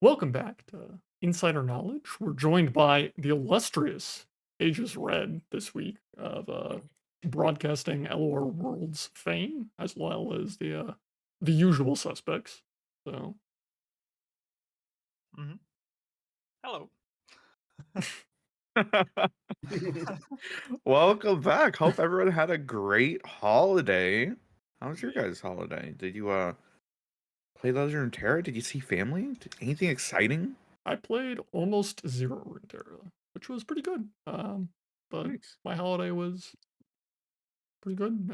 Welcome back to Insider Knowledge. We're joined by the illustrious Aegis Red this week of broadcasting LOR Worlds fame, as well as the usual suspects. So, Mhm. Hello. Welcome back. Hope everyone had a great holiday. How was your Yeah. guys' holiday? Did you play Runeterra? Did you see family? Anything exciting? I played almost zero Runeterra, which was pretty good. But Nice. my holiday was pretty good.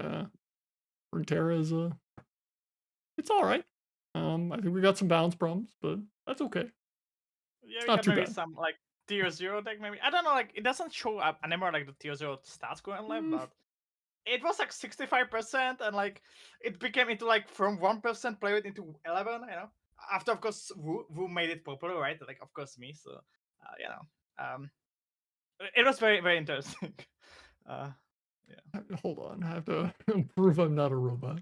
Runeterra is it's all right. I think we got some balance problems, but that's okay. Yeah, It's we not got too maybe bad. some like tier 0 deck maybe. I don't know, like it doesn't show up anymore like the tier 0 stats currently, Mm, but it was like 65% and like it became into like from 1% play rate into 11, you know. After of course Wu made it popular, right? Like of course me, so um it was very very interesting. uh yeah. Hold on, I have to prove I'm not a robot.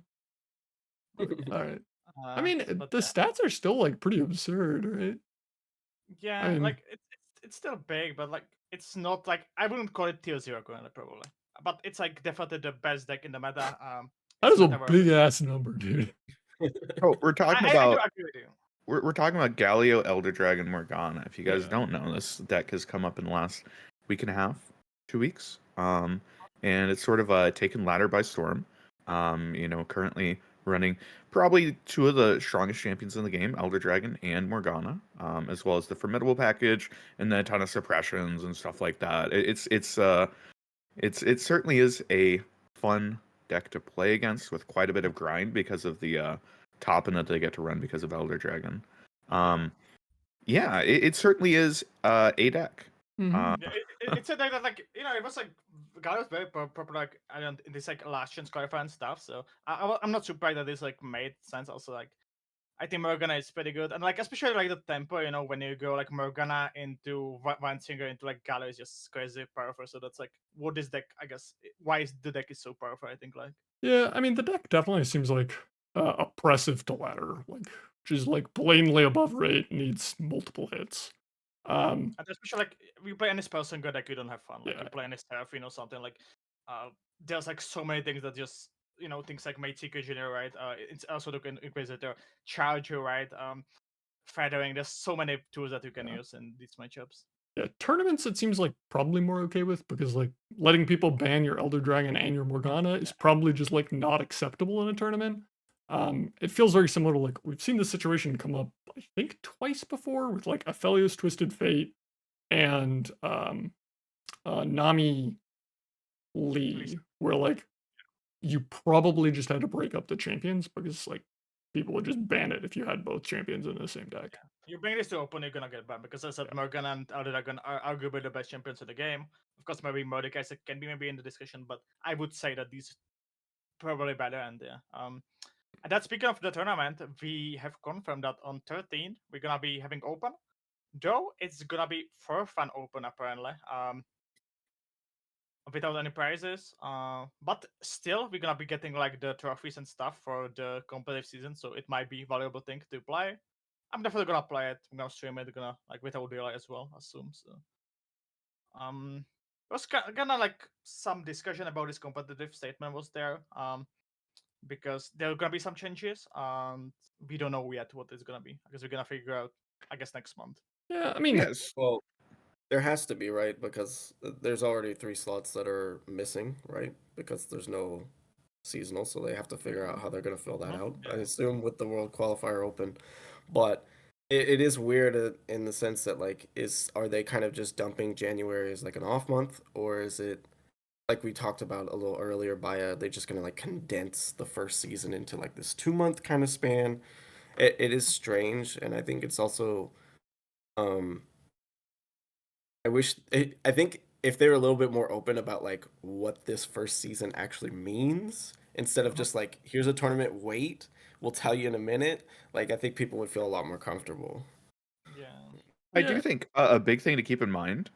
Okay. All right. I Uh mean, but the stats are still like pretty absurd, right? I yeah, mean, like it's still big, but like it's not like I wouldn't call it tier 0 currently probably. But it's like definitely the best deck in the meta. that It's is a meta worthy. big ass number, dude. Oh, we're talking I do about agree with you. we're talking about Galio Elder Dragon Morgana. If you guys Yeah. don't know, this deck has come up in the last week and a half, 2 weeks. And it's sort of taken ladder by storm. Currently running probably two of the strongest champions in the game, Elder Dragon and Morgana, as well as the formidable package and then a ton of suppressions and stuff like that. It certainly is a fun deck to play against with quite a bit of grind because of the top end that they get to run because of Elder Dragon. Yeah. Um, yeah, it certainly is a deck. Hmm. Uh, Yeah, it's a deck that like it was like Galio was very popular like in this like last chance qualifier and stuff. So I'm not surprised that this like made sense. Also like I think Morgana is pretty good, and like especially like the tempo, when you go like Morgana into one singer into like Galio is just crazy powerful. So that's like what this deck, I guess, why is the deck is so powerful. I think like Yeah, I mean, the deck definitely seems like oppressive to ladder, like just like blatantly above rate, needs multiple hits. Um, and especially like you play any spell singer deck, you don't have fun. Like yeah, you play any Seraphine or something like, there's like so many things that just things like Matika Junior, right? It's also the Inquisitor, Charger, right? Feathering. There's so many tools that you can yeah, use in these matchups. yeah. Tournaments, it seems like probably more okay with because like letting people ban your Elder Dragon and your Morgana is probably just like not acceptable in a tournament. It feels very similar to like we've seen this situation come up, I think twice before with like Aphelios Twisted Fate and Nami At least, Lee, where like you probably just had to break up the champions because like people would just ban it if you had both champions in the same deck. yeah. You bring this to open, you're gonna get banned because I said Yeah. Morgana and Elder Dragon are arguably the best champions in the game. Of course, maybe Mordekaiser can be maybe in the discussion, but I would say that these probably better. And yeah, and that speaking of the tournament, we have confirmed that on 13th we're gonna be having open. Though it's gonna be for fun open apparently. Without any prizes. But still we're gonna be getting like the trophies and stuff for the competitive season, so it might be a valuable thing to play. I'm definitely gonna play it. I'm gonna stream it. Gonna like without delay as well. Assume so. It was kind of like some discussion about this competitive statement was there. Because there are gonna be some changes. We don't know yet what it's gonna be. I guess we're gonna figure out. I guess next month. Yeah, I mean, yes. Well, there has to be, right? Because there's already 3 slots that are missing, right? Because there's no seasonal, so they have to figure out how they're going to fill that out. I Yeah. assume with the World Qualifier open, but it is weird in the sense that like are they kind of just dumping January as like an off month, or is it like we talked about a little earlier by they just going to like condense the first season into like this 2 month kind of span? It is strange, and I think it's also um I think if they were a little bit more open about like what this first season actually means, instead of Mhm. just like here's a tournament, wait, we'll tell you in a minute, like I think people would feel a lot more comfortable. Yeah. I do yeah, think a big thing to keep in mind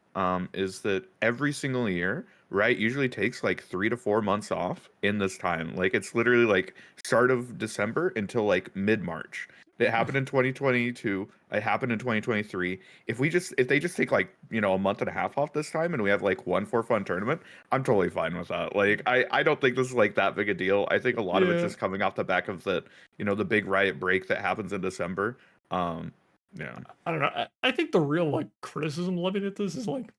is that every single year, right, usually takes like 3 to 4 months off in this time. Like it's literally like start of December until like mid March. It happened in 2022. It happened in 2023. If they just take like, a month and a half off this time and we have like one for fun tournament, I'm totally fine with that. Like I don't think this is like that big a deal. I think a lot of it's Yeah. just coming off the back of the big Riot break that happens in December. Yeah. I don't know. I think the real like criticism levied at this is like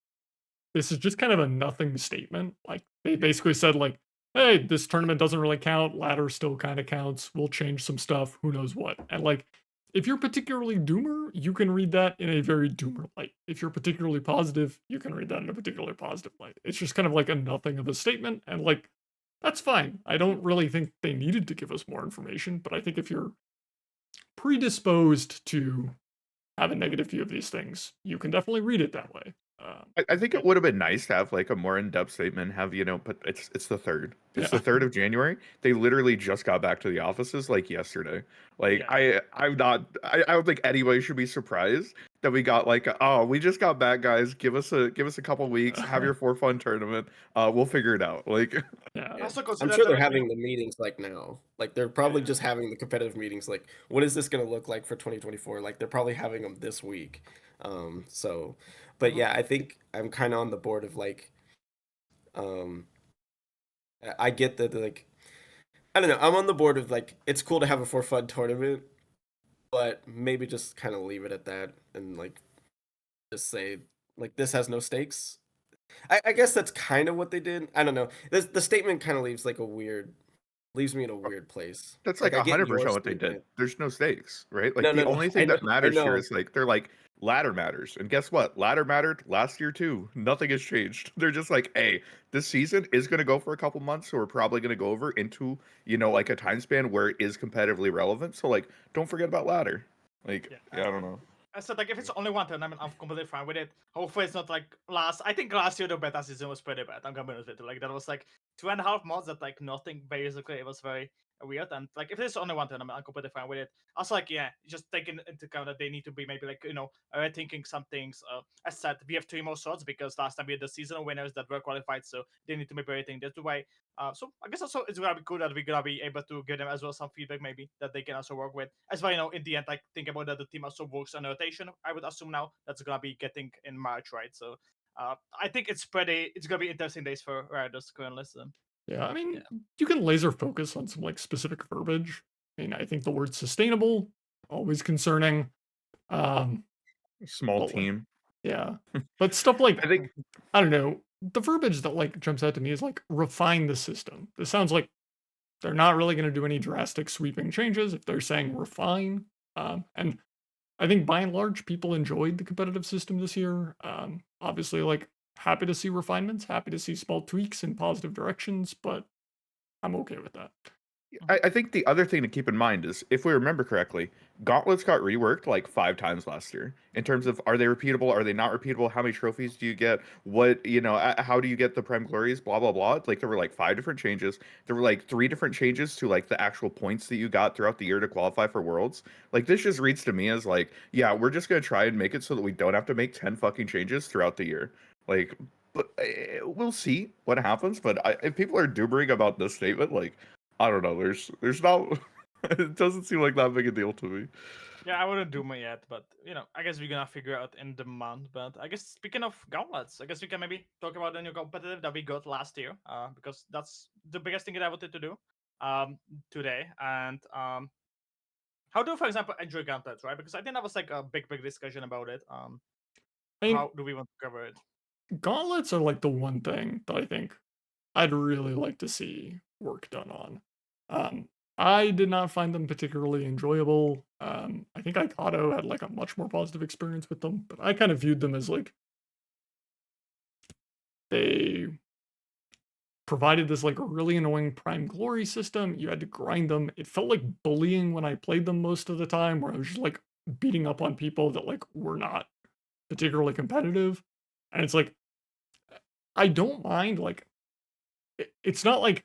this is just kind of a nothing statement. Like they basically said like, hey, this tournament doesn't really count. Ladder still kind of counts. We'll change some stuff. Who knows what? And like, if you're particularly doomer, you can read that in a very doomer light. If you're particularly positive, you can read that in a particularly positive light. It's just kind of like a nothing of a statement, and like that's fine. I don't really think they needed to give us more information, but I think if you're predisposed to have a negative view of these things, you can definitely read it that way. I think it would have been nice to have like a more in-depth statement. But it's the third. It's Yeah. the 3rd of January. They literally just got back to the offices like yesterday. Like Yeah. I'm not. I don't think anybody should be surprised that we got like, oh, we just got back, guys. Give us a couple weeks. Have your for fun tournament. We'll figure it out. Like, Yeah. Also I'm consider sure they're that, having the meetings like now. Like they're probably Yeah. just having the competitive meetings. Like, what is this going to look like for 2024? Like they're probably having them this week. But yeah, I think I'm kind of on the board of like, I get that like, I don't know. I'm on the board of like, it's cool to have a for fun tournament, but maybe just kind of leave it at that and like, just say like this has no stakes. I guess that's kind of what they did. I don't know. The statement kind of leaves me in a weird place. that's like I get 100% your what they did. statement. There's no stakes, right? Like No, the no, no. only I thing know, that I matters here know. is like they're like ladder matters, and guess what? Ladder mattered last year too. Nothing has changed. They're just like, hey, this season is going to go for a couple months, so we're probably going to go over into like a time span where it is competitively relevant. So like, don't forget about ladder. Like, yeah, I don't know. I said like if it's only one tournament, I'm completely fine with it. Hopefully it's not like last. I think last year the beta season was pretty bad. I'm gonna be honest with you. Like that was like 2.5 months that like nothing basically. It was very weird. And like if it's only one tournament, I'm completely fine with it. Also like yeah, just taking into account that they need to be maybe like rethinking some things. As said, we have 3 more slots because last time we had the seasonal winners that were qualified, so they need to maybe rethink that's the way. So I guess also it's gonna be cool that we're gonna be able to give them as well some feedback maybe that they can also work with. As well, in the end, like think about that the team also works on rotation. I would assume now that's gonna be getting in March, right? So I think it's gonna be interesting days for Riders currently. So. Yeah, I mean, Yeah. you can laser focus on some like specific verbiage. I mean, I think the word sustainable always concerning. Um, Small but like, team. yeah, but stuff like I think I don't know. The verbiage that like jumps out to me is like refine the system. This sounds like they're not really going to do any drastic sweeping changes if they're saying refine. And I think by and large, people enjoyed the competitive system this year. Obviously, like happy to see refinements, happy to see small tweaks in positive directions, but I'm okay with that. I think the other thing to keep in mind is, if we remember correctly, Gauntlets got reworked like 5 times last year. In terms of, are they repeatable? Are they not repeatable? How many trophies do you get? How do you get the Prime Glories? Blah, blah, blah. Like, there were like 5 different changes. There were like 3 different changes to like the actual points that you got throughout the year to qualify for Worlds. Like, this just reads to me as like, yeah, we're just going to try and make it so that we don't have to make 10 fucking changes throughout the year. Like, but we'll see what happens. But if people are doobering about this statement, like, I don't know. There's not. It doesn't seem like that big a deal to me. Yeah, I wouldn't do it yet, but I guess we're gonna figure out in the month. But I guess speaking of gauntlets, I guess we can maybe talk about the new competitive that we got last year, because that's the biggest thing that I wanted to do, today. And how do you, for example, enjoy gauntlets, right? Because I think that was like a big discussion about it. I mean, How do we want to cover it? gauntlets are like the one thing that I think I'd really like to see work done on. I did not find them particularly enjoyable. I think Aikado had like a much more positive experience with them, but I kind of viewed them as like they provided this like really annoying prime glory system. You had to grind them. It felt like bullying when I played them most of the time, where I was just like beating up on people that like were not particularly competitive. And it's like I don't mind like it's not like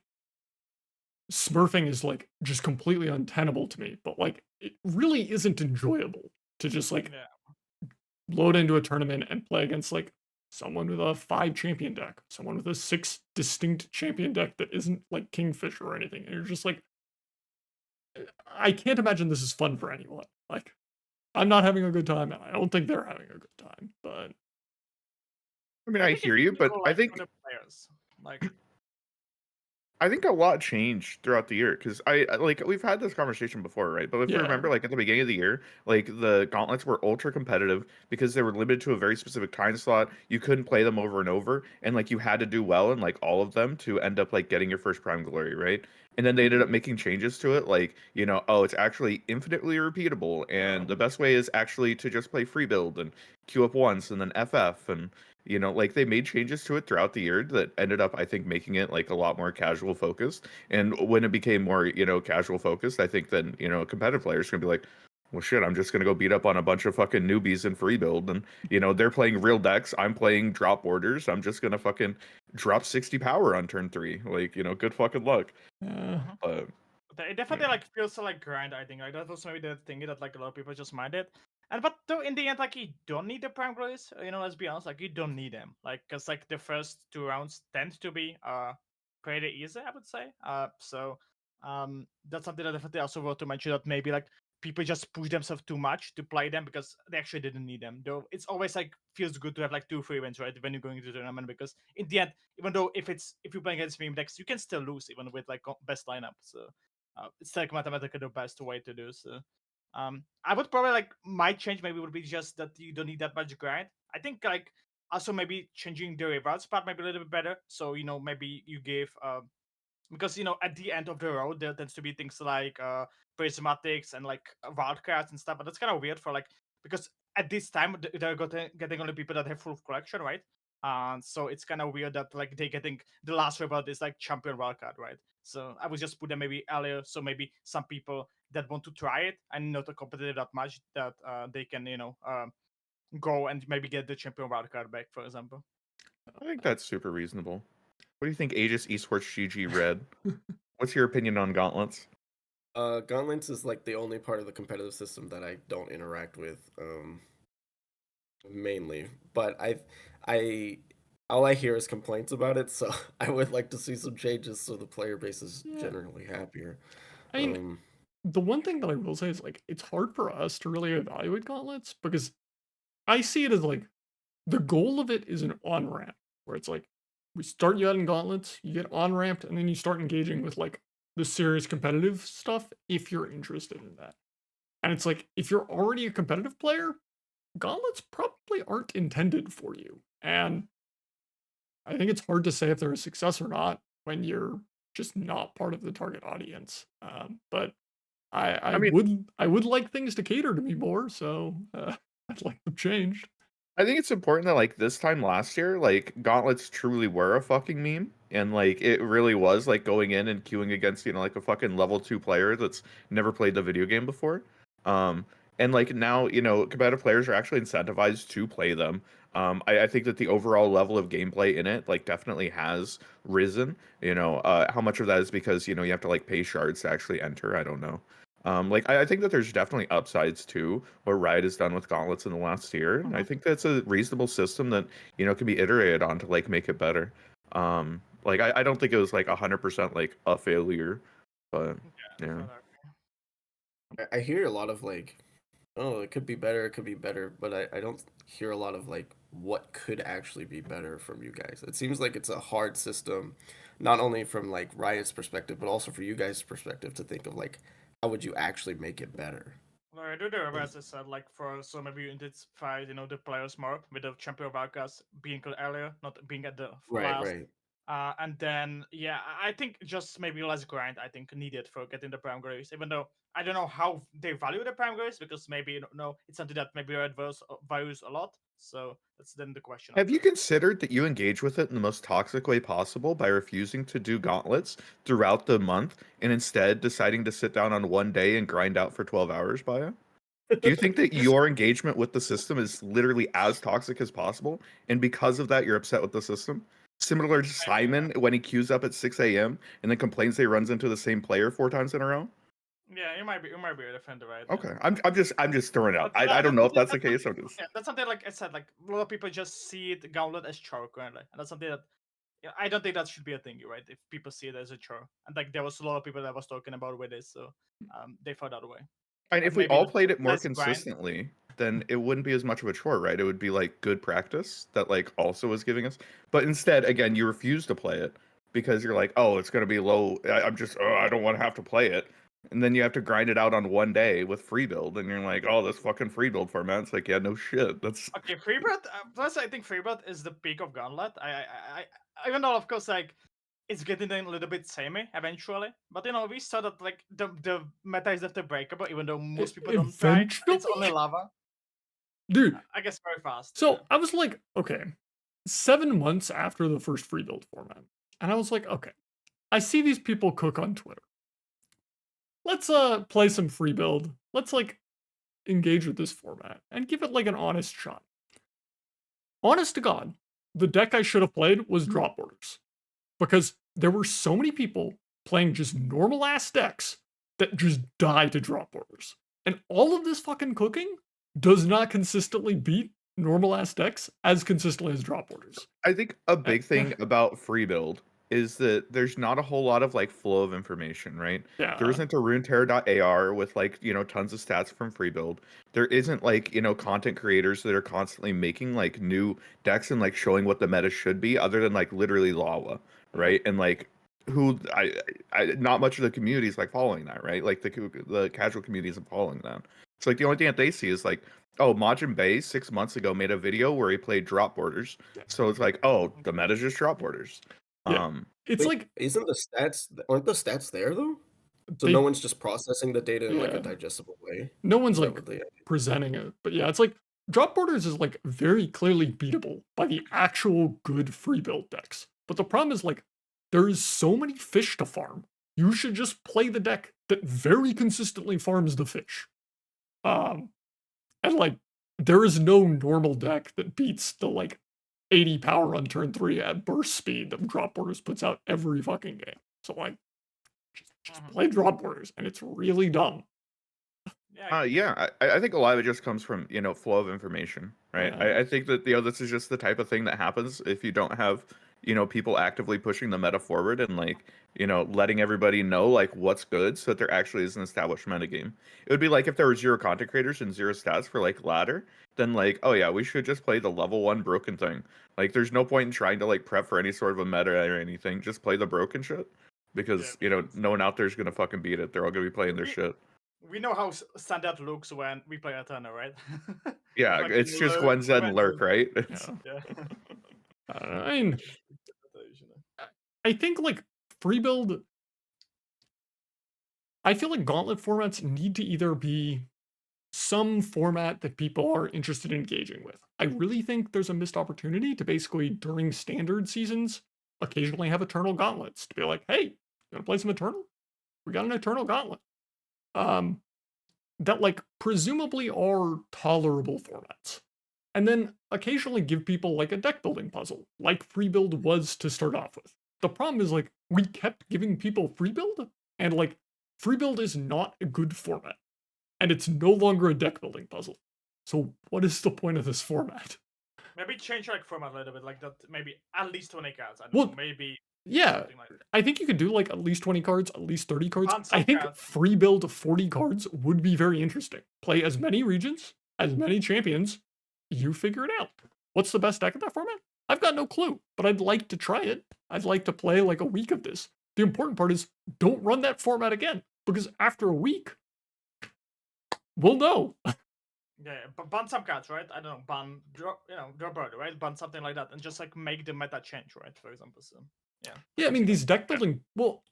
smurfing is like just completely untenable to me, but like it really isn't enjoyable to just like Yeah. load into a tournament and play against like someone with a 5 champion deck, someone with a 6 distinct champion deck that isn't like Kingfisher or anything. And you're just like, I can't imagine this is fun for anyone. Like, I'm not having a good time, and I don't think they're having a good time. But I mean, I I think hear it's you, but people I like think other players. Like, I think a lot changed throughout the year because like we've had this conversation before, right? But if you yeah, remember, like at the beginning of the year, like the gauntlets were ultra competitive because they were limited to a very specific time slot. You couldn't play them over and over, and like you had to do well in like all of them to end up like getting your first prime glory, right? And then they ended up making changes to it, like oh, it's actually infinitely repeatable, and the best way is actually to just play free build and queue up once and then FF and like they made changes to it throughout the year that ended up, I think, making it like a lot more casual focused. And when it became more, casual focused, I think then, competitive players gonna be like, well, shit, I'm just gonna go beat up on a bunch of fucking newbies in free build, and they're playing real decks. I'm playing drop orders. I'm just gonna fucking drop 60 power on turn 3. Like, good fucking luck. uh, mhm. But It definitely like feels so like grind. I think like that was maybe the thing that like a lot of people just minded. And but though in the end, like you don't need the prime glories. Let's be honest, like you don't need them. Like because like the first 2 rounds tend to be pretty easy, I would say. So that's something that definitely also worth to mention that maybe like people just push themselves too much to play them because they actually didn't need them. Though it's always like feels good to have like 2 free wins, right? When you're going to the tournament, because in the end, even though if you're playing against meme decks, you can still lose even with like best lineup. So it's like mathematically the best way to do so. I would probably like my change maybe would be just that you don't need that much grind. I think like also maybe changing the rewards part maybe a little bit better. So maybe you give because at the end of the road there tends to be things like prismatics and like wildcards and stuff, but that's kind of weird for like because at this time they're getting only people that have full collection, right? So it's kind of weird that like they getting the last reward is like champion wildcard, right? So I would just put them maybe earlier, so maybe some people that want to try it and not a competitive that much that they can go and maybe get the champion wildcard back, for example. I think that's super reasonable. What do you think, Aegis Esports GG Red? What's your opinion on gauntlets? Gauntlets is like the only part of the competitive system that I don't interact with, mainly. But I, all I hear is complaints about it. So I would like to see some changes so the player base is yeah. generally happier. I mean, the one thing that I will say is like it's hard for us to really evaluate gauntlets because I see it as like the goal of it is an on ramp where it's like we start you out in gauntlets, you get on ramped, and then you start engaging with like the serious competitive stuff if you're interested in that. And it's like if you're already a competitive player, gauntlets probably aren't intended for you. And I think it's hard to say if they're a success or not when you're just not part of the target audience. But I I mean, would like things to cater to me more, so I'd like them changed. I think it's important that like this time last year, like gauntlets truly were a fucking meme. And like it really was like going in and queuing against, like a fucking level 2 player that's never played the video game before. Um and like now, competitive players are actually incentivized to play them. I think that the overall level of gameplay in it like definitely has risen. How much of that is because, you have to like pay shards to actually enter, I don't know. Like I think that there's definitely upsides to what Riot has done with gauntlets in the last year. And I Mhm. think that's a reasonable system that, can be iterated on to like make it better. Like I don't think it was like 100% like a failure, but yeah. Definitely. I hear a lot of like, oh, it could be better, but I don't hear a lot of like what could actually be better from you guys. It seems like it's a hard system, not only from like Riot's perspective, but also for you guys' perspective to think of like how would you actually make it better. Well, I do the reverse. I said like for so maybe you identify the players more with the champion Valkas being earlier, not being at the Right, last. right. And then yeah, I think just maybe less grind. I think needed for getting the prime grace. Even though I don't know how they value the prime grace because maybe no, it's something that maybe Red values a lot. So that's then the question Have after you that. considered that you engage with it in the most toxic way possible by refusing to do gauntlets throughout the month and instead deciding to sit down on one day and grind out for 12 hours by it? Do you think that Just your engagement with the system is literally as toxic as possible, and because of that, you're upset with the system? Similar to maybe Simon when he queues up at 6 a.m. and then complains that he runs into the same player 4 times in a row? yeah, you might be a defender, right? Yeah. Okay, I'm just throwing it out. But I don't that's know if something. that's the case. I'm just Yeah, that's something like I said. Like a lot of people just see it Gauntlet as chore currently, and that's something that yeah, I don't think that should be a thing, right? If people see it as a chore, and like there was a lot of people that was talking about with this, so they thought that way. And if and we maybe all played it more less grind. consistently, then it wouldn't be as much of a chore, right? It would be like good practice that like also was giving us. But instead, again, you refuse to play it because you're like, oh, it's gonna be low. I'm just, oh, I don't want to have to play it. And then you have to grind it out on one day with free build, and you're like, oh, this fucking free build format. It's like, yeah, no shit. That's Okay, Freebird. Plus, I think Freebird is the peak of Gauntlet. Even though, of course, like it's getting a little bit samey eventually. But we saw that like the meta is after breakable, even though most people don't try. It's only Eventually? lava. Dude, I guess very fast. so I was like, okay, 7 months after the first free build format, and I was like, okay, I see these people cook on Twitter. Let's play some free build. Let's like engage with this format and give it like an honest shot. Honest to God, the deck I should have played was drop borders because there were so many people playing just normal ass decks that just die to drop borders. And all of this fucking cooking does not consistently beat normal ass decks as consistently as drop borders. I think a big thing about free build is that there's not a whole lot of like flow of information, right? Yeah. There isn't a runeterra.ar with like, tons of stats from free build. There isn't like, content creators that are constantly making like new decks and like showing what the meta should be other than like literally lava, right? And like who not much of the community is like following that, right? Like the casual community isn't following that. So like the only thing that they see is like, oh, Majin Bay 6 months ago made a video where he played drop borders. So it's like, oh, the meta's just drop borders. Yeah. It's Wait, like aren't the stats there though? So they- no one's just processing the data in like Yeah. a digestible way. no one's Is that like what they- presenting it. But yeah, it's like drop borders is like very clearly beatable by the actual good free build decks. But the problem is like there is so many fish to farm. You should just play the deck that very consistently farms the fish. And like there is no normal deck that beats the like 80 power on turn 3 at burst speed that drop borders puts out every fucking game. So like just play drop borders and it's really dumb. Yeah. I think a lot of it just comes from flow of information, right? Yeah. I think that this is just the type of thing that happens if you don't have people actively pushing the meta forward and like letting everybody know like what's good so that there actually is an established meta game. It would be like if there were zero content creators and zero stats for like ladder, then like, oh yeah, we should just play the level 1 broken thing. Like there's no point in trying to like prep for any sort of a meta or anything. Just play the broken shit because no one out there is gonna fucking beat it. They're all gonna be playing their shit. We know how standard looks when we play a turner, right? Yeah, Like, it's just lurk, Gwen Zed and Gwen Lurk, Zed. right? Yeah. Yeah. I don't know. I mean, I think like free build. I feel like gauntlet formats need to either be some format that people are interested in engaging with. I really think there's a missed opportunity to basically during standard seasons occasionally have eternal gauntlets to be like, hey, you want to play some eternal? We got an eternal gauntlet. That like presumably are tolerable formats. And then occasionally give people like a deck building puzzle, like free build was to start off with. The problem is like we kept giving people free build, and like free build is not a good format. And it's no longer a deck building puzzle. So what is the point of this format? Maybe change like format a little bit, like that. Maybe at least 20 cards. I don't Well, know. Maybe Yeah, something like that. I think you could do like at least 20 cards, at least 30 cards. On some I think cards. free build 40 cards would be very interesting. Play as many regions, as many champions. You figure it out. What's the best deck in that format? I've got no clue, but I'd like to try it. I'd like to play like a week of this. The important part is don't run that format again, because after a week, we'll know. Yeah, but ban some cards, right? I don't know, ban drop border, right? Ban something like that, and just like make the meta change, right? For example, so yeah. Yeah, I mean these deck building. Well,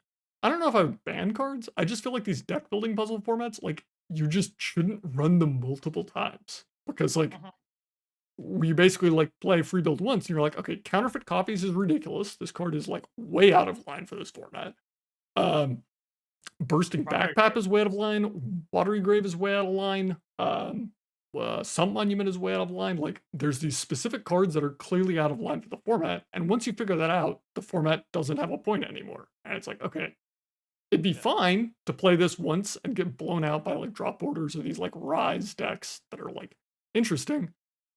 I don't know if I would ban cards. I just feel like these deck building puzzle formats, like you just shouldn't run them multiple times because like we basically like play free build once, and you're like, okay, counterfeit copies is ridiculous. This card is like way out of line for this format. Bursting Watery Backpack Grave. is way out of line. Watery Grave is way out of line. Some Monument is way out of line. Like, there's these specific cards that are clearly out of line for the format, and once you figure that out, the format doesn't have a point anymore. And it's like, okay, it'd be fine to play this once and get blown out by like drop borders or these like Rise decks that are like interesting,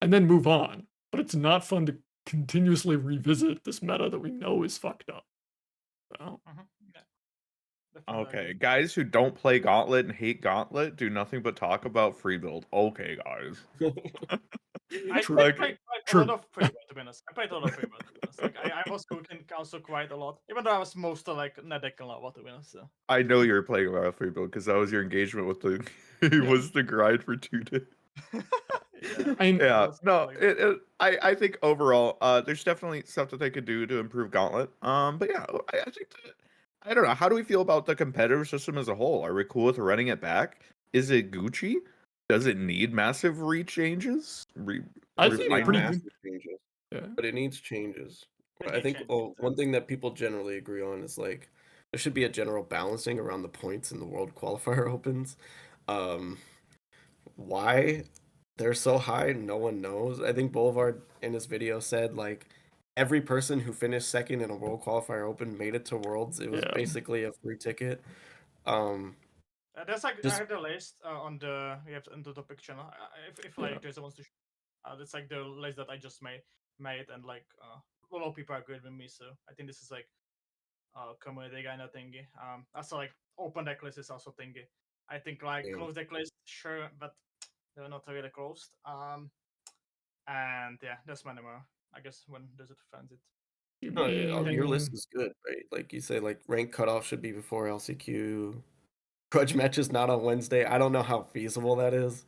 and then move on. But it's not fun to continuously revisit this meta that we know is fucked up. So, Yeah. Definitely Okay, agree. guys who don't play Gauntlet and hate Gauntlet do nothing but talk about free build. Okay, guys. I True. played Okay. quite a lot True. of free build, to be honest. I played a lot of free build, to be honest. Like I was cooking also quite a lot, even though I was mostly like Nedek and lava, to be honest. So. I know you were playing about free build because that was your engagement with the it Yeah. was the grind for 2 days. Yeah. I mean, It Yeah, was no, like that. I think overall, there's definitely stuff that they could do to improve Gauntlet. But yeah, I think that, I don't know. How do we feel about the competitive system as a whole? Are we cool with running it back? Is it Gucci? Does it need massive rechanges? I Doesn't think need pretty refinement? good. massive changes, Yeah. but it needs changes. It I needs think changes. one thing that people generally agree on is like there should be a general balancing around the points in the World Qualifier Opens. Um, why they're so high, no one knows. I think Boulevard in his video said like every person who finished second in a World Qualifier Open made it to Worlds. It was Yeah. basically a free ticket. Um, There's like I just have the list on the we have on the topic channel. If Yeah. like Jason wants to, that's like the list that I just made and like a lot of people agree with me. So I think this is like community kind of thingy. Also like open deck list is also thingy. I think like yeah. closed deck list, sure, but they're not really closed. And yeah, there's many more. I guess when does it fans it? You No, your list mean is good, right? Like you say, like rank cutoff should be before LCQ. Grudge matches not on Wednesday. I don't know how feasible that is.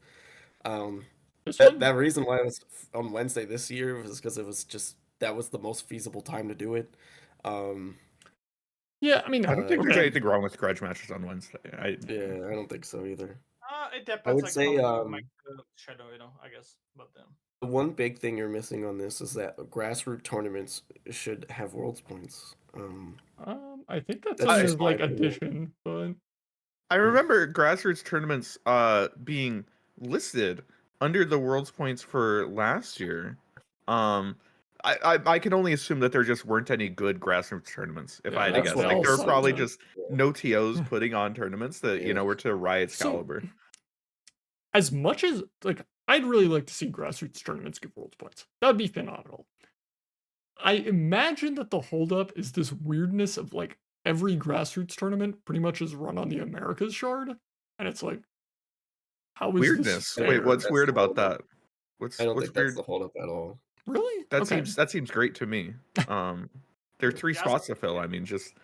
Um, this that one? reason why it was on Wednesday this year was because it was just that was the most feasible time to do it. Um, Yeah, I mean, I don't think there's okay. anything wrong with grudge matches on Wednesday. yeah, I don't think so either. It I depends would like say how you make the shadow, I guess. But the one big thing you're missing on this is that grassroots tournaments should have worlds points. I think that's That's in just his my like opinion. addition, but I remember grassroots tournaments being listed under the world's points for last year. Um I can only assume that there just weren't any good grassroots tournaments, if I yeah, had to That's guess. what they I Like all there were assume sucked. probably too. just Yeah. no TOs putting on tournaments that, Yeah. were to Riot's So caliber. as much as like I'd really like to see grassroots tournaments give worlds points. That'd be phenomenal. I imagine that the holdup is this weirdness of like every grassroots tournament pretty much is run on the Americas shard. And it's like, how is this Weirdness. I don't Wait, think fair? what's that's weird the about holdup. that? I don't What's think that's weird? the holdup at all. Really? That Okay. seems great to me. There are 3 yeah, spots to fill. I mean, just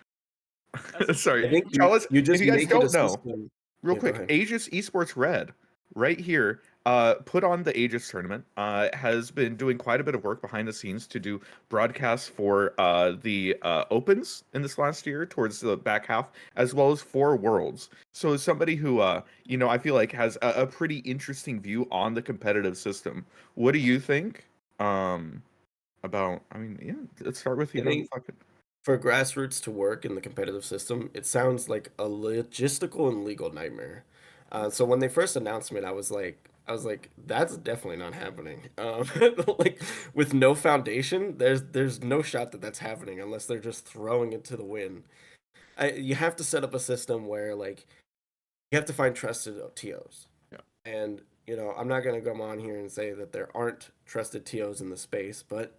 that's sorry. I think Chalice, you if just you guys make it a don't know, system. real Yeah, go quick, ahead. Aegis Esports Red, right here, put on the Aegis tournament, has been doing quite a bit of work behind the scenes to do broadcasts for the opens in this last year towards the back half, as well as for worlds. So as somebody who, I feel like has a pretty interesting view on the competitive system. What do you think? About, I mean, yeah, let's start with, I think fucking. for grassroots to work in the competitive system, it sounds like a logistical and legal nightmare. So when they first announced it, I was like, that's definitely not happening. Like with no foundation, there's no shot that that's happening unless they're just throwing it to the wind. You have to set up a system where like you have to find trusted TOs. Yeah. And I'm not gonna come on here and say that there aren't trusted TOs in the space, but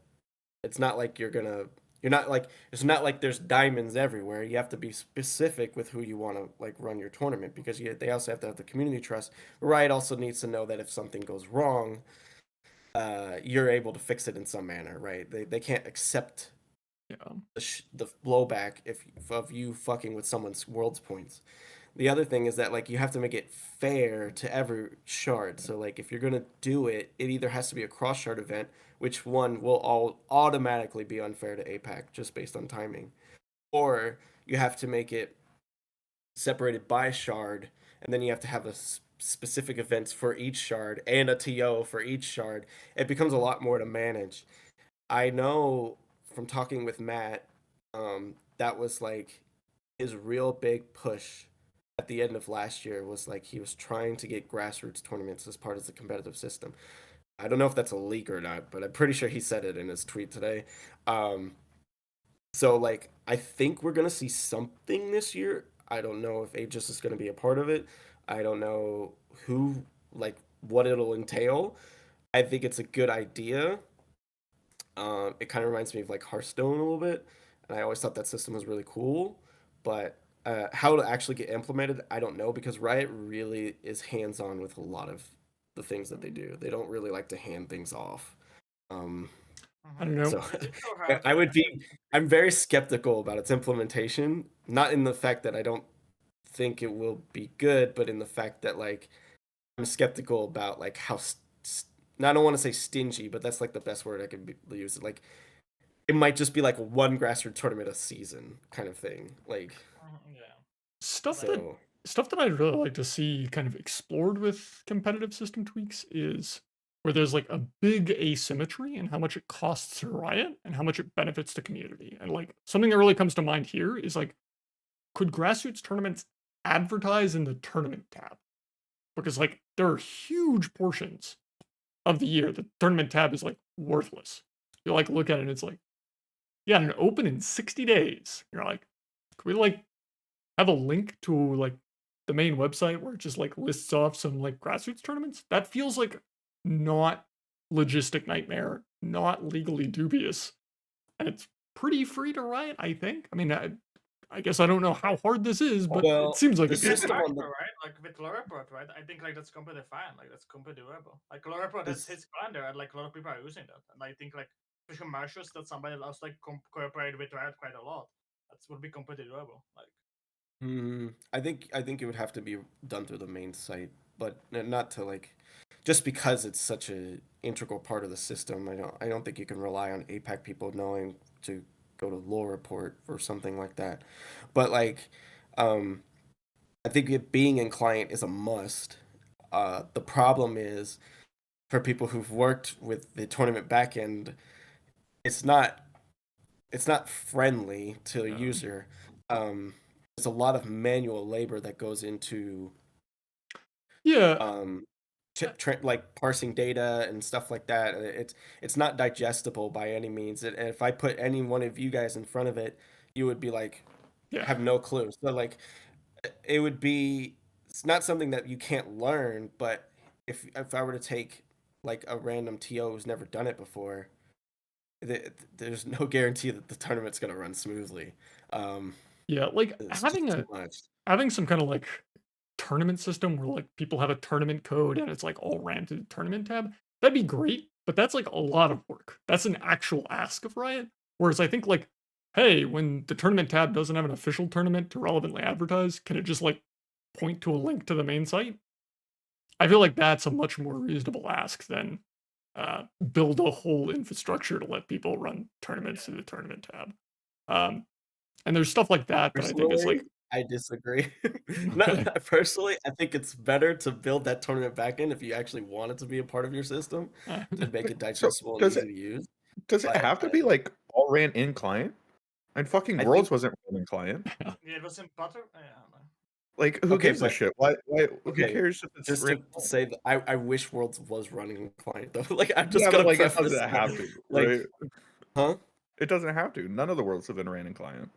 it's not like it's not like there's diamonds everywhere. You have to be specific with who you want to like run your tournament because they also have to have the community trust. Riot also needs to know that if something goes wrong, you're able to fix it in some manner, right? They can't accept Yeah. the blowback of you fucking with someone's world's points. The other thing is that like you have to make it fair to every shard. So like if you're gonna do it, it either has to be a cross shard event, which one will all automatically be unfair to APAC just based on timing, or you have to make it separated by shard, and then you have to have a specific events for each shard and a TO for each shard. It becomes a lot more to manage. I know from talking with Matt, that was like his real big push at the end of last year was like he was trying to get grassroots tournaments as part of the competitive system. I don't know if that's a leak or not, but I'm pretty sure he said it in his tweet today. So like I think we're gonna see something this year. I don't know if Aegis is gonna be a part of it. I don't know who like what it'll entail. I think it's a good idea. It kind of reminds me of like Hearthstone a little bit, and I always thought that system was really cool. But how to actually get implemented, I don't know, because Riot really is hands-on with a lot of the things that they do. They don't really like to hand things off. I don't know. So I'm very skeptical about its implementation, not in the fact that I don't think it will be good, but in the fact that like I'm skeptical about like how I don't want to say stingy, but that's like the best word I could use. Like it might just be like one grassroots tournament a season kind of thing. Like stuff that I'd really like to see kind of explored with competitive system tweaks is where there's like a big asymmetry in how much it costs to Riot and how much it benefits the community. And like something that really comes to mind here is like, could grassroots tournaments advertise in the tournament tab? Because like there are huge portions of the year the tournament tab is like worthless. You like look at it and it's like, yeah, an open in 60 days. You're like, could we like have a link to like the main website where it just like lists off some like grassroots tournaments? That feels like not logistic nightmare, not legally dubious, and it's pretty free to Riot, I think. I mean, I guess I don't know how hard this is, but it seems like it's system right? Like with Loreport, right? I think like that's completely fine. Like that's completely doable. Like Loreport has his calendar, and like a lot of people are using that. And I think like for commercials that somebody else like cooperate with Riot quite a lot. That would be completely doable. Like. I think it would have to be done through the main site, but not to like just because it's such a integral part of the system. I don't think you can rely on APAC people knowing to go to Loreport or something like that. But like, I think it being in client is a must. The problem is for people who've worked with the tournament backend, it's not friendly to a user. There's a lot of manual labor that goes into like parsing data and stuff like that. It's not digestible by any means. And if I put any one of you guys in front of it, you would be like have no clue. So like it would be, it's not something that you can't learn, but if I were to take like a random TO who's never done it before, there's no guarantee that the tournament's going to run smoothly. Yeah, like having some kind of like tournament system where like people have a tournament code and it's like all ran to the tournament tab, that'd be great, but that's like a lot of work. That's an actual ask of Riot. Whereas I think like, hey, when the tournament tab doesn't have an official tournament to relevantly advertise, can it just like point to a link to the main site? I feel like that's a much more reasonable ask than build a whole infrastructure to let people run tournaments through the tournament tab. And there's stuff like that that I think is like. I disagree. Personally, I think it's better to build that tournament backend if you actually want it to be a part of your system to make it digestible and easy to use. Does it have to be like all ran in client? And fucking Worlds wasn't ran in client. Yeah, it was in Butter. Yeah. Like, who gives a shit? Why? Who cares if it's just to say that I wish Worlds was running in client though. Like I'm just gonna like it doesn't have to. Like, right? Huh? It doesn't have to. None of the Worlds have been ran in client.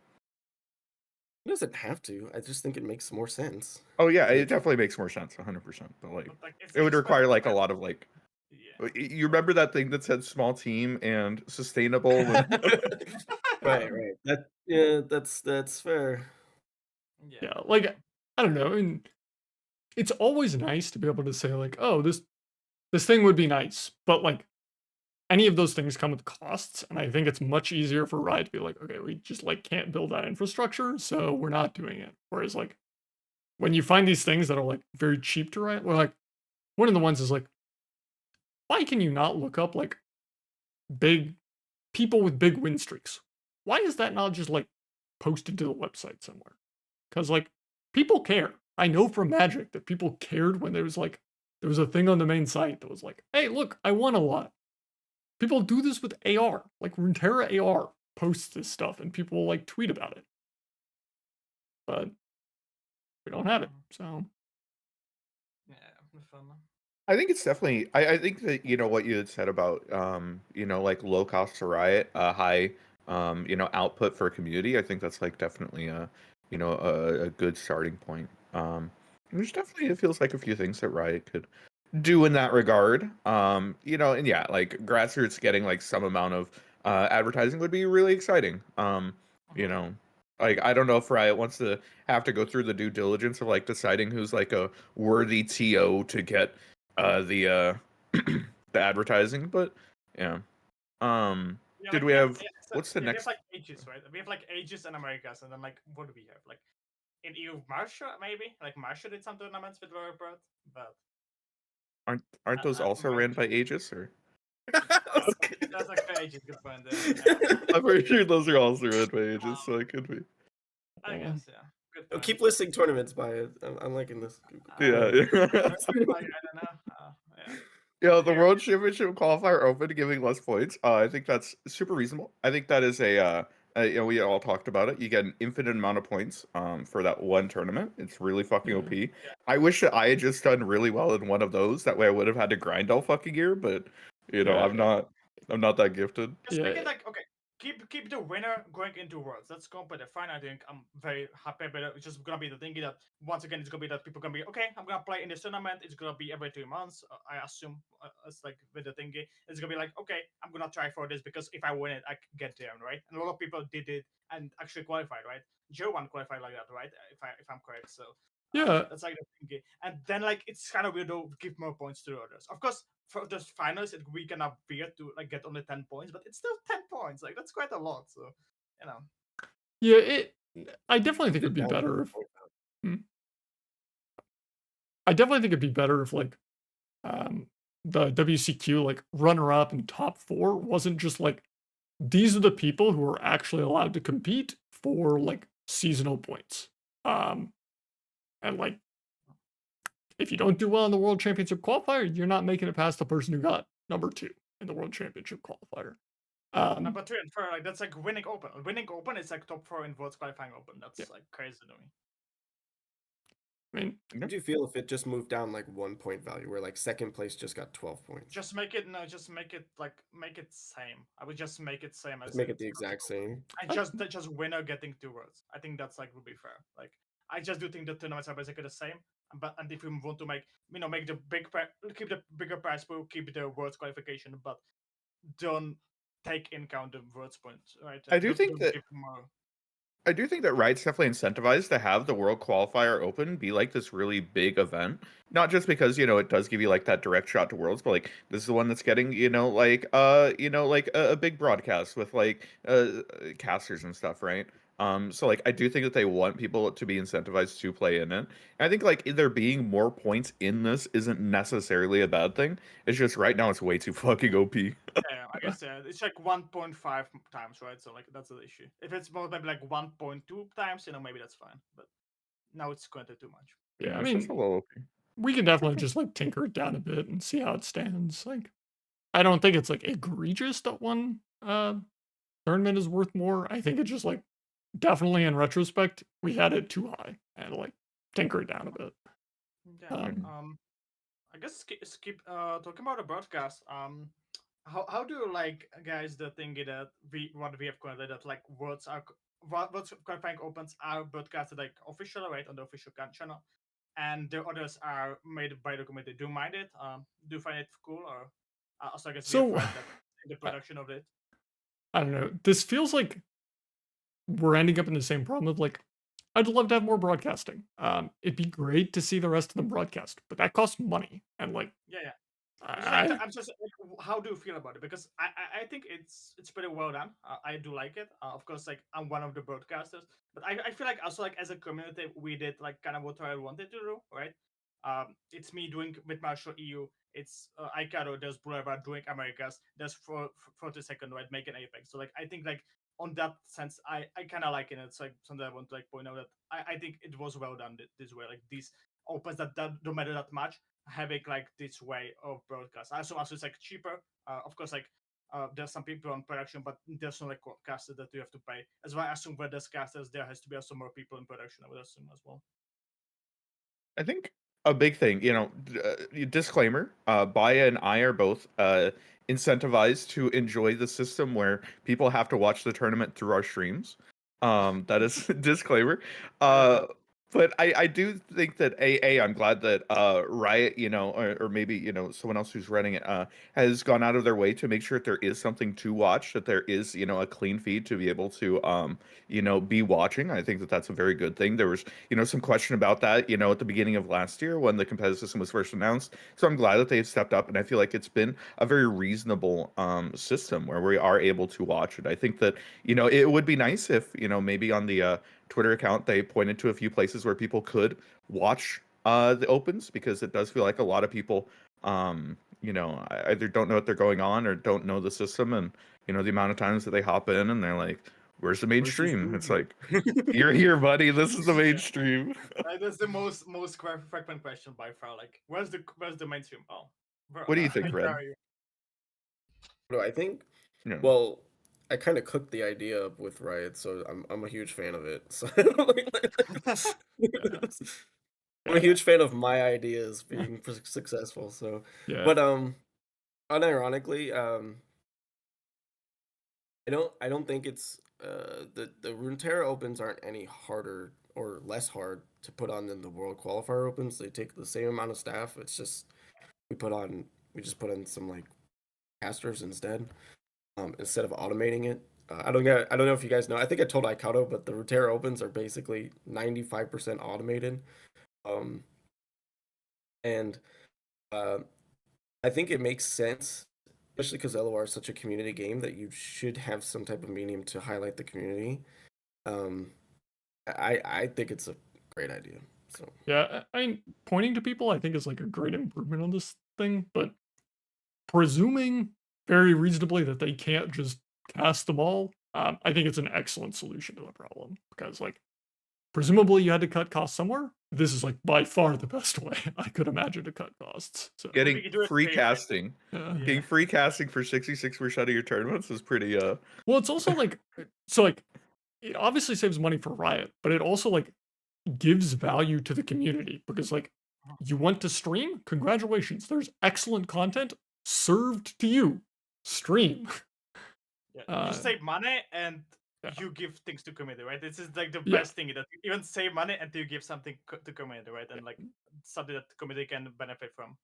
It doesn't have to. I just think it makes more sense. Oh yeah, it definitely makes more sense, 100%. But like, it would require like a lot of like. Yeah. You remember that thing that said small team and sustainable? Right. That's fair. Yeah, like I don't know. I mean, it's always nice to be able to say like, oh, this thing would be nice, but like any of those things come with costs, and I think it's much easier for Riot to be like, okay, we just like can't build that infrastructure, so we're not doing it. Whereas like when you find these things that are like very cheap to Riot, well, like one of the ones is like, why can you not look up like big people with big win streaks? Why is that not just like posted to the website somewhere? Because like people care. I know from Magic that people cared when there was a thing on the main site that was like, hey, look, I won a lot. People do this with AR. Like Runeterra AR posts this stuff and people will like tweet about it. But we don't have it, so. Yeah, fun. I think it's definitely. I think that what you had said about like low cost to Riot, high output for a community. I think that's like definitely a good starting point. There's definitely, it feels like a few things that Riot could do in that regard. And yeah, like Grassroots getting like some amount of advertising would be really exciting. Like, I don't know if Riot wants to have to go through the due diligence of like deciding who's like a worthy TO to get the the advertising, but yeah. Yeah, Did like we have yeah, so, what's the yeah, we have next? like Aegis, right? We have like Aegis and Americas, and then like what do we have? Like in EU Marsha, maybe? Like Marsha did some tournaments with Royal Bird, but Aren't those also ran by Aegis or? that's like the Aegis good point there. Yeah. I'm pretty sure those are also ran by Aegis, so it could be. I guess, yeah. Good Oh, point. keep listing tournaments by it. I'm liking this. Yeah, Like, yeah. I don't know. Yeah. Yeah, the Here, World Championship qualifier open giving less points. I think that's super reasonable. I think that is you know, we all talked about it. You get an infinite amount of points for that one tournament. It's really fucking Yeah. OP. I wish that I had just done really well in one of those. That way I would have had to grind all fucking year, but you know, Yeah. I'm not that gifted. just make it Yeah. like, okay, keep the winner going into Worlds. That's competitive fine. I think I'm very happy about it. It's just gonna be the thingy that once again it's gonna be that people gonna be okay. I'm gonna play in this tournament. It's gonna be every 2 months. I assume it's like with the thingy. It's gonna be like, okay, I'm gonna try for this because if I win it, I can get there, right? And a lot of people did it and actually qualified, right? Joe one qualified like that, right? If I'm correct, so. Yeah. That's like the thingy, and then like it's kind of weird to give more points to the others. Of course, for the finals, we can appear to like get only 10 points, but it's still 10 points. Like that's quite a lot. So, you know. Yeah. I definitely think it'd be better if. I definitely think it'd be better if like the WCQ like runner up and top 4 wasn't just like these are the people who are actually allowed to compete for like seasonal points. And like if you don't do well in the World Championship qualifier, you're not making it past the person who got number 2 in the World Championship qualifier. Number 3 and 4, like that's like winning open. Winning open is like top 4 in Worlds qualifying open. That's Yeah. like crazy to me. I mean, How do you feel if it just moved down like 1 point value, where like second place just got 12 points? Just make it make it same. I would just make it same as Just make it the exact same. and just winner getting 2 words. I think that's like would be fair. Like I just do think the tournaments are basically the same. But and if we want to make make the keep the bigger prize pool, keep the words qualification, but don't take in count the words points, right? I do think Don't that give more. I do think that Riot's definitely incentivized to have the World Qualifier Open be like this really big event. Not just because, you know, it does give you like that direct shot to Worlds, but like this is the one that's getting, like a big broadcast with like casters and stuff, right? So like I do think that they want people to be incentivized to play in it. And I think like there being more points in this isn't necessarily a bad thing. It's just right now it's way too fucking OP. Yeah, I guess it's like 1.5 times, right? So like that's the issue. If it's more maybe like 1.2 times, maybe that's fine. But now it's kind of too much. yeah, I It's just a mean, little OP. we can definitely just like tinker it down a bit and see how it stands. Like, I don't think it's like egregious that one tournament is worth more. I think it's just like definitely in retrospect we had it too high and like tinker it down a bit. Yeah. I guess skip talking about the broadcast. How do you like guys the thing that we have called that like words qualifying opens are broadcasted like officially, right, on the official channel, and the others are made by the committee. Do you mind it? Do you find it cool, or also I guess we have So right that in the production of it? I don't know. This feels like we're ending up in the same problem of like I'd love to have more broadcasting. It'd be great to see the rest of them broadcast, but that costs money. And like Yeah. I I'm just like, how do you feel about it? Because I think it's pretty well done. I do like it. Of course, like I'm one of the broadcasters, but I feel like also like as a community we did like kind of what I wanted to do, right? It's me doing with Marshall EU. It's Aikado. There's Boulevard doing Americas. There's 42nd, right, making Apex. So like I think like on that sense, I kind of like it. It's like something I want to like point out that I think it was well done this way. Like these opens that don't matter that much having like this way of broadcast. I assume also it's like cheaper. Of course, like there's some people on production, but there's no like casters that you have to pay. As well, I assume where there's casters, there has to be also more people in production. I would assume as well. I think a big thing, you know, disclaimer, Baya and I are both incentivized to enjoy the system where people have to watch the tournament through our streams. That is disclaimer. but I do think that I'm glad that Riot, or maybe someone else who's running it, has gone out of their way to make sure that there is something to watch, that there is a clean feed to be able to be watching. I think that that's a very good thing. There was some question about that at the beginning of last year when the competitive system was first announced. So I'm glad that they've stepped up, and I feel like it's been a very reasonable system where we are able to watch it. I think that it would be nice if maybe on the Twitter account they pointed to a few places where people could watch the opens, because it does feel like a lot of people either don't know what they're going on or don't know the system, and the amount of times that they hop in and they're like, where's the mainstream? It's like, you're here, buddy, this is the mainstream. That's the most frequent question by far. Like, where's the mainstream? Oh, What do you think, where Red? are you? What do I think? Yeah. Well, I kind of cooked the idea up with Riot, so I'm a huge fan of it. So I'm a huge fan of my ideas being successful. So, Yeah. but unironically, I don't think it's the Runeterra opens aren't any harder or less hard to put on than the World Qualifier opens. They take the same amount of staff. It's just we just put in some like casters instead of automating it. I don't know if you guys know. I think I told Aikado, but the Runeterra opens are basically 95% automated. And I think it makes sense, especially because LOR is such a community game, that you should have some type of medium to highlight the community. I think it's a great idea. So Yeah, I mean, pointing to people I think is like a great improvement on this thing, but presuming very reasonably that they can't just cast them all, I think it's an excellent solution to the problem, because like presumably you had to cut costs somewhere. This is like by far the best way I could imagine to cut costs. So We Getting could do it free free, right? casting. yeah. Getting free casting for 66% of your tournaments is pretty Well, it's also like so like it obviously saves money for Riot, but it also like gives value to the community, because like you want to stream, congratulations, there's excellent content served to you. Stream. Yeah, you save money and yeah. you give things to community, right? This is like the Yeah. best thing, that you even save money and you give something to community, right? And like something that the community can benefit from.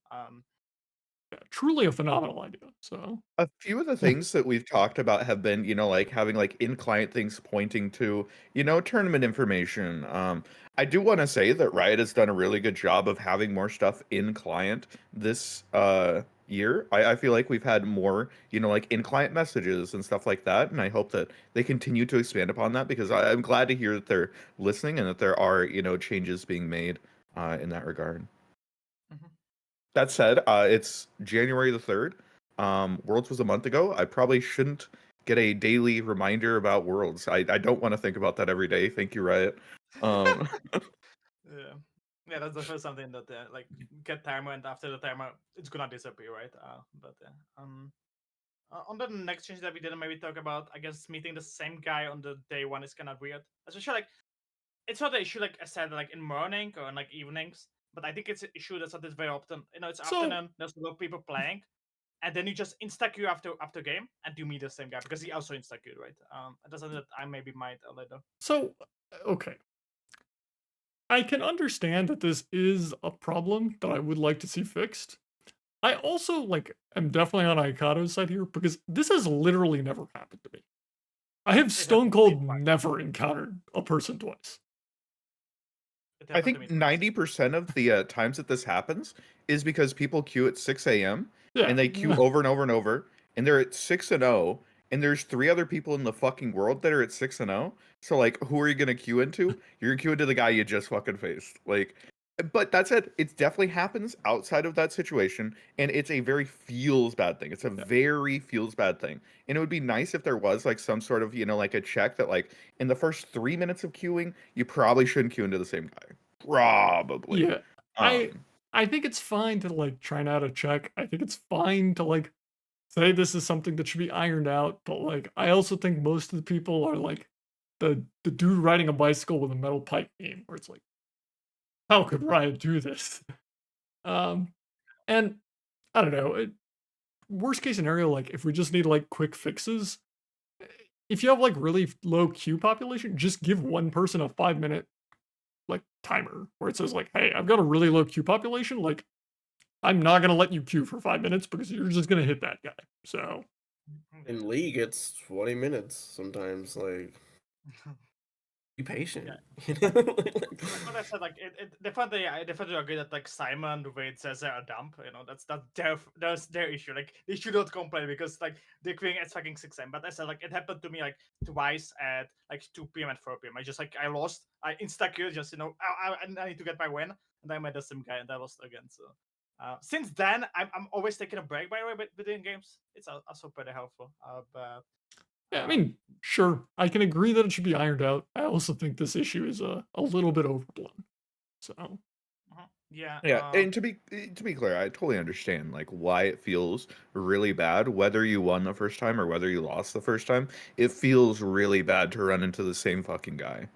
Yeah, truly a phenomenal idea. So a few of the things that we've talked about have been, like having like in-client things pointing to, tournament information. I do want to say that Riot has done a really good job of having more stuff in client this year. I feel like we've had more, like in-client messages and stuff like that, and I hope that they continue to expand upon that, because I'm glad to hear that they're listening and that there are, changes being made in that regard. That said, it's January the 3rd. Worlds was a month ago. I probably shouldn't get a daily reminder about Worlds. I don't want to think about that every day. Thank you, Riot. Yeah, that's the first something that like get timer, and after the timer, it's gonna disappear, right? On the next change that we didn't maybe talk about, I guess meeting the same guy on the day one is kind of weird. Especially like it's not an issue like I said like in morning or in like evenings, but I think it's an issue that's not this very often. It's afternoon. There's a lot of people playing, and then you just insta queue after game, and you meet the same guy because he also insta queued, right? That's something that I maybe might later. So okay, I can understand that this is a problem that I would like to see fixed. I also like am definitely on Aikado's side here, because this has literally never happened to me. I have Stone Cold never encountered a person twice. I think 90% of the times that this happens is because people queue at 6 a.m. Yeah. and they queue over and over and over, and they're at 6-0, and there's 3 other people in the fucking world that are at 6-0. So like, who are you gonna queue into? You're gonna queue into the guy you just fucking faced. Like, but that said, it definitely happens outside of that situation, and it's a very feels bad thing. It's a very feels bad thing, and it would be nice if there was like some sort of like a check that like in the first 3 minutes of queuing, you probably shouldn't queue into the same guy. Probably. Yeah. I think it's fine to like try not to check. I think it's fine to like say this is something that should be ironed out, but like I also think most of the people are like the dude riding a bicycle with a metal pipe meme, where it's like, how could Riot do this? And I don't know. Worst case scenario, like if we just need like quick fixes, if you have like really low queue population, just give one person a 5-minute like timer where it says like, hey, I've got a really low queue population. Like, I'm not gonna let you queue for 5 minutes because you're just gonna hit that guy. So In League, it's 20 minutes sometimes. Like, be patient. Yeah. You know? Like what I said, like I definitely agree that like Simon the way it says they're a dump, that's their issue. Like they should not complain because like they're queuing at fucking 6 a.m. But I said like it happened to me like twice at like 2 p.m. and 4 p.m. I lost. I insta queued just I need to get my win, and I met the same guy and I lost again. So since then I'm always taking a break by the way between games. It's also pretty helpful. But yeah, I mean, sure, I can agree that it should be ironed out. I also think this issue is a little bit overblown. So yeah. And to be clear, I totally understand like why it feels really bad, whether you won the first time or whether you lost the first time. It feels really bad to run into the same fucking guy.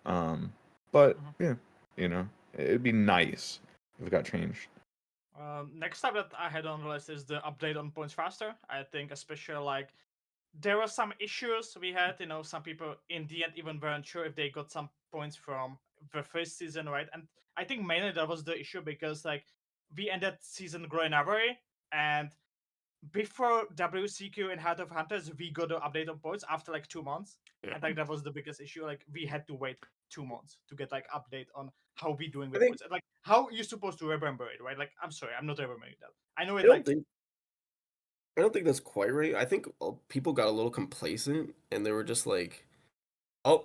But yeah, it'd be nice if it got changed. Next up that I had on the list is the update on points faster. I think especially like there were some issues we had. Some people in the end even weren't sure if they got some points from the first season, right? And I think mainly that was the issue because like we ended season growing Avery, and before WCQ and Heart of Hunters, we got the update on points after like 2 months. yeah. I think that was the biggest issue. Like we had to wait 2 months to get like update on how we doing I with think- points. Like how you're supposed to remember it, right? Like I'm sorry, I'm not remembering that. I know it I like don't think that's quite right. I think people got a little complacent and they were just like, "Oh,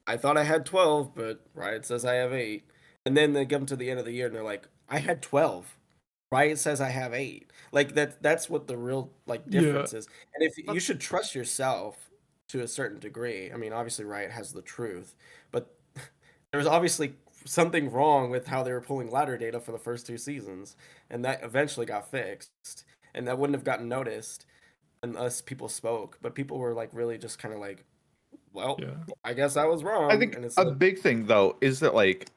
I thought I had 12, but Riot says I have 8." And then they come to the end of the year and they're like, "I had 12. Riot says I have 8." Like that's what the real like Yeah. difference is. And if But- you should trust yourself to a certain degree. I mean, obviously Riot has the truth, but there was obviously something wrong with how they were pulling ladder data for the first 2 seasons, and that eventually got fixed. And that wouldn't have gotten noticed unless people spoke. But people were like really just kind of like, well, Yeah. I guess I was wrong. I think and it's a like, big thing though is that like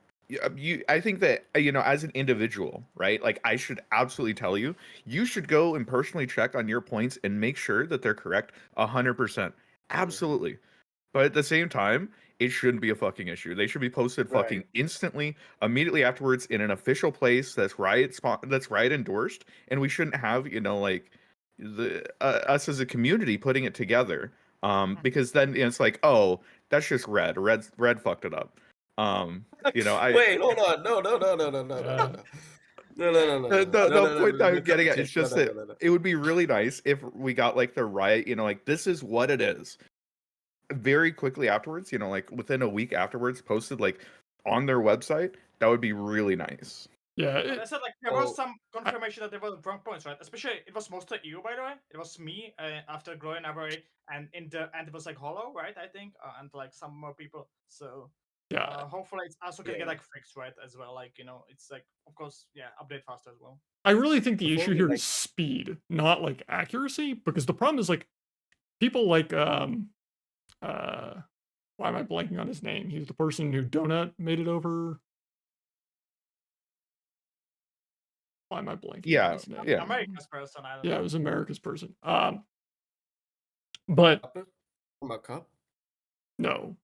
I think that as an individual, right? Like I should absolutely tell you, you should go and personally check on your points and make sure that they're correct 100%. Absolutely. But at the same time, it shouldn't be a fucking issue. They should be posted fucking Right. instantly, immediately afterwards in an official place that's Riot endorsed, and we shouldn't have, like the us as a community putting it together. Because then it's like, oh, that's just red. Red fucked it up. wait, hold on, no. The point that I'm getting at is just that no. it would be really nice if we got like the Riot, like this is what it is. Very quickly afterwards, like within a week afterwards, posted like on their website. That would be really nice. Yeah. But I said like there was some confirmation that there were wrong points, right? Especially it was mostly you, by the way. It was me after growing Avery, and it was like Hollow, right? I think, and like some more people. So Yeah. hopefully it's also can Yeah. get like fixed, right? As well, like it's like of course, yeah, update faster as well. I really think the Before issue we, here like- is speed, not like accuracy, because the problem is like people like why am I blanking on his name? He's the person who Donut made it over. Why am I blanking Yeah, on his name? yeah. America's person, I don't Yeah, know. it was America's person. But From a cup? no.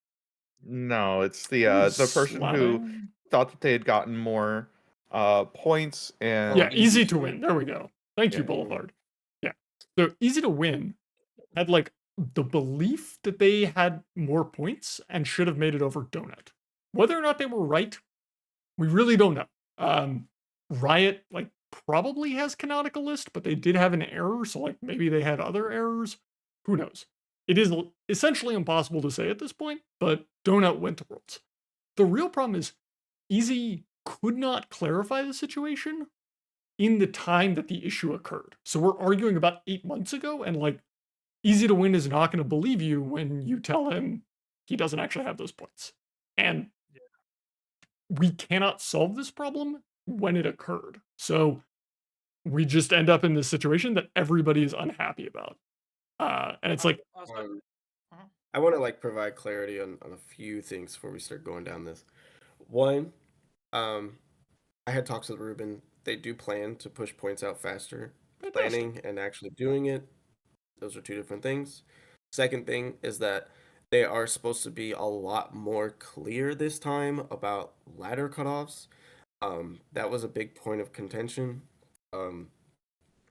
No, it's the Who's person who Slava? thought that they had gotten more points and Yeah, Easy easy to to win. win. There we go. Thank you, Yeah. Boulevard. Yeah. So easy to win had like the belief that they had more points and should have made it over Donut. Whether or not they were right, we really don't know. Riot like probably has canonical list, but they did have an error, so like maybe they had other errors. Who knows? It is essentially impossible to say at this point, but Donut went to Worlds. The real problem is Easy could not clarify the situation in the time that the issue occurred. So we're arguing about 8 months ago, and like Easy to Win is not going to believe you when you tell him he doesn't actually have those points. And we cannot solve this problem when it occurred. So we just end up in this situation that everybody is unhappy about. And it's like, Also, I want to like provide clarity on a few things before we start going down this. One, I had talks with Ruben. They do plan to push points out faster. fantastic. Planning and actually doing it, those are two different things. Second thing is that they are supposed to be a lot more clear this time about ladder cutoffs. That was a big point of contention,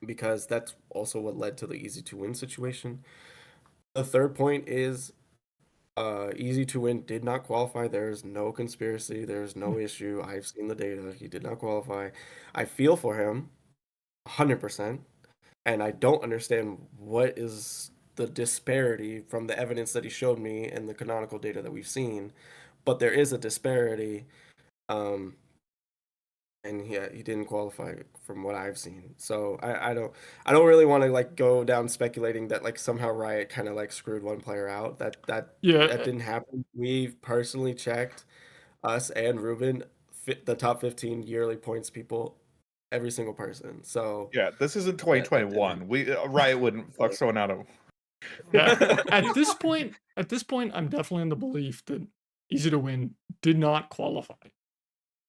because that's also what led to the easy to win situation. The third point is easy to win did not qualify. There's no conspiracy. There's no issue. I've seen the data. He did not qualify. I feel for him 100%. And I don't understand what is the disparity from the evidence that he showed me and the canonical data that we've seen. But there is a disparity. And he didn't qualify from what I've seen. So I don't really want to like go down speculating that like somehow Riot kind of like screwed one player out. That Yeah, didn't happen. We've personally checked, us and Ruben, the top 15 yearly points people, every single person. So Yeah, this isn't that didn't 2021. We Riot wouldn't fuck someone out of. yeah. At this point, I'm definitely in the belief that Easy to Win did not qualify.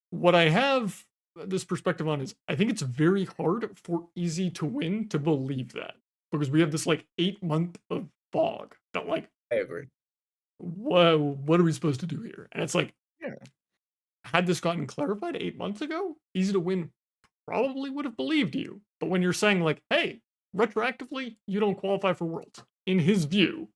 What I have this perspective on is I think it's very hard for Easy to Win to believe that because we have this like 8-month of fog that like, I agree. whoa, what are we supposed to do here? And it's like, Yeah. had this gotten clarified 8 months ago, Easy to Win probably would have believed you. But when you're saying like, hey, retroactively, you don't qualify for Worlds, in his view,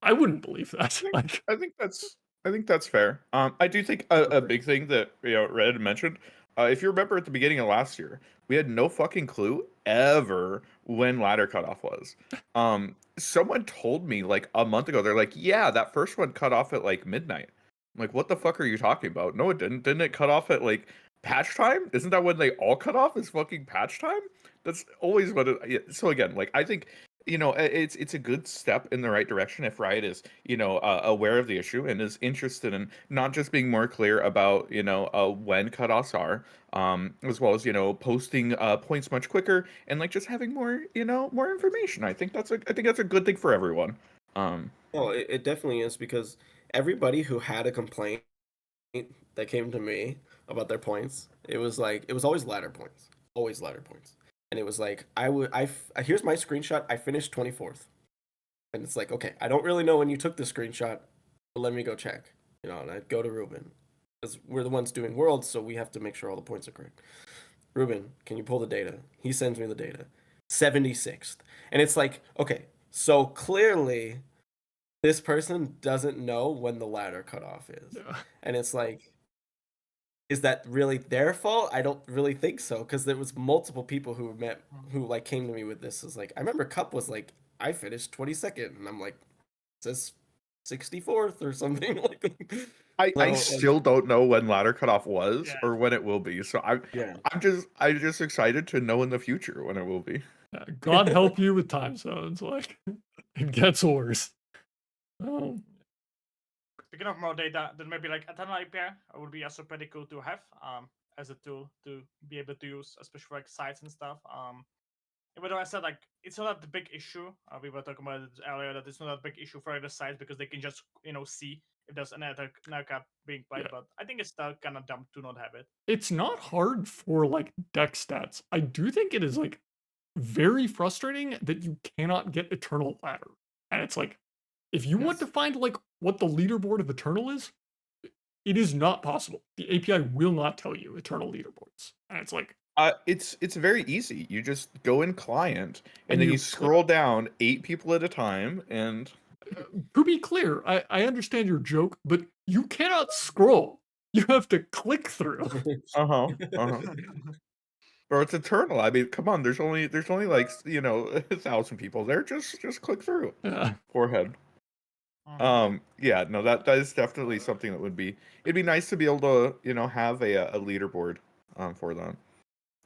I wouldn't believe that. Like, I think that's fair. I do think a big thing that Red mentioned. If you remember at the beginning of last year, we had no fucking clue ever when ladder cutoff was. Someone told me like a month ago. They're like, "Yeah, that first one cut off at like midnight." I'm like, "What the fuck are you talking about?" No, it didn't. Didn't it cut off at like patch time? Isn't that when they all cut off? Is fucking patch time? That's always what it. Yeah, so again, like I think it's a good step in the right direction if Riot is aware of the issue and is interested in not just being more clear about when cutoffs are, as well as posting points much quicker and like just having more more information. I think that's a good thing for everyone. Oh, it definitely is, because everybody who had a complaint that came to me about their points, it was always ladder points, always ladder points, and it was like here's my screenshot. I finished 24th, and it's like, okay, I don't really know when you took the screenshot, but let me go check. And I'd go to Ruben, because we're the ones doing Worlds, so we have to make sure all the points are correct. Ruben, can you pull the data? He sends me the data. 76th, and it's like, okay, so clearly this person doesn't know when the ladder cutoff is. yeah. And it's like, is that really their fault? I don't really think so, because there was multiple people who like came to me with this. Is like, I remember Cup was like, I finished 22nd, and I'm like, it says 64th or something. I still don't know when ladder cutoff was Yeah. or when it will be. So I'm just excited to know in the future when it will be. God help you with time zones. Like, it gets worse. Speaking of more data, then maybe like eternal API would be also pretty cool to have as a tool to be able to use, especially for like sites and stuff. Even though I said like it's not a big issue, we were talking about it earlier that it's not a big issue for the sites because they can just see if there's another cap being played. Yeah. But I think it's still kind of dumb to not have it. It's not hard for like deck stats. I do think it is like very frustrating that you cannot get Eternal Ladder. And it's like, if you want to find like what the leaderboard of Eternal is, it is not possible. The API will not tell you Eternal leaderboards. And it's like, It's very easy. You just go in client and And then you you scroll down 8 people at a time and to be clear, I understand your joke, but you cannot scroll. You have to click through. Bro, it's eternal. I mean, come on. There's only like 1,000 people there. Just click through. Yeah. Forehead. Yeah, no, that is definitely something that it'd be nice to be able to have a leaderboard for that,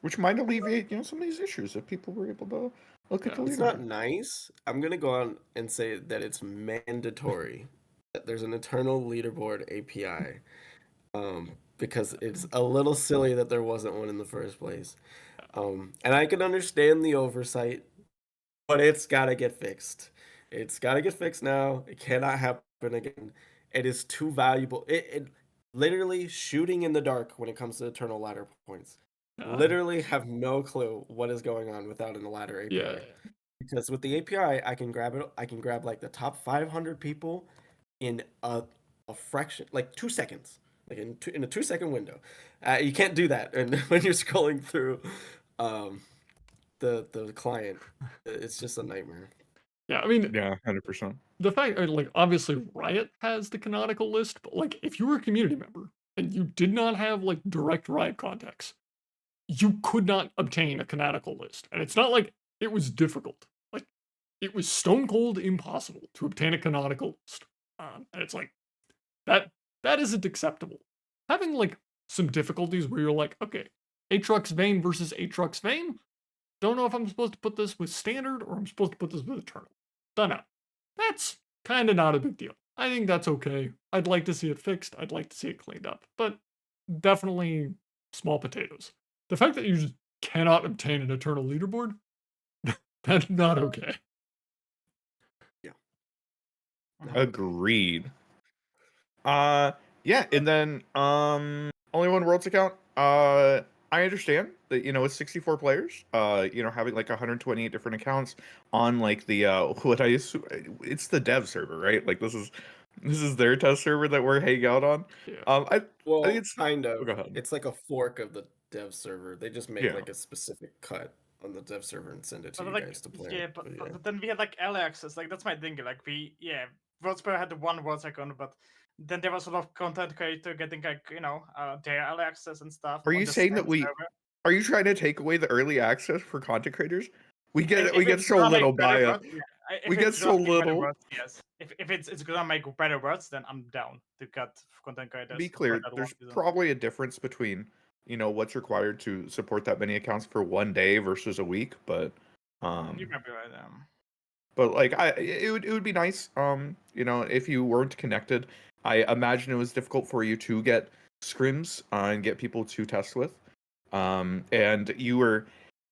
which might alleviate some of these issues if people were able to look at the It's leaderboard. not nice. I'm gonna go on and say that it's mandatory that there's an eternal leaderboard API, because it's a little silly that there wasn't one in the first place. And I can understand the oversight, but it's gotta get fixed. It's gotta get fixed now. It cannot happen again. It is too valuable. It literally shooting in the dark when it comes to eternal ladder points. Literally have no clue what is going on without an ladder API. Yeah. Because with the API, I can grab it. I can grab like the top 500 people in a fraction, like 2 seconds, like in a 2 second window. You can't do that, and when you're scrolling through the client, it's just a nightmare. Yeah, I mean, Yeah, 100%. the fact, like, obviously Riot has the canonical list, but like, if you were a community member and you did not have like direct Riot contacts, you could not obtain a canonical list. And it's not like it was difficult. Like, it was stone cold impossible to obtain a canonical list. And it's like, that isn't acceptable. Having like some difficulties where you're like, okay, Aatrox Vayne versus Aatrox Vayne. Don't know if I'm supposed to put this with standard or I'm supposed to put this with eternal. Don't know. That's kind of not a big deal. I think that's okay. I'd like to see it fixed. I'd like to see it cleaned up, but definitely small potatoes. The fact that you just cannot obtain an eternal leaderboard, that's not okay. Agreed. Yeah, and then only one Worlds account. I understand that it's 64 players. Having like 128 different accounts on like the what I assume it's the dev server, right? Like this is their test server that we're hanging out on. Yeah. I Well, think it's kind of. oh, go ahead. It's like a fork of the dev server. They just make Yeah. like a specific cut on the dev server and send it to But you like, guys to play. yeah, but then we had like early access. Like that's my thing. Like Worldsper had the one Worlds account, but then there was a lot of content creator getting like their early access and stuff. Are on you the saying same that server. are you trying to take away the early access for content creators? We get If so it's gonna make little better by it. words, if We it's get so gonna make better little. words, yes. If it's gonna make better words, then I'm down to cut content creators. To be for clear, that one there's reason. probably a difference between what's required to support that many accounts for one day versus a week, but You might be right. but like it would be nice if you weren't connected. I imagine it was difficult for you to get scrims and get people to test with, and you were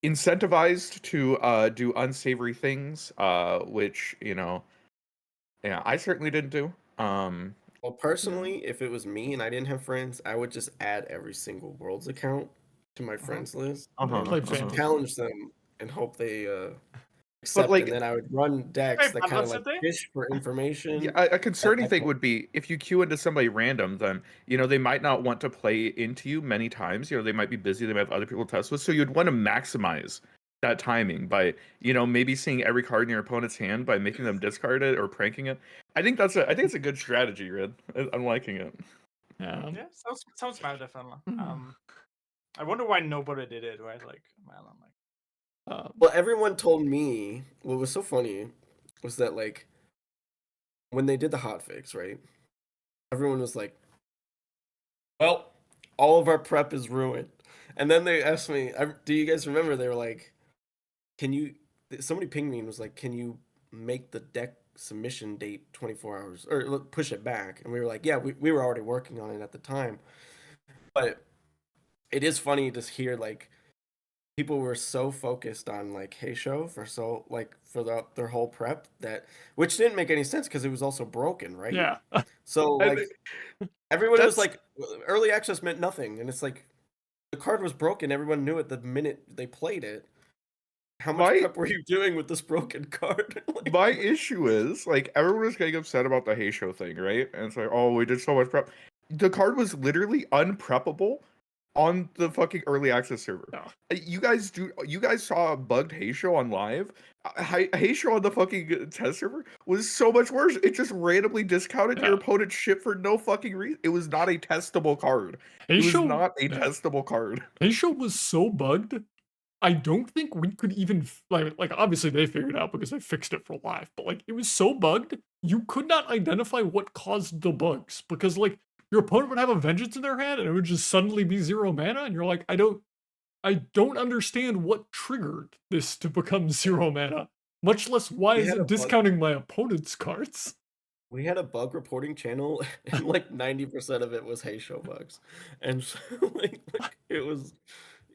incentivized to do unsavory things, which I certainly didn't do. Well, personally, if it was me and I didn't have friends, I would just add every single Worlds account to my friends list. Uh-huh, Play Just fantasy. challenge them and hope they accept. like- and then I would run decks Wait, that kind of like publicity? fish for information. Yeah, a concerning I thing thought- would be if you queue into somebody random, then they might not want to play into you many times. They might be busy, they might have other people to test with, so you'd want to maximize that timing by maybe seeing every card in your opponent's hand by making them discard it or pranking it. I think it's a good strategy, Red. I'm liking it. Yeah. Yeah, sounds smart, definitely. Mhm. I wonder why nobody did it, right? Like, man, I'm like, Well, everyone told me what was so funny was that like when they did the hotfix, right? Everyone was like, "Well, all of our prep is ruined." And then they asked me, "Do you guys remember?" They were like, "Can you?" Somebody pinged me and was like, "Can you make the deck submission date 24 hours or push it back?" And we were like, "Yeah, we were already working on it at the time." But it is funny to hear like people were so focused on like Heisho for their whole prep that which didn't make any sense because it was also broken, right? Yeah. So I like think everyone was that's- like early access meant nothing, and it's like the card was broken. Everyone knew it the minute they played it. How much My- prep were you doing with this broken card? Like, My issue is like everyone was getting upset about the Heisho thing, right? And it's like, oh, we did so much prep. The card was literally unpreppable on the fucking early access server. Yeah. You guys saw a bugged Heisho on live? Heisho on the fucking test server was so much worse. It just randomly discounted your Yeah. opponent's shit for no fucking reason. It was not a testable card. It was Heisho, not a yeah. testable card. Heisho was so bugged. I don't think we could even like obviously they figured it out because they fixed it for live, but like it was so bugged you could not identify what caused the bugs because like your opponent would have a vengeance in their hand and it would just suddenly be 0 mana and you're like I don't understand what triggered this to become 0 mana, much less why We is had a it bug- discounting my opponent's cards. we had a bug reporting channel, and like 90% of it was Heisho bugs, and so, like it was,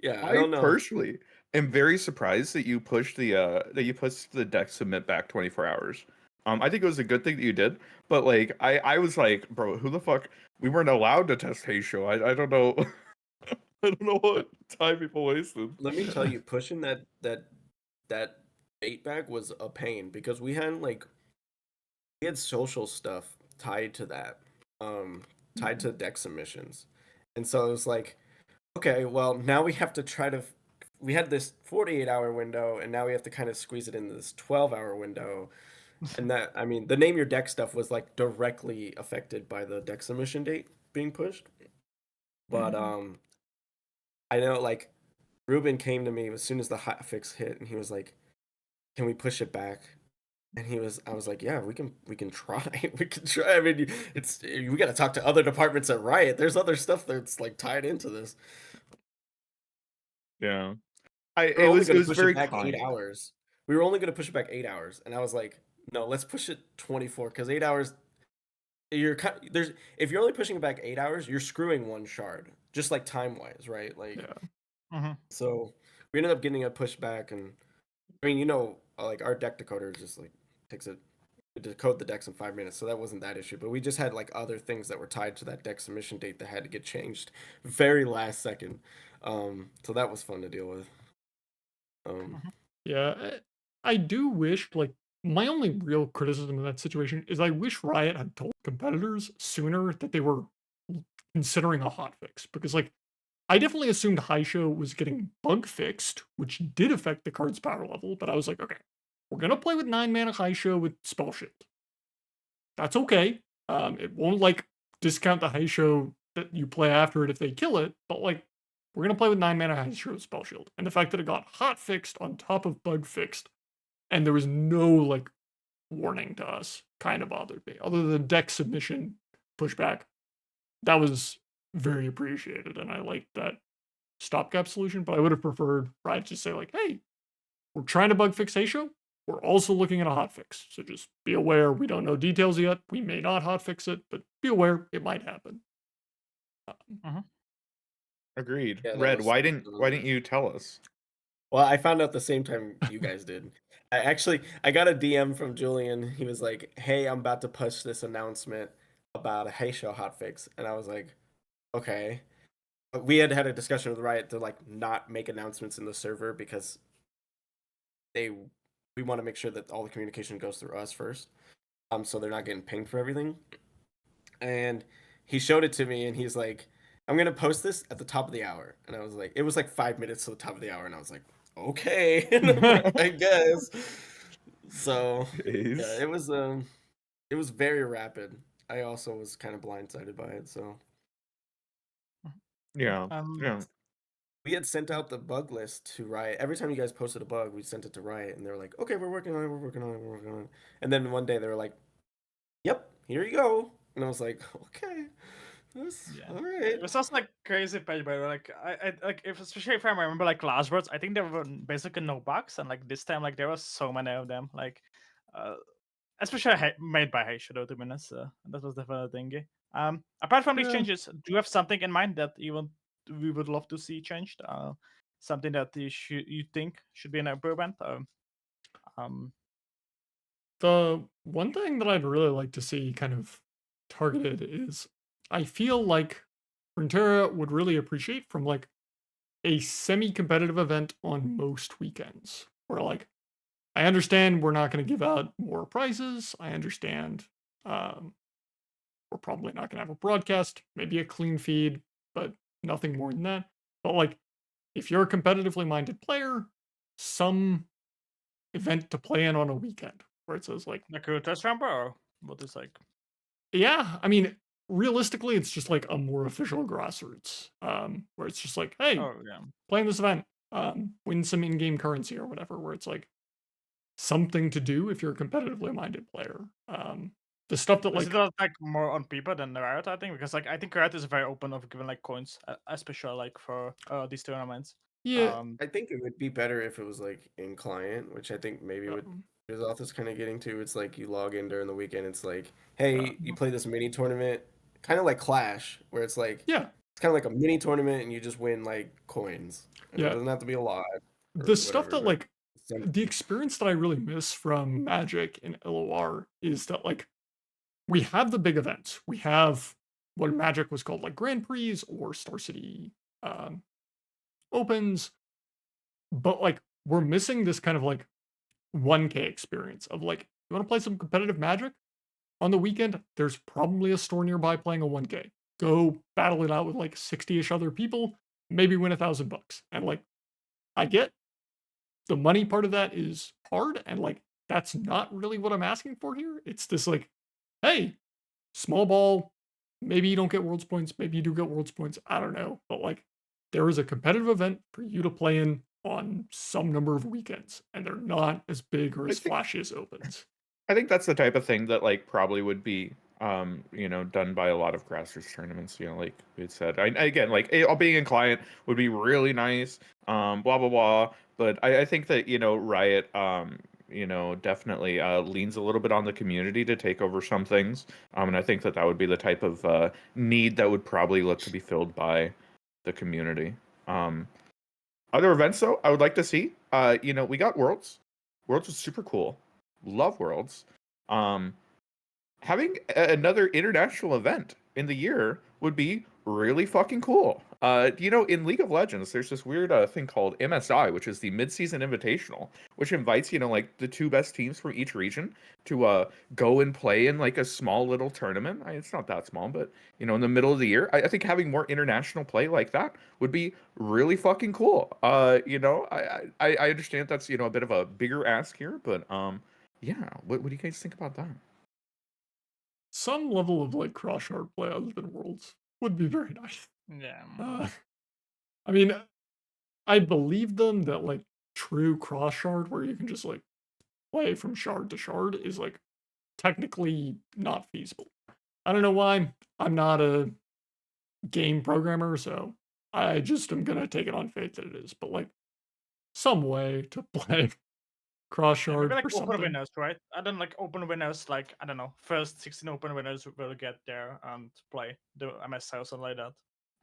yeah. I don't know. Personally am very surprised that you pushed the deck submit back 24 hours. I think it was a good thing that you did, but like I was like, bro, who the fuck? We weren't allowed to test Heisho. I don't know. I don't know what time people wasted. Let me tell you, pushing that bait bag was a pain because we had social stuff tied to that, tied to deck submissions, and so it was like, okay, well now we have to try to. We had this 48-hour window, and now we have to kind of squeeze it into this 12-hour window. And that, I mean, the name your deck stuff was like directly affected by the deck submission date being pushed. But I know like Ruben came to me as soon as the hotfix hit, and he was like, "Can we push it back?" And I was like, "Yeah, we can try. We can try. I mean, we got to talk to other departments at Riot. There's other stuff that's like tied into this. Yeah. We're It only was going to push very it back kind. 8 hours. We were only going to push it back 8 hours, and I was like, no, let's push it 24 because 8 hours. If you're only pushing it back 8 hours, you're screwing one shard, just like time wise, right? Like, Yeah. so we ended up getting a pushback, and I mean, like our deck decoder just like takes it to decode the decks in 5 minutes, so that wasn't that issue. But we just had like other things that were tied to that deck submission date that had to get changed very last second. So that was fun to deal with. Yeah, I do wish, like, my only real criticism of that situation is I wish Riot had told competitors sooner that they were considering a hotfix, because, like, I definitely assumed Heisho was getting bug fixed, which did affect the card's power level, but I was like, okay, we're gonna play with 9 mana Heisho with Spell Shield. That's okay. It won't, like, discount the Heisho that you play after it if they kill it, but, like, we're gonna play with 9 mana Heisho with Spell Shield. And the fact that it got hot fixed on top of bug fixed, and there was no, like, warning to us, kind of bothered me. Other than deck submission pushback, that was very appreciated, and I liked that stopgap solution, but I would have preferred Riot to say, like, hey, we're trying to bug fix Heisho. We're also looking at a hotfix. So just be aware, we don't know details yet. We may not hotfix it, but be aware it might happen. Agreed. Yeah, that Red, was- why didn't you tell us? Well, I found out the same time you guys did. I got a DM from Julian. He was like, "Hey, I'm about to push this announcement about a Heisho hotfix," and I was like, "Okay." We had had a discussion with Riot to like not make announcements in the server because we want to make sure that all the communication goes through us first, so they're not getting pinged for everything. And he showed it to me, and he's like, "I'm gonna post this at the top of the hour," and I was like, it was like 5 minutes to the top of the hour, and I was like, okay, I guess. So yeah, it was very rapid. I also was kind of blindsided by it. So Yeah. we had sent out the bug list to Riot. Every time you guys posted a bug, we sent it to Riot, and they were like, "Okay, we're working on it. We're working on it. We're working on it." And then one day they were like, "Yep, here you go." And I was like, "Okay, that's all right." It was just like crazy page, but like I like especially if I remember like last words, I think there were basically no bugs, and like this time like there was so many of them, like especially made by Heisho, though, to be honest. That was definitely a thingy. Apart from these changes, do you have something in mind that we would love to see changed? Something that you think should be an improvement? The one thing that I'd really like to see kind of targeted is I feel like Runeterra would really appreciate from like a semi-competitive event on most weekends. Where like I understand we're not going to give out more prizes. I understand we're probably not going to have a broadcast, maybe a clean feed, but nothing more than that. But like if you're a competitively minded player, some event to play in on a weekend where it says like a test ramper, or what is like? Yeah, I mean, realistically, it's just like a more official grassroots, where it's just like, hey, Oh yeah. playing this event, win some in-game currency or whatever, where it's like something to do if you're a competitively minded player. The stuff that Is like, it like more on people than Riot, I think, because like I think Riot is very open of giving like coins, especially like for these tournaments. yeah, I think it would be better if it was like in client, which I think maybe what Drisoth is kind of getting to. It's like you log in during the weekend. It's like, hey, you play this mini tournament, kind of like Clash, where it's like, yeah, it's kind of like a mini tournament, and you just win like coins. And Yeah. it doesn't have to be a lot. or the stuff whatever, that but like some- the experience that I really miss from Magic and LOR is that like we have the big events. We have what Magic was called like Grand Prix or Star City Opens, but like we're missing this kind of like 1K experience of like, you want to play some competitive Magic on the weekend? There's probably a store nearby playing a 1K. Go battle it out with like 60-ish other people, maybe win $1,000. And like, I get the money part of that is hard, and like that's not really what I'm asking for here. It's this like, hey, small ball, maybe you don't get worlds points, maybe you do get worlds points, I don't know. But like there is a competitive event for you to play in on some number of weekends, and they're not as big or I as think flashy as opens. I think that's the type of thing that like probably would be done by a lot of grassroots tournaments. Like we said, again, like being in client would be really nice. Blah blah blah. But I think that Riot definitely leans a little bit on the community to take over some things. And I think that that would be the type of need that would probably look to be filled by the community. Other events though, I would like to see. We got Worlds. Worlds was super cool. Love Worlds. Having another international event in the year would be really fucking cool. In League of Legends, there's this weird thing called MSI, which is the Mid-Season Invitational, which invites, like the 2 best teams from each region to go and play in like a small little tournament. It's not that small, but in the middle of the year, I think having more international play like that would be really fucking cool. I understand that's a bit of a bigger ask here, but yeah, what do you guys think about that? Some level of like cross shard play other than Worlds would be very nice. Yeah. I mean, I believe them that like true cross shard where you can just like play from shard to shard is like technically not feasible. I don't know why. I'm not a game programmer, so I just am gonna take it on faith that it is. But like some way to play cross Yeah, maybe shard like for open something. winners, right? I don't like open winners. Like I don't know, first 16 open winners will get there and play the MSI or something like that.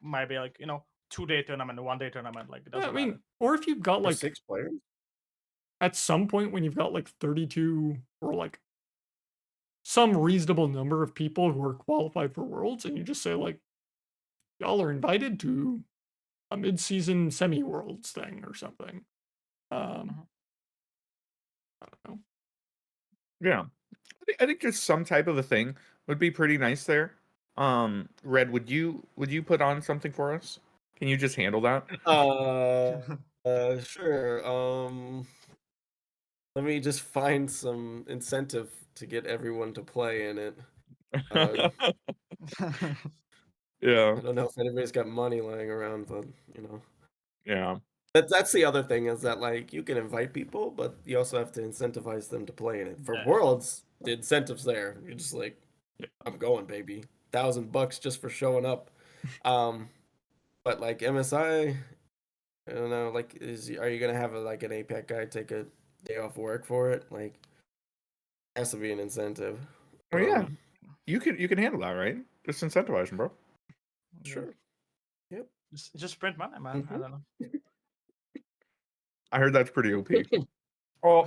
Might be like 2-day tournament, 1-day tournament. Like it Yeah, I doesn't matter. mean, or if you've got For like 6 players? at some point when you've got like 32 or like some reasonable number of people who are qualified for Worlds, and you just say like, y'all are invited to a mid-season semi-Worlds thing or something. Mhm. I don't know. Yeah, I think just some type of a thing would be pretty nice there. Red, would you put on something for us? Can you just handle that? Sure. Let me just find some incentive to get everyone to play in it. Yeah, I don't know if anybody's got money lying around, but yeah, that's the other thing is that like you can invite people, but you also have to incentivize them to play in it. For Yeah. Worlds, the incentive's there. You're just like, Yeah. I'm going, baby. $1,000 just for showing up. But like MSI, I don't know. Like, are you gonna have like an APAC guy take a day off work for it? Like, has to be an incentive. oh yeah, you can handle that, right? Just incentivize them, bro. Sure. Yep. Just print money, man. I Mhm. don't know. I heard that's pretty OP. We'll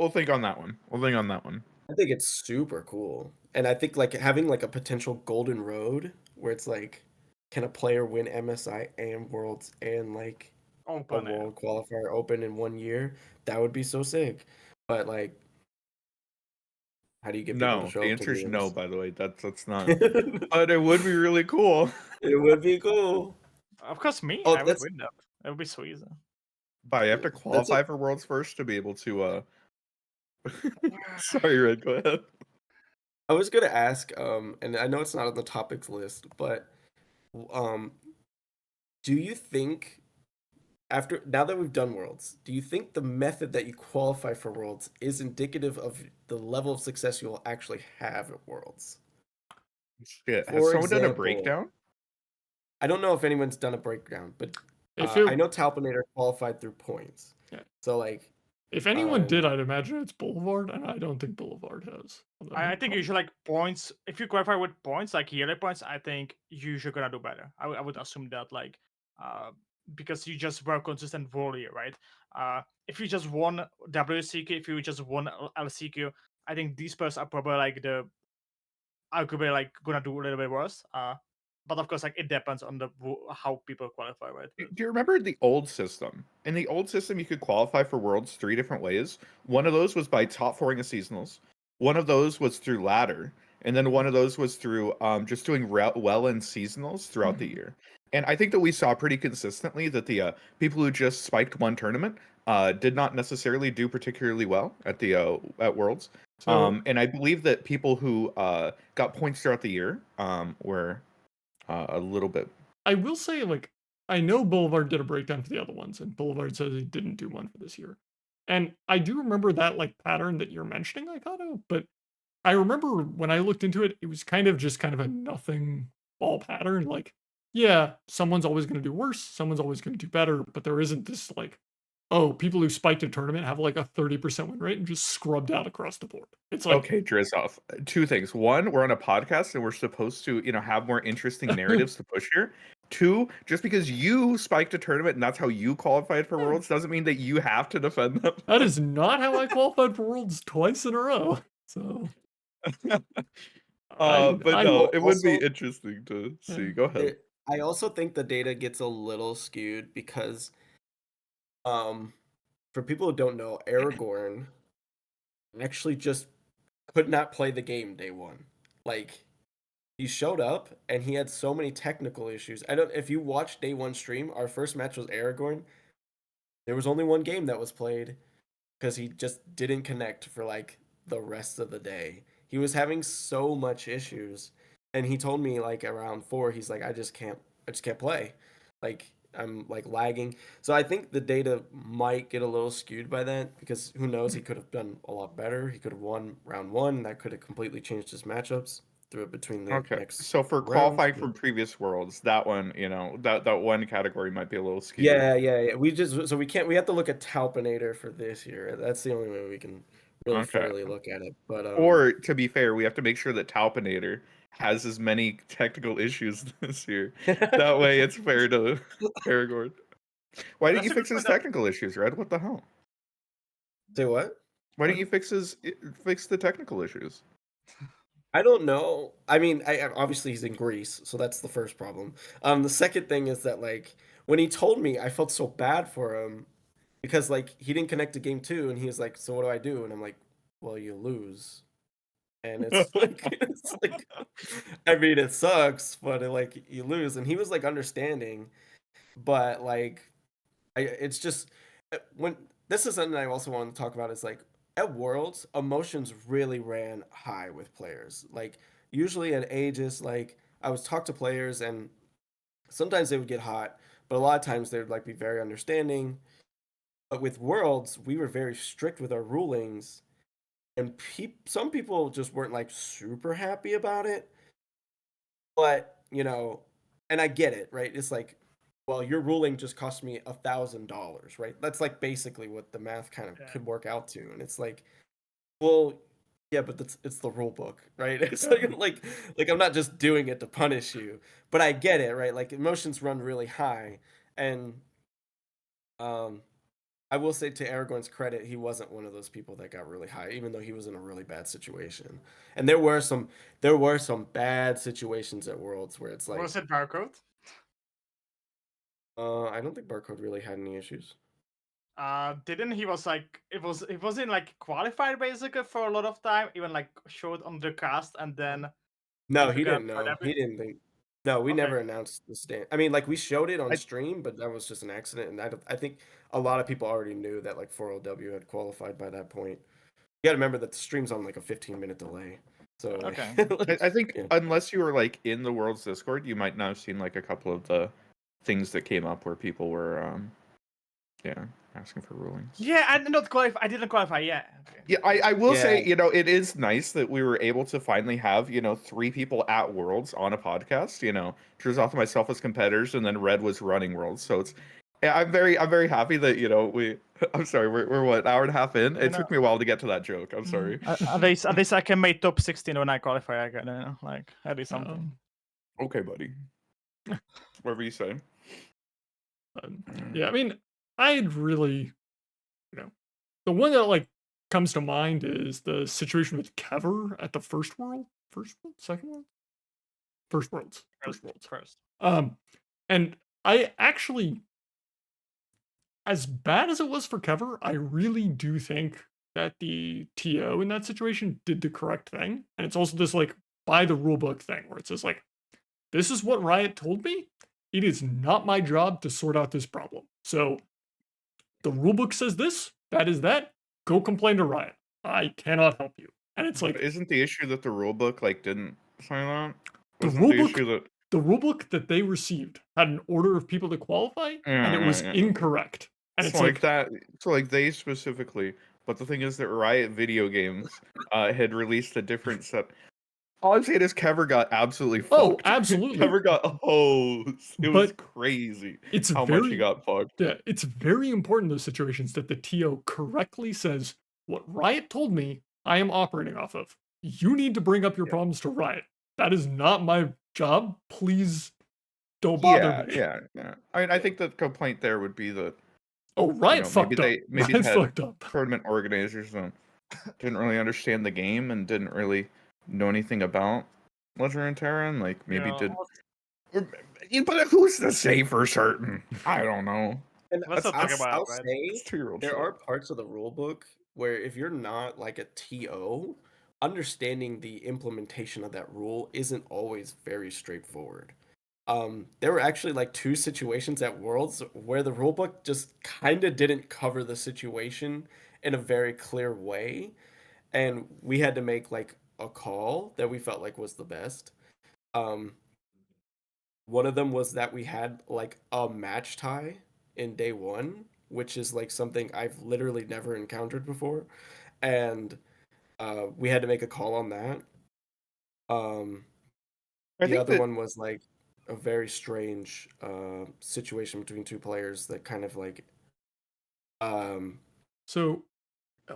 think on that one. We'll think on that one. I think it's super cool, and I think like having like a potential golden road where it's like, can a player win MSI and Worlds and like a Open. Yeah. World Qualifier Open in 1 year? That would be so sick. But like, how do you get people to No, show the up to answer is no. games? By the way, that's not. But it would be really cool. It would be cool. Of course, me. Oh, I would that's win that. It would be sweet. But you have to that's qualify for Worlds first to be able to. Sorry, Red. Go ahead. I was gonna ask, and I know it's not on the topics list, but do you think now that we've done Worlds, do you think the method that you qualify for Worlds is indicative of the level of success you'll actually have at Worlds? Shit, has For someone done a example, breakdown? I don't know if anyone's done a breakdown, but If I know Talpinator qualified through points. Yeah. So like, if anyone did, I'd imagine it's Boulevard, and I don't think Boulevard has. I think usually like points. If you qualify with points, like yearly points, I think you're gonna do better. I would assume that like, because you just were consistent whole year, right? If you just won WCQ, if you just won LCQ, I think these players are probably like arguably like gonna do a little bit worse. but of course, like it depends on how people qualify, right? Do you remember the old system? In the old system, you could qualify for Worlds 3 different ways. One of those was by top fouring a seasonals. One of those was through ladder, and then one of those was through just doing well in seasonals throughout the year. And I think that we saw pretty consistently that the people who just spiked one tournament did not necessarily do particularly well at the at Worlds. So And I believe that people who got points throughout the year were a little bit. I will say, like, I know Boulevard did a breakdown for the other ones, and Boulevard says he didn't do one for this year. And I do remember that like pattern that you're mentioning, Aikado, but I remember when I looked into it, it was kind of just kind of a nothing ball pattern. Like, yeah, someone's always going to do worse, someone's always going to do better, but there isn't this like, oh, people who spiked a tournament have like a 30% win rate and just scrubbed out across the board. It's like, Okay, Drisoth. Two things. One, we're on a podcast and we're supposed to, have more interesting narratives to push here. Two, just because you spiked a tournament and that's how you qualified for Worlds doesn't mean that you have to defend them. that is not how I qualified for Worlds twice in a row. So, But no, it would be also- interesting to see. Yeah. Go ahead. I also think the data gets a little skewed because, for people who don't know, Aragorn actually just could not play the game day one. Like, he showed up and he had so many technical issues. I don't. If you watched day one stream, our first match was Aragorn. There was only one game that was played because he just didn't connect for like the rest of the day. He was having so much issues, and he told me like around 4, he's like, I just can't play. Like, I'm like lagging. So I think the data might get a little skewed by that because who knows, he could have done a lot better. He could have won round 1, and that could have completely changed his matchups through it between the Okay. next So for rounds. qualifying from previous Worlds, that one, that one category might be a little skewed. Yeah. We have to look at Talpinator for this year. That's the only way we can really Okay. fairly look at it. But Or to be fair, we have to make sure that Talpinator has as many technical issues this year. That way it's fair to Aragorn. Why didn't That's you a fix good his point. technical issues, Red? What the hell? say what? Why didn't you fix the technical issues? I don't know. I mean, obviously he's in Greece, so that's the first problem. The second thing is that like when he told me, I felt so bad for him because like he didn't connect to game 2, and he was like, "So what do I do?" And I'm like, "Well, you lose." And it's like, I mean, it sucks, but like you lose, and he was like understanding, but like, it's just when this is something I also wanted to talk about is like at Worlds, emotions really ran high with players. Like usually at Aegis, like I was talk to players and sometimes they would get hot, but a lot of times they would like be very understanding. But with Worlds, we were very strict with our rulings, and some people just weren't like super happy about it. But and I get it, right? It's like, well, your ruling just cost me $1,000, right? That's like basically what the math kind of could work out to, and it's like, well, yeah, but it's the rule book, right? It's like I'm not just doing it to punish you, but I get it, right? Like emotions run really high, and I will say to Aragorn's credit, he wasn't one of those people that got really high, even though he was in a really bad situation. And there were some bad situations at Worlds where it's like, Was it Barcode? I don't think Barcode really had any issues. Didn't he was like it was in like qualified basically for a lot of time, even like showed on the cast, and then No, He he got didn't know. whatever. He didn't think. No, we Okay. never announced the stand. I mean, like we showed it on I- stream, but that was just an accident. And I think a lot of people already knew that like 4LW had qualified by that point. You got to remember that the stream's on like a 15-minute delay. So like, Okay. I think Yeah. unless you were like in the World's Discord, you might not have seen like a couple of the things that came up where people were asking for rulings. Yeah, I didn't qualify yet. Okay. Yeah, I will say, Yeah. it is nice that we were able to finally have, 3 people at Worlds on a podcast. Drisoth and myself as competitors, and then Red was running Worlds. So I'm very happy that, I'm sorry, we're what, hour and a half in? It took me a while to get to that joke. I'm sorry. At least I can make top 16 when I qualify again. Like at least something. Okay, buddy. Whatever you say. Yeah, I mean, I'd really, the one that like comes to mind is the situation with Kever at the second one. First Worlds. First Worlds. First. And I actually, as bad as it was for Kever, I really do think that the TO in that situation did the correct thing. And it's also this like by the rulebook thing where it says like, this is what Riot told me. It is not my job to sort out this problem. So the rulebook says this, that is that. Go complain to Riot. I cannot help you. And it's like, But isn't the issue that the rulebook like didn't sign that? The Wasn't the rulebook- issue that the rulebook that they received had an order of people to qualify, and it was Yeah. incorrect. And it's so like like, that? So like they specifically, but the thing is that Riot Video Games had released a different set. All I'm saying is Kever got absolutely fucked. oh, absolutely. Kever got hosed. It was But crazy It's how much he very, got fucked. yeah, it's very important in those situations that the TO correctly says what Riot told me I am operating off of. You need to bring up your problems to Riot. That is not my job. Please don't bother me. Yeah. I mean, I think the complaint there would be that Oh, Riot fucked up. maybe Riot they had fucked up. tournament organizers didn't really understand the game and didn't really know anything about Runeterra, and like maybe Yeah, did. But who's to say for certain? I don't know. And Let's not I'll, talk about I'll it, right? say It's 2-year-old there shit. are parts of the rule book where if you're not like a TO, understanding the implementation of that rule isn't always very straightforward. There were actually like 2 situations at Worlds where the rulebook just kind of didn't cover the situation in a very clear way, and we had to make like a call that we felt like was the best. One of them was that we had like a match tie in day 1, which is like something I've literally never encountered before, and we had to make a call on that. I The think other that one was like a very strange situation between 2 players that kind of like So,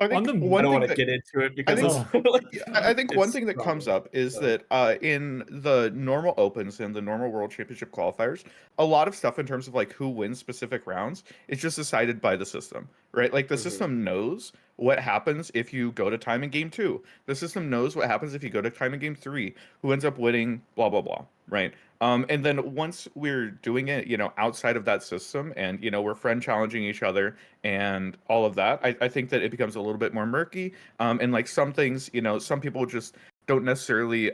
I on think the I one don't thing want to that get into it because think- it's like, I think one it's thing that comes strong, up is so. that in the normal opens and the normal World Championship qualifiers, a lot of stuff in terms of like who wins specific rounds is just decided by the system, right? Like the Mhm. system knows what happens if you go to time in game 2. The system knows what happens if you go to time in game 3, who ends up winning, blah blah blah, right? And then once we're doing it, outside of that system, and we're friend challenging each other and all of that, I think that it becomes a little bit more murky. And like some things, some people just don't necessarily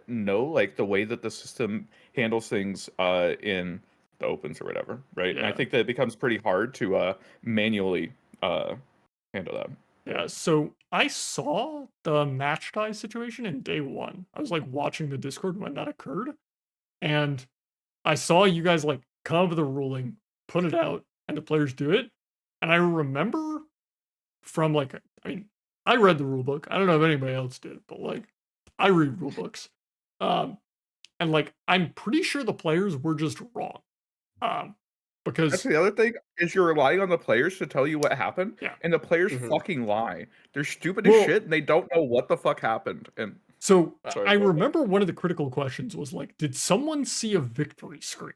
know like the way that the system handles things in the opens or whatever, right? And I Yeah. think that it becomes pretty hard to manually handle that. Yeah, so I saw the match tie situation in day 1. I was like watching the Discord when that occurred, and I saw you guys like come up with a ruling, put it out, and the players do it. And I remember from like, I mean, I read the rule book. I don't know if anybody else did, but like, I read rule books. And like, I'm pretty sure the players were just wrong. That's Because the other thing is you're relying on the players to tell you what happened, Yeah. and the players Mhm. fucking lie. They're stupid as Well- shit, and they don't know what the fuck happened. And so Sorry, I go ahead. remember one of the critical questions was like, did someone see a victory screen?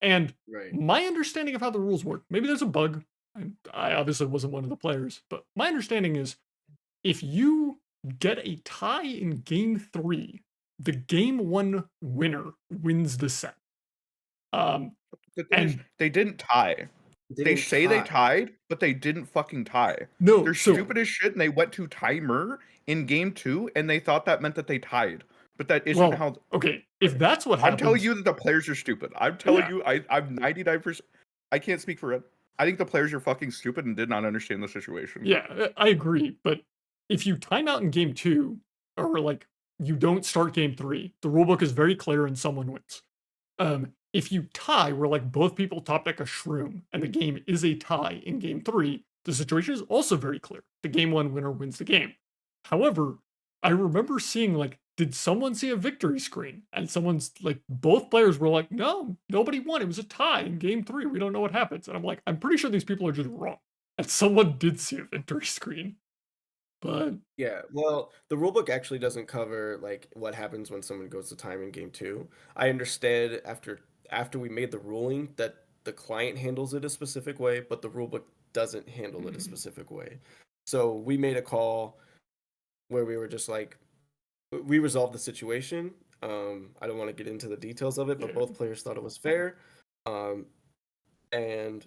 And Right. my understanding of how the rules work, maybe there's a bug. I obviously wasn't one of the players, but my understanding is if you get a tie in game 3, the game 1 winner wins the set. the thing is, And they didn't tie. They Didn't say they tie. tied, but they didn't fucking tie. no, They're so stupid as shit, and they went to timer in game 2, and they thought that meant that they tied. But that isn't well, how. okay, if that's what I'm happens, telling you that the players are stupid. I'm telling Yeah. you, I'm 99%. I can't speak for it. I think the players are fucking stupid and did not understand the situation. yeah, I agree. But if you time out in game 2, or like you don't start game 3, the rulebook is very clear and someone wins. If you tie where like both people top deck a shroom and the game is a tie in game 3, the situation is also very clear. The game 1 winner wins the game. However, I remember seeing like, did someone see a victory screen? And someone's like, both players were like, no, nobody won. It was a tie in game 3. We don't know what happens. And I'm like, I'm pretty sure these people are just wrong. And someone did see a victory screen. But Yeah, well, the rulebook actually doesn't cover like what happens when someone goes to time in game 2. I understand after we made the ruling that the client handles it a specific way, but the rulebook doesn't handle it a specific way. So we made a call where we were just like, we resolved the situation. I don't want to get into the details of it, but Yeah. both players thought it was fair. And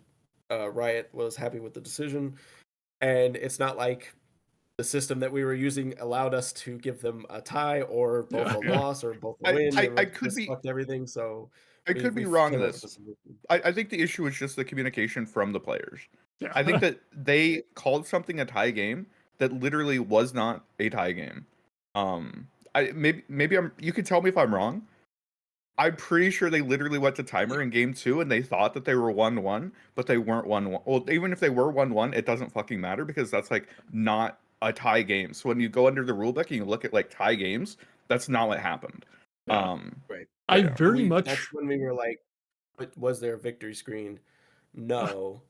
Riot was happy with the decision. And it's not like the system that we were using allowed us to give them a tie or both a Yeah. loss or both a I win. I, It I would could just be fucked everything. So I could be we wrong in came up with this. a solution. I think the issue is just the communication from the players. Yeah. I think that they called something a tie game that literally was not a tie game. Maybe you can tell me if I'm wrong. I'm pretty sure they literally went to timer in game 2 and they thought that they were 1-1, but they weren't 1-1. Well, even if they were 1-1, it doesn't fucking matter because that's like not a tie game. So when you go under the rulebook and you look at like tie games, that's not what happened. Yeah. Right. I Yeah. very much. That's when we were like, "But was there a victory screen?" No.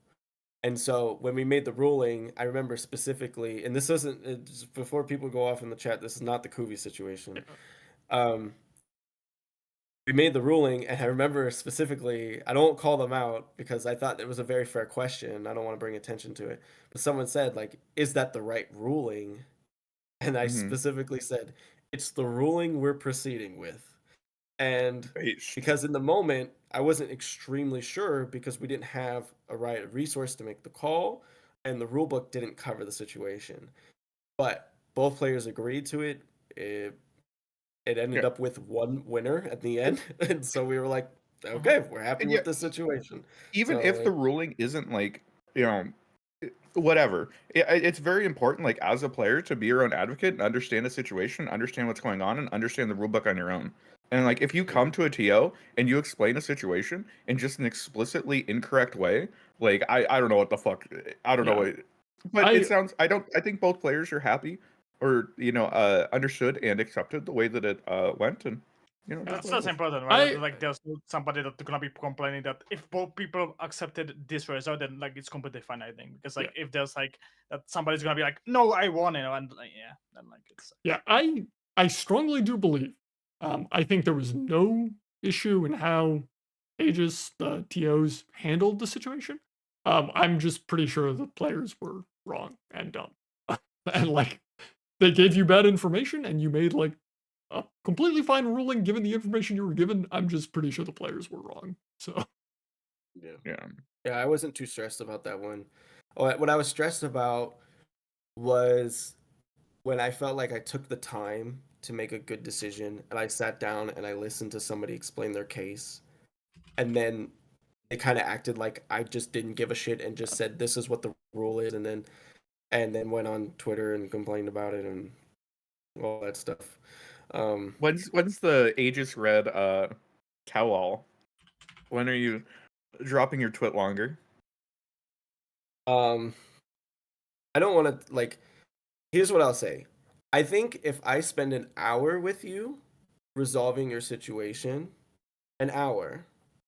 And so when we made the ruling, I remember specifically, and this isn't it's before people go off in the chat. This is not the Kuvi situation. We made the ruling, and I remember specifically. I don't call them out because I thought it was a very fair question. I don't want to bring attention to it, but someone said like, "Is that the right ruling?" And I Mhm. specifically said, "It's the ruling we're proceeding with." And H. because in the moment I wasn't extremely sure because we didn't have a right resource to make the call and the rulebook didn't cover the situation. But both players agreed to it. It ended Yeah. up with one winner at the end. And so we were like, okay, we're happy And with yet, this situation. even So if the like, ruling isn't like, you know, whatever, it's very important, like as a player, to be your own advocate and understand the situation, understand what's going on, and understand the rulebook on your own. And like, if you come to a TO and you explain a situation in just an explicitly incorrect way, like I don't know what the fuck, I don't know Yeah. what, but I it sounds, I think both players are happy or understood and accepted the way that it went, and That's what it that's is. important, right? I Like there's not somebody that's gonna be complaining that if both people accepted this result, then like it's completely fine, I think. Because like if there's like that somebody's gonna be like, no, I won, and like, yeah, then like it's Yeah, I strongly do believe. I think there was no issue in how Aegis, the TOs handled the situation. I'm just pretty sure the players were wrong and dumb, and like they gave you bad information, and you made like a completely fine ruling given the information you were given. I'm just pretty sure the players were wrong. So yeah. Yeah. Yeah, I wasn't too stressed about that one. What I was stressed about was when I felt like I took the time to make a good decision and I sat down and I listened to somebody explain their case, and then they kind of acted like I just didn't give a shit and just said this is what the rule is, and then went on Twitter and complained about it and all that stuff. When's the Aegis Red tell-all? When are you dropping your twit longer? um I don't want to like here's what I'll say. I think if I spend an hour with you resolving your situation, an hour,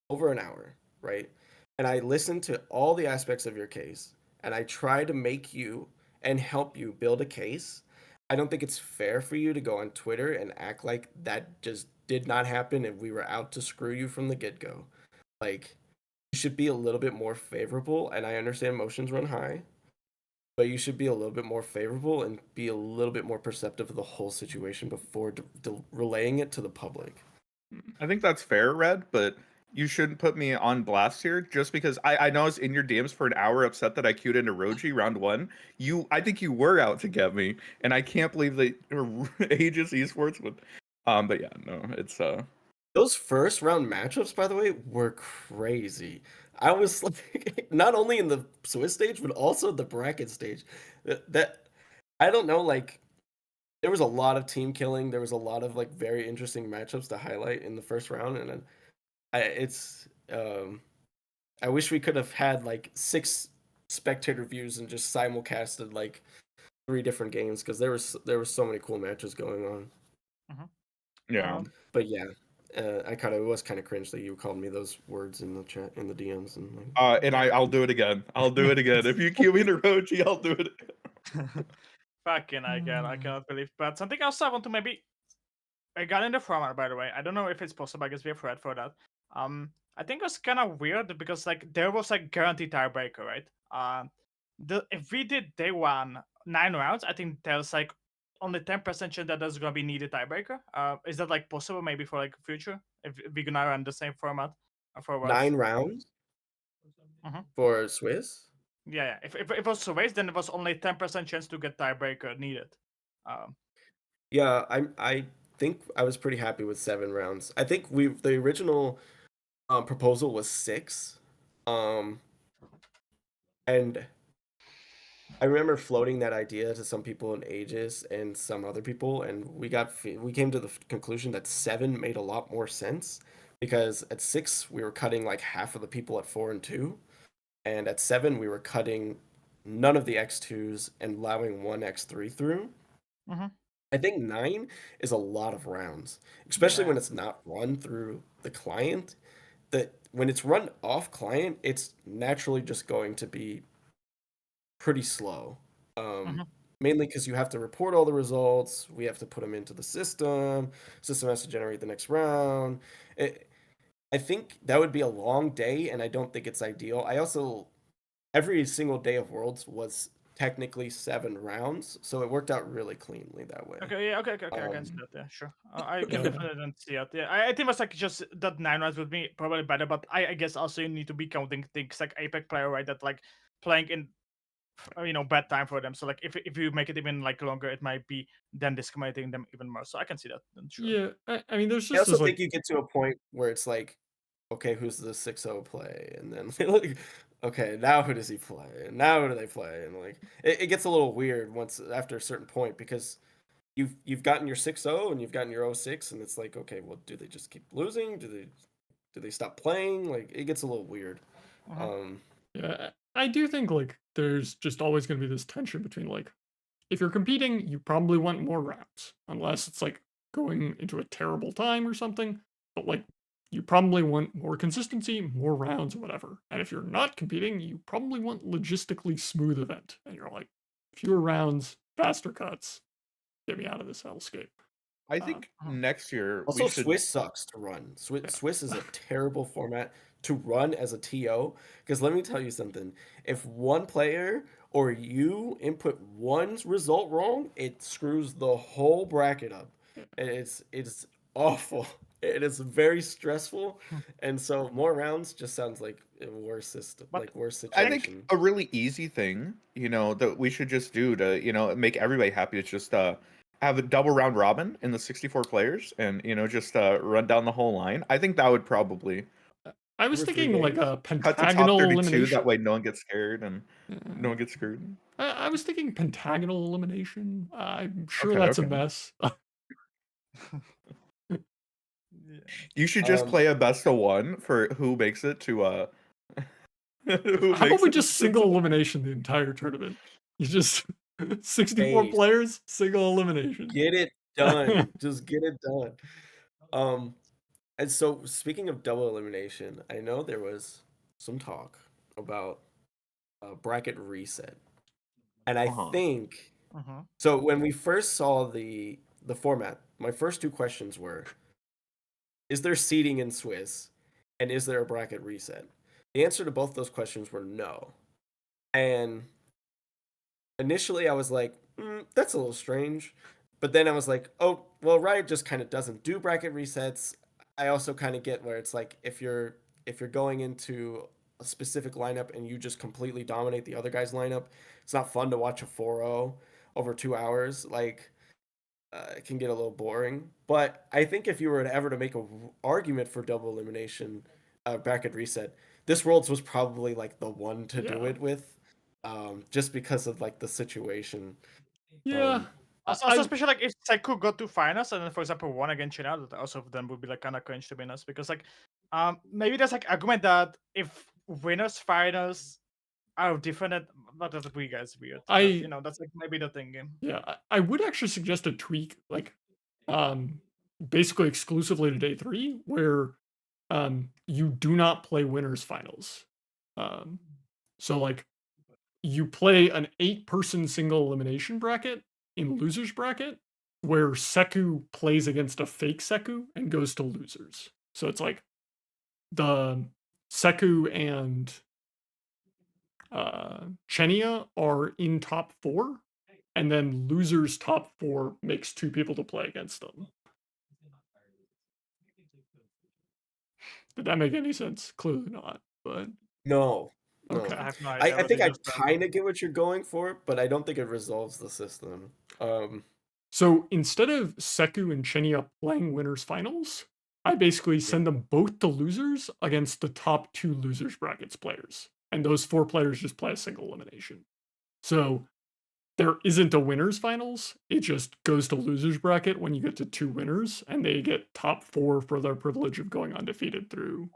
over an hour, right? And I listen to all the aspects of your case and I try to make you and help you build a case. I don't think it's fair for you to go on Twitter and act like that just did not happen and we were out to screw you from the get-go. Like, you should be a little bit more favorable, and I understand emotions run high, but you should be a little bit more favorable and be a little bit more perceptive of the whole situation before relaying it to the public. I think that's fair, Red, but you shouldn't put me on blast here just because I know I was in your DMs for an hour upset that I queued into Roji round 1. I think you were out to get me, and I can't believe that Aegis Esports would but yeah, no, it's Those first round matchups, by the way, were crazy. I was like, not only in the Swiss stage, but also the bracket stage. That I don't know, like there was a lot of team killing. There was a lot of like very interesting matchups to highlight in the first round, and then I wish we could have had like 6 spectator views and just simulcasted like 3 different games because there was so many cool matches going on. yeah. But yeah, it was kind of cringe that you called me those words in the chat in the DMs and like. And I'll do it again. I'll do it again. If you queue me into Roji, I'll do it again. fucking I cannot believe. But something else I want to maybe I got in the format, by the way. I don't know if it's possible. I guess we have read for that. I think it was kind of weird because like there was like guaranteed tiebreaker, right? If we did day 1 9 rounds, I think there's like only 10% chance that there's gonna be needed tiebreaker. Is that like possible maybe for like future if we're gonna run the same format for Worlds? 9 rounds Mhm. for Swiss. Yeah. If it was Swiss, then it was only 10% chance to get tiebreaker needed. Um, Yeah, I think I was pretty happy with 7 rounds. I think the original proposal was 6. And I remember floating that idea to some people in Aegis and some other people, and we came to the conclusion that 7 made a lot more sense because at 6 we were cutting like half of the people at 4 and 2, and at 7 we were cutting none of the X2s and allowing one X3 through. Mhm. I think 9 is a lot of rounds, especially when Yeah. it's not run through the client. That when it's run off client, it's naturally just going to be pretty slow. Mhm. Mainly because you have to report all the results, we have to put them into the system has to generate the next round. I think that would be a long day, and I don't think it's ideal. I also, every single day of Worlds was technically 7 rounds, so it worked out really cleanly that way. Okay. Yeah. Okay. I can see that. Yeah. Sure. I can Yeah. definitely see it. Yeah. I think it was like just that 9 rounds would be probably better, but I guess also you need to be counting things like Apex player, right? That like playing in bad time for them. So like if you make it even like longer, it might be then discriminating them even more. So I can see that. Then sure. Yeah, I mean, there's I just also this like think you get to a point where it's like, okay, who's the 6-0 play? And then like, okay, now who does he play? And now who do they play? And like it gets a little weird once after a certain point because you've gotten your 6-0 and you've gotten your 0-6, and it's like, okay, well, do they just keep losing? Do they stop playing? Like it gets a little weird. Mhm. yeah, I do think like there's just always going to be this tension between like if you're competing, you probably want more rounds, unless it's like going into a terrible time or something. But like you probably want more consistency, more rounds, whatever. And if you're not competing, you probably want logistically smooth event. And you're like, fewer rounds, faster cuts, get me out of this hellscape. I think Mhm. next year we Also, should. Swiss sucks to run. Yeah. Swiss is a terrible format to run as a TO. Because let me tell you something. If one player or you input one result wrong, it screws the whole bracket up. And it's awful. It is very stressful. And so more rounds just sounds like a worse system, But like worse I situation. think a really easy thing, that we should just do to, make everybody happy is just have a double round robin in the 64 players and, just run down the whole line. I think that would probably I was Over 3 thinking like days? a cut to top pentagonal 32. elimination. That way no one gets scared and Yeah. no one gets screwed. I was thinking pentagonal elimination. I'm sure Okay, that's a okay. mess. Yeah. You should just Um, play a best of one for who makes it to who How about makes we it just single elimination the entire tournament? You just 64 Hey, players, single elimination. get it done. Just get it done. And so, speaking of double elimination, I know there was some talk about a bracket reset, and I Uh-huh. think Mhm. so. When we first saw the format, my first 2 questions were: is there seeding in Swiss, and is there a bracket reset? The answer to both those questions were no. And initially, I was like, that's a little strange. But then I was like, oh, well, Riot just kind of doesn't do bracket resets. I also kind of get where it's like if you're going into a specific lineup and you just completely dominate the other guy's lineup, it's not fun to watch a 4-0 over 2 hours. Like it can get a little boring. But I think if you were ever to make a argument for double elimination bracket reset, this Worlds was probably like the one to do Yeah. it with, just because of like the situation. Yeah. Also, especially like if Seku got to finals and then, for example, won against China, that also of them would be like kind of cringe to be honest. Because like, maybe there's like argument that if winners finals are different, but that we guys weird. I- That's like maybe the thing. Yeah, I would actually suggest a tweak, like, basically exclusively to day 3, where you do not play winners finals. So like you play an 8-person single elimination bracket in losers bracket, where Seku plays against a fake Seku and goes to losers. So it's like the Seku and Chenia are in top 4, and then losers top 4 makes 2 people to play against them. Did that make any sense? Clearly not, but No. okay. I have no I idea. what think you I just said. kind of get what you're going for, but I don't think it resolves the system. So instead of Seku and Chenya playing winners finals, I basically send them both to losers against the top 2 losers brackets players. And those 4 players just play a single elimination. So there isn't a winners finals. It just goes to losers bracket when you get to 2 winners, and they get top 4 for their privilege of going undefeated through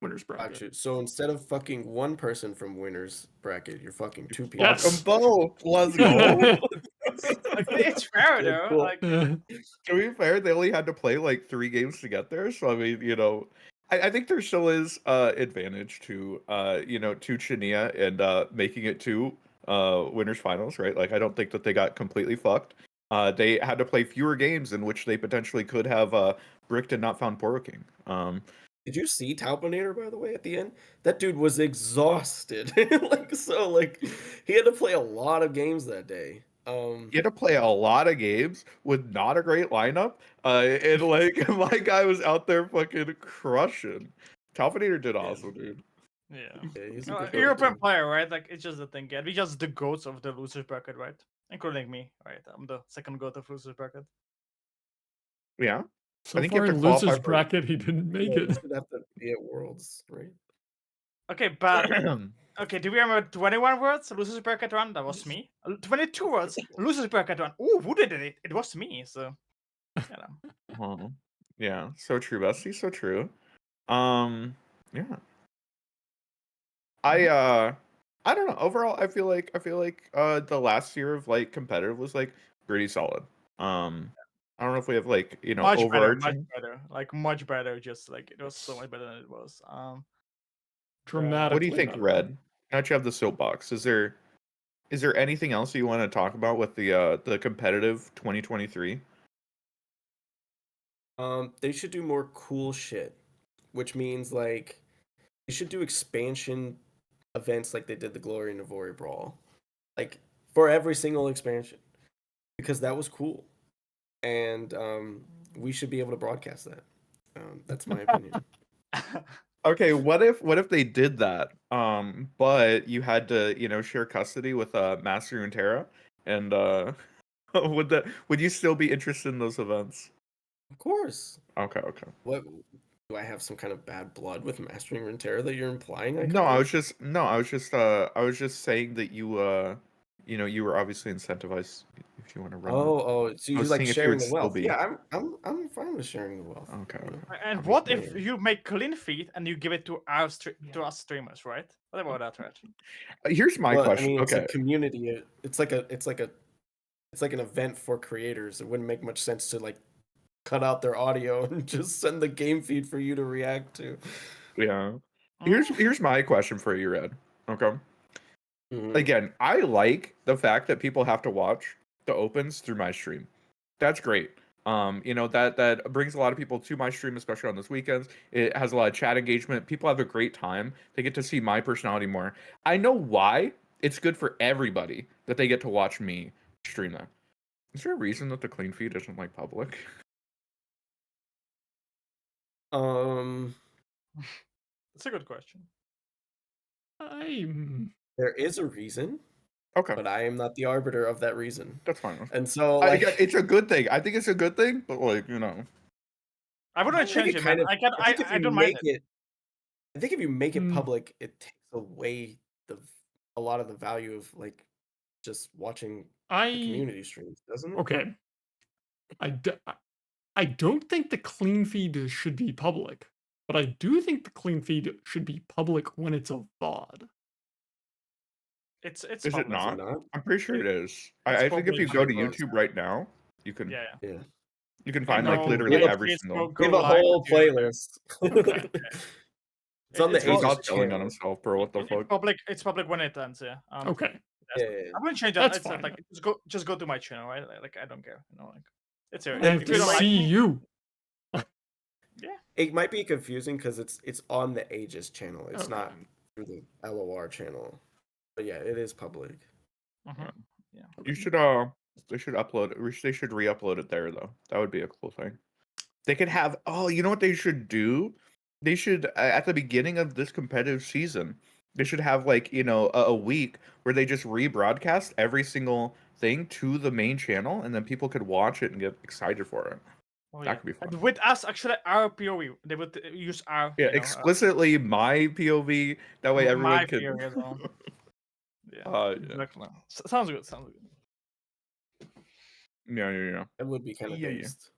winners bracket. Gotcha. So instead of fucking one person from winners bracket, you're fucking 2 people. Fuck 'em Yes. both. Let's go. Like, it's fair Okay, though. cool. Like, To be fair, they only had to play like 3 games to get there. So I mean, I think there still is advantage to to Chania and making it to winners finals, right? Like I don't think that they got completely fucked. They had to play fewer games in which they potentially could have bricked and not found Poroking. Did you see Talponator, by the way, at the end? That dude was exhausted. He had to play a lot of games that day. You had to play a lot of games with not a great lineup, and like my guy was out there fucking crushing. Talponator did awesome, dude. yeah. Yeah, he's a good European player. player, right? Like, it's just the thing. Yeah, we just the goats of the losers bracket, right? Including me, right? I'm the second goat of losers bracket. Yeah. So I think you far have in to qualify losers for- bracket, he didn't make Yeah, it. he should have to be at Worlds, right? Okay, but okay, do we remember 21 words losers bracket one? That was me. 22 words losers bracket one. Oh, who did it? It was me. So, you know. Yeah, so true, Bestie, so true. Yeah. I don't know. Overall, I feel like the last year of like competitive was like pretty solid. I don't know if we have like, Much overarching. better, like much better. Just like it was so much better than it was. Dramatically. What do you think, better. Red? Now that you have the soapbox, is there anything else you want to talk about with the competitive 2023? They should do more cool shit, which means like they should do expansion events like they did the Glory and Navori Brawl, like for every single expansion, because that was cool, and we should be able to broadcast that. That's my opinion. Okay, what if they did that? But you had to, share custody with Master Runeterra, and would you still be interested in those events? Of course. Okay. What do I have some kind of bad blood with mastering Runeterra that you're implying? No, I Aikado? was just saying that you you were obviously incentivized if you want to run. Oh, so I you was like seeing if you sharing would the still wealth? be. Yeah, I'm fine with sharing the wealth. Okay. you know? And I'm what just if saying. you make clean feed and you give it to to us streamers, right? What about that, right? Here's my Well, I question. mean, it's Okay. a community. It's like an event for creators. It wouldn't make much sense to like cut out their audio and just send the game feed for you to react to. Yeah. Here's my question for you, Red. Okay. Mhm. Again, I like the fact that people have to watch the opens through my stream. That's great. That brings a lot of people to my stream, especially on those weekends. It has a lot of chat engagement. People have a great time. They get to see my personality more. I know why. It's good for everybody that they get to watch me stream that. Is there a reason that the clean feed isn't like public? That's a good question. There is a reason, Okay, but I am not the arbiter of that reason. that's fine. And so, like, It's a good thing. I think it's a good thing, but like I wouldn't I think change it it, kind man. of. I think if I you don't mind make it. it, I think if you make it Hmm. public, it takes away a lot of the value of like just watching the community streams, doesn't it? Okay. I don't think the clean feed should be public, but I do think the clean feed should be public when it's a VOD. It's is it public. not? not? I'm pretty sure it is. It's I think if public you go to because- YouTube right now, you can Yeah. you can And find like go literally play every Aegis, single. We have a live whole with you. playlist. Okay. It's on the It's He's public. not Aegis telling on channel. himself, bro. What the It's fuck? public. It's public when it ends. Yeah. Okay. Yeah. I wouldn't change that. That's It's fine. like just go to my channel, right? Like I don't care. Like it's here. I have If you to don't like see me, you. It might be confusing because it's on the Aegis channel. It's Okay. not through the LOR channel. But yeah, it is public. Mhm. Yeah. You should they should upload it. They should re-upload it there though. That would be a cool thing. They could have you know what they should do? They should at the beginning of this competitive season, they should have like, a week where they just rebroadcast every single thing to the main channel and then people could watch it and get excited for it. Oh, That yeah. could be fun. And with us, actually, our POV, they would use our, Yeah, explicitly my POV. That way everyone my can. POV as well. Yeah, Yeah. exactly. Sounds good. Sounds good. Yeah. It would be kind of Yeah. based.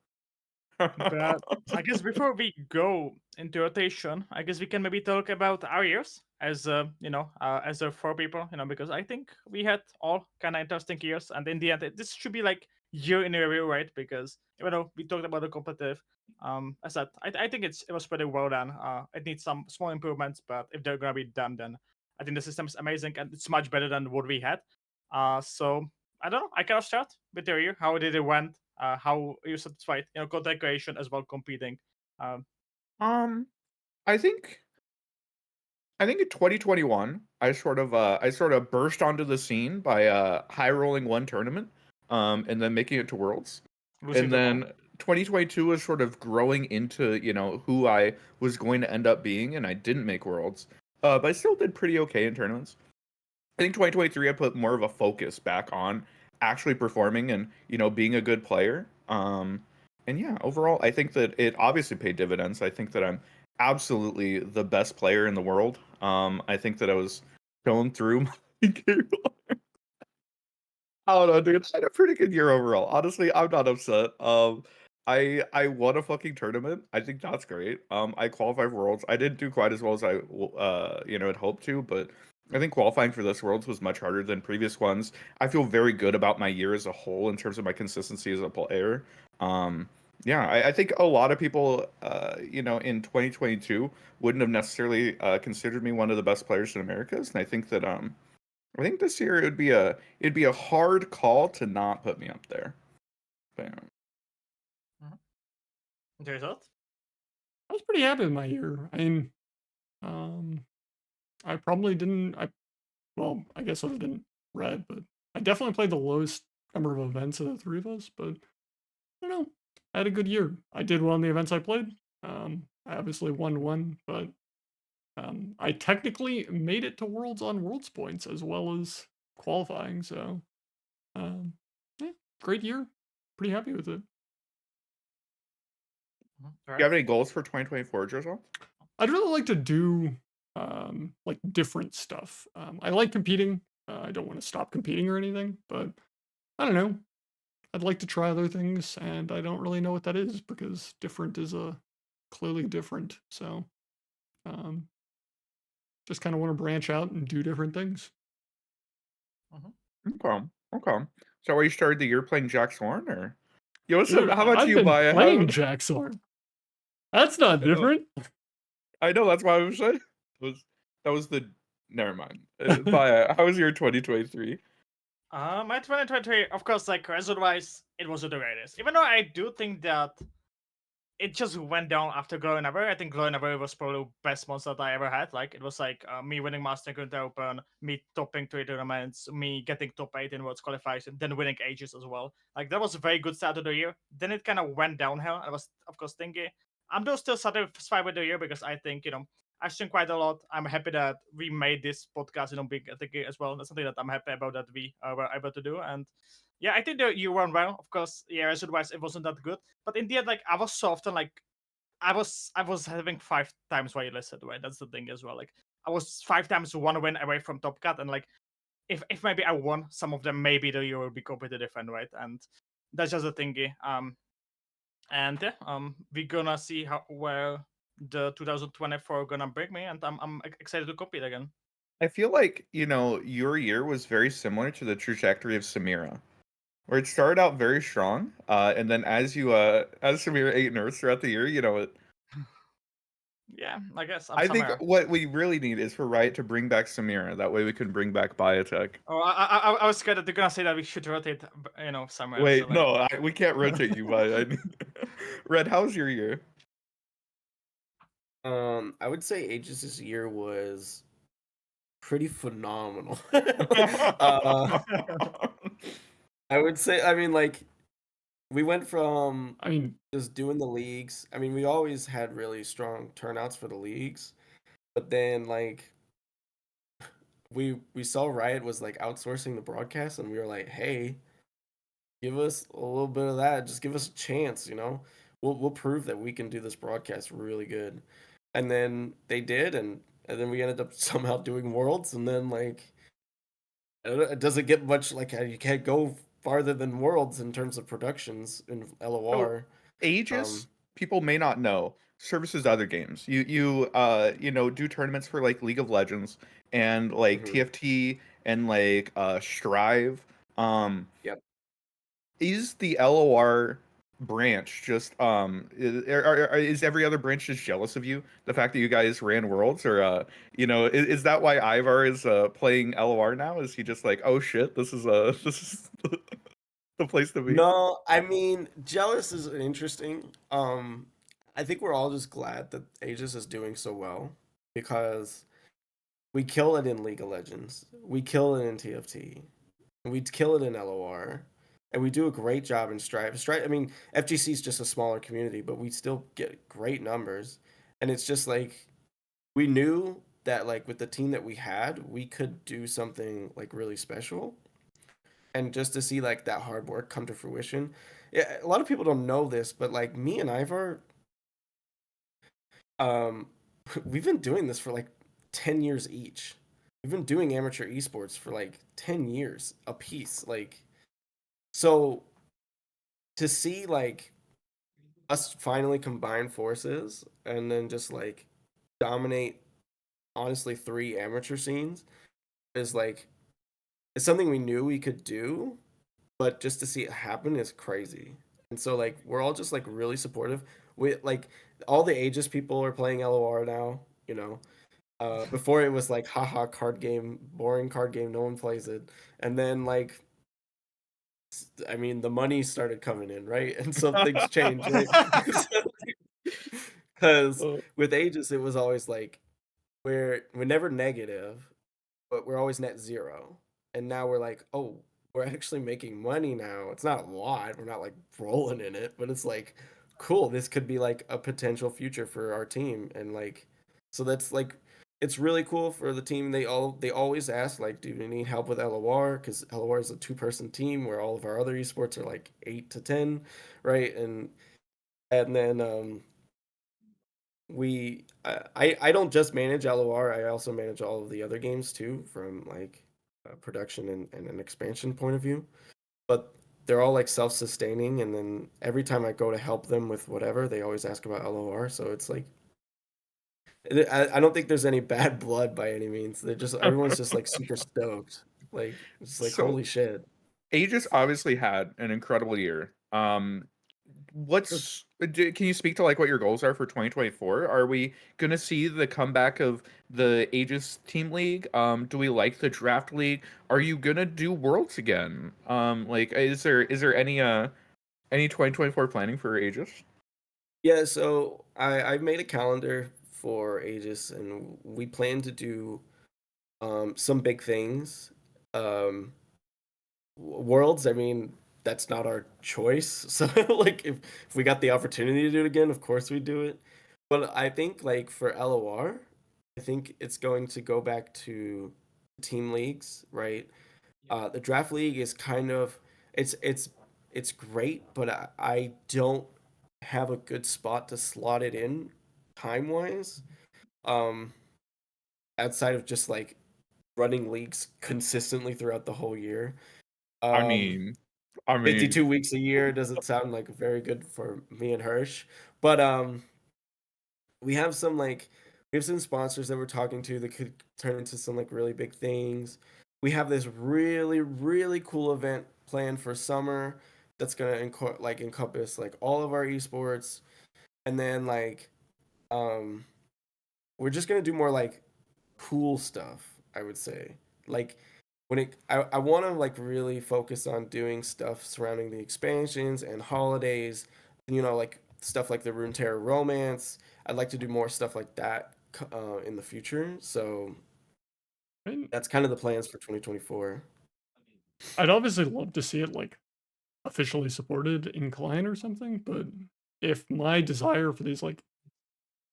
But I guess before we go into rotation, I guess we can maybe talk about our years as as a four people, because I think we had all kind of interesting years, and in the end, this should be like year in a review, right? Because even though we talked about the competitive, I said I think it was pretty well done. It needs some small improvements, but if they're gonna be done, then I think the system is amazing and it's much better than what we had. So I don't know. I kind of start with the year. How did it went? How you satisfied? Content creation as well, competing. Um, I think in 2021, I sort of burst onto the scene by high rolling one tournament, and then making it to Worlds. losing And to then 2022 was sort of growing into, who I was going to end up being, and I didn't make Worlds. But I still did pretty okay in tournaments. I think 2023 I put more of a focus back on actually performing and, being a good player. And yeah, overall, I think that it obviously paid dividends. I think that I'm absolutely the best player in the world. I think that I was going through my game. I don't know, dude. I had a pretty good year overall. Honestly, I'm not upset. I won a fucking tournament. I think that's great. I qualified for Worlds. I didn't do quite as well as I had hoped to, but I think qualifying for this Worlds was much harder than previous ones. I feel very good about my year as a whole in terms of my consistency as a player. Yeah, I think a lot of people, in 2022 wouldn't have necessarily considered me one of the best players in Americas, and I think this year it'd be a hard call to not put me up there. But, Drisoth? I was pretty happy with my year. I mean, I probably didn't. I guess other than Red, but I definitely played the lowest number of events of the three of us. But I don't know. I had a good year. I did well in the events I played. I obviously won one, but I technically made it to Worlds on Worlds points as well as qualifying. So, yeah, great year. Pretty happy with it. All do right. you have any goals for 2024, Drisoth? I'd really like to do like different stuff. I like competing. I don't want to stop competing or anything, but I don't know. I'd like to try other things, and I don't really know what that is because different is clearly different. So, just kind of want to branch out and do different things. Okay. So, where you started the year playing Jack Sworn, or Dude, how much I've you been buy? playing Jack Sworn. That's not different. I know that's why I was saying that was the. Never mind. Baya, how was your 2023? My 2023, of course, like result-wise, it wasn't the greatest. Even though I do think that it just went down after Glory Never. I think Glory Never was probably the best month that I ever had. Like, it was like me winning Master Country Open, me topping 3 tournaments, me getting top 8 in Worlds qualifiers, and then winning Aegis as well. Like, that was a very good start to the year. Then it kind of went downhill. I was, of course, thinking, I'm still satisfied with the year because I think, I've seen quite a lot. I'm happy that we made this podcast, big as well. That's something that I'm happy about that we were able to do. And yeah, I think the year went well. Of course, yeah, result-wise, it wasn't that good. But in the end, like, I was so often like, I was having 5 times what you listed, right? That's the thing as well. Like, I was 5 times one win away from top cut, and like, if maybe I won some of them, maybe the year will be completely different, right? And that's just a thingy. And yeah, we're gonna see where the 2024 gonna bring me, and I'm excited to compete again. I feel like, your year was very similar to the trajectory of Samira, where it started out very strong, and then as Samira ate nerfs throughout the year, Yeah, I guess I'm I think somewhere. what we really need is for Riot to bring back Samira. That way we can bring back BaJAtak. Oh, I was scared that they're gonna say that we should rotate, somewhere. So, Wait, like, no, we can't rotate you, but Red, how's your year? I would say Aegis' year was pretty phenomenal. I would say, I mean, like, we went from I mean, just doing the leagues. I mean, we always had really strong turnouts for the leagues, but then like we saw Riot was like outsourcing the broadcast, and we were like, hey, give us a little bit of that. Just give us a chance, you know. We'll prove that we can do this broadcast really good. And then they did, and then we ended up somehow doing Worlds, and then like it doesn't get much like you can't go farther than Worlds in terms of productions in So LOR. Aegis, people may not know, services other games. You do tournaments for like League of Legends and like Mhm. TFT and like Strive. Um, Yep. is the LOR branch just is every other branch just jealous of you? The fact that you guys ran Worlds, or is that why Ivar is playing LOR now? Is he just like, oh shit, this is this is the place to be? No, I mean, jealous is interesting. I think we're all just glad that Aegis is doing so well because we kill it in League of Legends, we kill it in TFT, and we kill it in LOR, and we do a great job in Strive. Strive, I mean, FGC is just a smaller community, but we still get great numbers, and it's just like we knew that like with the team that we had, we could do something like really special, and just to see like that hard work come to fruition. Yeah, a lot of people don't know this, but like me and Ivar, um, we've been doing this for like 10 years each. We've been doing amateur esports for like 10 years a piece. Like, so to see like us finally combine forces and then just like dominate honestly 3 amateur scenes is like it's something we knew we could do, but just to see it happen is crazy. And so like we're all just like really supportive. We like all the Aegis people are playing LOR now, you know. Before it was like haha card game, boring card game, no one plays it. And then like I mean the money started coming in, right? And so things changed, right? Cuz Uh, with Aegis it was always like we're never negative, but we're always net zero. And now we're like, oh, we're actually making money now. It's not a lot. We're not like rolling in it, but it's like, cool. This could be like a potential future for our team. And like, so that's like, it's really cool for the team. They always ask like, do you need help with LOR? Because LOR is a 2-person team where all of our other esports are like 8 to 10, right? And then I don't just manage LOR. I also manage all of the other games too, from like production and an expansion point of view. But they're all like self-sustaining, and then every time I go to help them with whatever, they always ask about LOR. So it's like I don't think there's any bad blood by any means. They're just everyone's just like super stoked. Like it's like so holy shit. Aegis obviously had an incredible year. Can you speak to like what your goals are for 2024? Are we gonna see the comeback of the Aegis Team League? Do we like the Draft League? Are you gonna do Worlds again? Like is there any 2024 planning for Aegis? Yeah, so I've made a calendar for Aegis, and we plan to do some big things. Um, Worlds, I mean, that's not our choice. So like if we got the opportunity to do it again, of course we do it. But I think like for LOR, I think it's going to go back to team leagues, right? The draft league is kind of it's great, but I don't have a good spot to slot it in time wise. Um, outside of just like running leagues consistently throughout the whole year. I Um, mean, I mean, 52 weeks a year doesn't sound like very good for me and Hirsch, but we have some like we have some sponsors that we're talking to that could turn into some like really big things. We have this really cool event planned for summer that's gonna encompass like all of our esports, and then like um we're just gonna do more like cool stuff, I would say. Like I want to like really focus on doing stuff surrounding the expansions and holidays, like stuff like the Runeterra romance. I'd like to do more stuff like that in the future. So I mean, that's kind of the plans for 2024. I'd obviously love to see it like officially supported in client or something, but if my desire for these like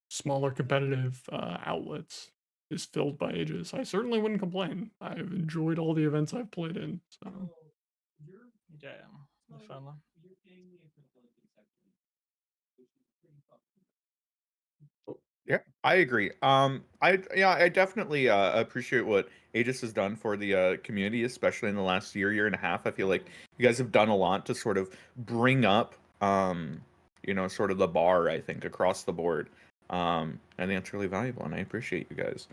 smaller competitive outlets is filled by Aegis, I certainly wouldn't complain. I've enjoyed all the events I've played in. So Yeah, definitely. Yeah, I agree. I definitely appreciate what Aegis has done for the community, especially in the last year and a half. I feel like you guys have done a lot to sort of bring up, sort of the bar. I think across the board. I think it's really valuable, and I appreciate you guys.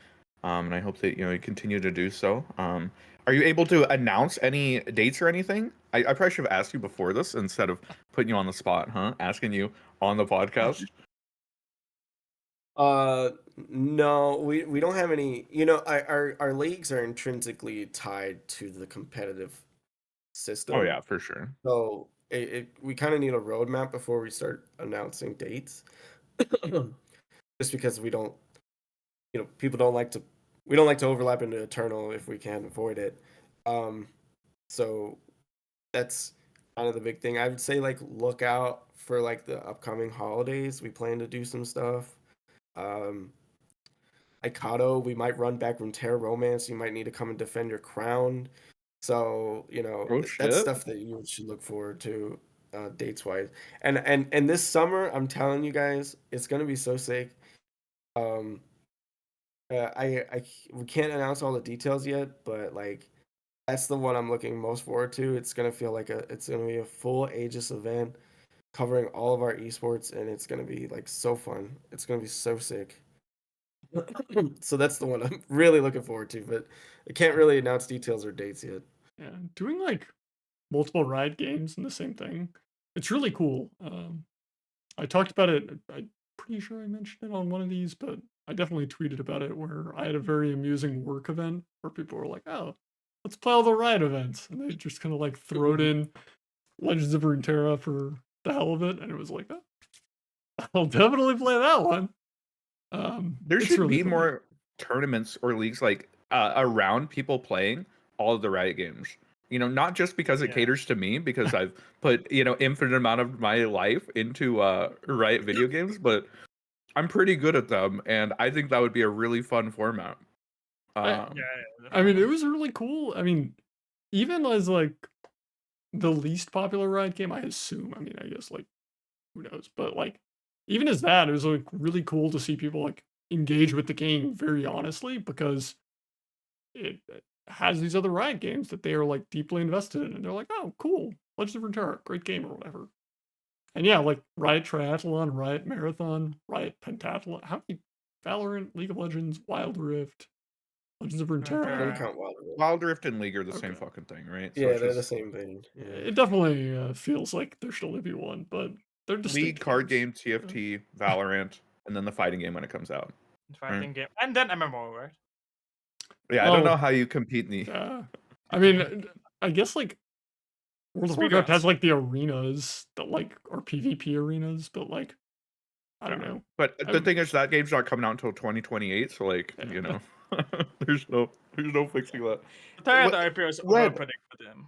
And I hope that you continue to do so. Are you able to announce any dates or anything? I probably should have asked you before this instead of putting you on the spot, huh? Asking you on the podcast. No, we don't have any. Our leagues are intrinsically tied to the competitive system. Oh yeah, for sure. So we kind of need a roadmap before we start announcing dates. Just because we don't, people don't like to. We don't like to overlap into Eternal if we can avoid it. So that's kind of the big thing. I would say like look out for like the upcoming holidays. We plan to do some stuff. Aikado, we might run back Runeterra Romance. You might need to come and defend your crown. So Oh that's shit. stuff that you should look forward to, dates wise. And this summer, I'm telling you guys, it's gonna be so sick. Um, we can't announce all the details yet, but like that's the one I'm looking most forward to. It's gonna feel like it's gonna be a full Aegis event covering all of our esports, and it's gonna be like so fun. It's gonna be so sick. So that's the one I'm really looking forward to, but I can't really announce details or dates yet. yeah, doing like multiple ride games in the same thing, it's really cool. I talked about it. I'm pretty sure I mentioned it on one of these, but I definitely tweeted about it where I had a very amusing work event where people were like, "Oh, let's play all the ride events," and they just kind of like throwed in Legends of Runeterra for the hell of it, and it was like, "Oh, I'll definitely play that one." There It's should really be funny. more tournaments or leagues like around people playing all of the Riot games. Not just because it Yeah. caters to me, because I've put infinite amount of my life into Riot video games, but I'm pretty good at them, and I think that would be a really fun format. I, Um, Yeah, I mean, it definitely. was really cool. I mean, even as like the least popular ride game, I assume. I mean, I guess like who knows, but like even as that, it was like really cool to see people like engage with the game very honestly because it has these other Riot games that they are like deeply invested in, and they're like, oh, cool, Legends of Runeterra, great game or whatever. And yeah, like Riot Triathlon, Riot Marathon, Riot Pentathlon, how many Valorant, League of Legends, Wild Rift, Legends of Runeterra. Don't Runeterra. count Wild Rift. Wild Rift and League are the same Okay. fucking thing, right? So Yeah, it's they're the just same thing. Yeah. It definitely feels like there should only be one, but they're distinct League, card games. game, TFT, Valorant, and then the fighting game when it comes out. Fighting game. And then MMO, right? Yeah, I don't know how you compete in the. I mean, I guess like World of Warcraft Speedruns. has like the arenas that like are PvP arenas, but like I don't know. But the thing is, that game's not coming out until 2028, so like Yeah. there's no fixing that. Runeterra, What- the IPO is Red. overpredicted.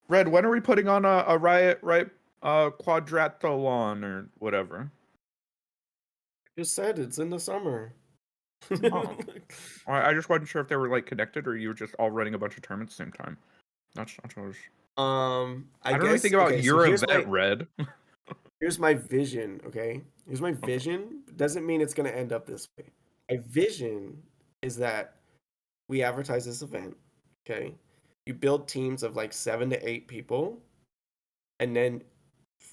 Red, when are we putting on a Riot quadrathlon or whatever? Just said it's in the summer. Oh. I just wasn't sure if they were like connected or you were just all running a bunch of tournaments at the same time. Not what I was. I don't really guess think about okay, so your here's event, Red. here's my vision, okay? Here's my vision. Doesn't mean it's gonna end up this way. My vision is that we advertise this event, okay? You build teams of like 7 to 8 people, and then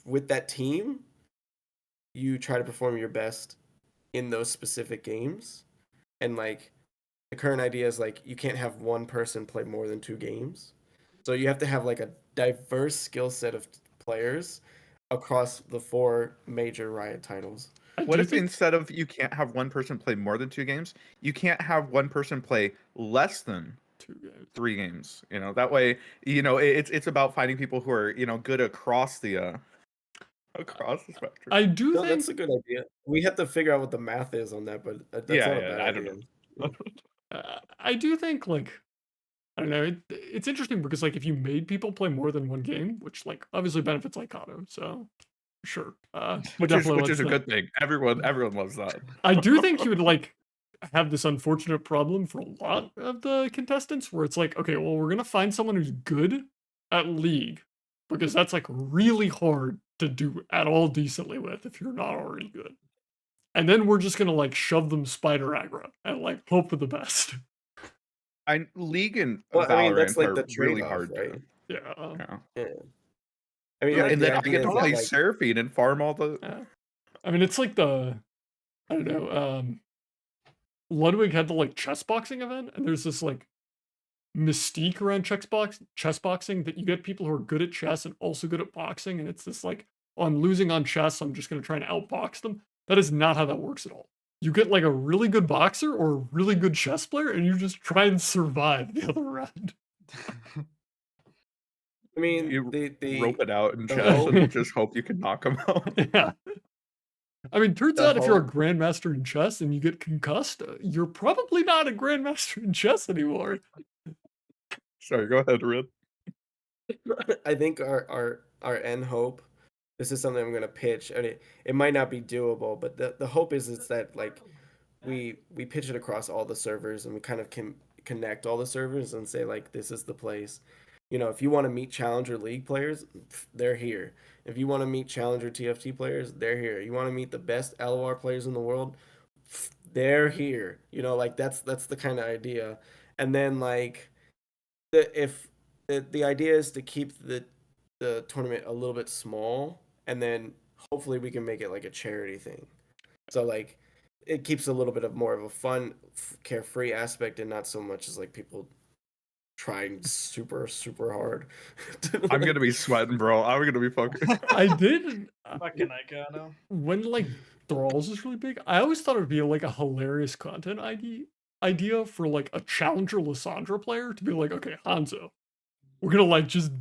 with that team, you try to perform your best in those specific games. And like the current idea is like you can't have one person play more than 2 games. So you have to have like a diverse skill set of players across the 4 major Riot titles. What if instead of you can't have one person play more than 2 games, you can't have one person play less than 2 games? 3 games? That way, it's about finding people who are good across the spectrum. I do No, think that's a good idea. We have to figure out what the math is on that, but that's not a bad I idea. don't know. I do think like I don't know. It's interesting because like if you made people play more than one game, which like obviously benefits Aikado, so sure. Which definitely is wants a to. good thing. Everyone loves that. I do think he would like have this unfortunate problem for a lot of the contestants where it's like, okay, well, we're gonna find someone who's good at League because that's like really hard to do at all decently with if you're not already good. And then we're just gonna like shove them spider aggro and like hope for the best. League and Well, I mean, that's Valorant like are the really trade-off, hard right? to. Yeah. Yeah. Yeah. I mean, Yeah, like and the then I idea get to is that play like Seraphine and farm all the. Yeah. I mean, it's like the I don't know. Ludwig had the like chess boxing event, and there's this like mystique around chess boxing that you get people who are good at chess and also good at boxing, and it's this like, oh, I'm losing on chess, so I'm just gonna try and outbox them. That is not how that works at all. You get like a really good boxer or a really good chess player, and you just try and survive the other round. I mean, You the rope it out in the chess hope and just hope you can knock them out. Yeah. I mean, turns The out if you're a hope- grandmaster in chess and you get concussed, you're probably not a grandmaster in chess anymore. Sorry, go ahead, Red. I think our end hope. This is something I'm gonna pitch, and it might not be doable, but the hope is that like we pitch it across all the servers and we kind of can connect all the servers and say like this is the place. You know, if you want to meet Challenger League players, they're here. If you want to meet Challenger TFT players, they're here. You want to meet the best LOR players in the world, they're here. You know, like that's the kind of idea. And then like if the idea is to keep the tournament a little bit small, and then hopefully we can make it like a charity thing. So like it keeps a little bit of more of a fun, carefree aspect, and not so much as like people trying super hard. I'm gonna be sweating, bro. I'm gonna be fucking. I did Fucking Aikado. when like Thralls is really big. I always thought it would be like a hilarious content idea for like a Challenger Lissandra player to be like, okay, Hanzo, we're gonna like just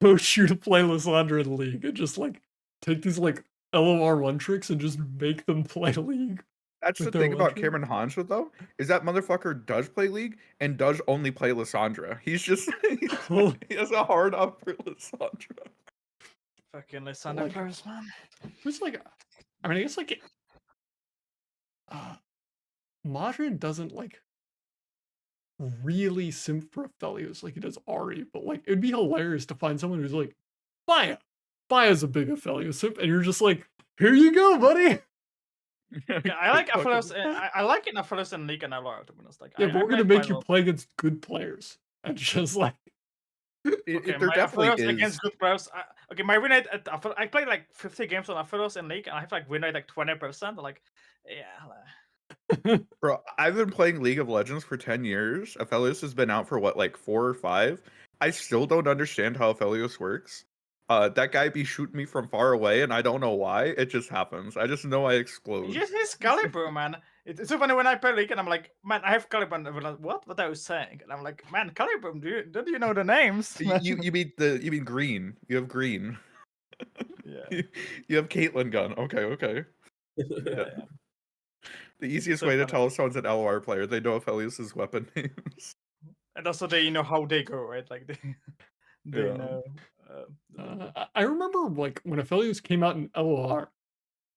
coach you to play Lissandra in League and just like take these like LOR one tricks and just make them play League. That's the With their thing about one trick? Cameron Hansford, though, is that motherfucker does play League and does only play Lissandra. He's just he has a hard up for Lissandra. Fucking Lysandra Like- players, man. Who's like, I mean, I guess like, Modern doesn't like really simp for Aphelios like he does Ari, but like it'd be hilarious to find someone who's like, Baya. Baya's a big Aphelios simp, and you're just like, here you go, buddy. Yeah, I like Aphelios. I like it in Aphelios and League and LR, to be honest. Like, Yeah, I but we're play gonna quite make a you lot. play against good players, and just like, Okay, There my definitely Aphelios is. against good players. Okay, my win rate at I played like 50 games on Aphelios in League, and I have like win rate like 20%. Like, yeah. Bro, I've been playing League of Legends for 10 years. Aphelios has been out for what, like 4 or 5? I still don't understand how Aphelios works. That guy be shooting me from far away, and I don't know why. It just happens. I just know I explode. Yes, he's Caliber, man. It's so funny when I play League and I'm like, man, I have Caliber. And they're like, what are you saying? And I'm like, man, Caliber, don't you know the names? You mean green. You have green. Yeah. You have Caitlyn gun. Okay. Yeah. The easiest So way to funny. tell if someone's an LR player, they know Aphelios' weapon names. And also they know how they go, right? Like they Yeah. know. I remember like when Aphelios came out in LOR,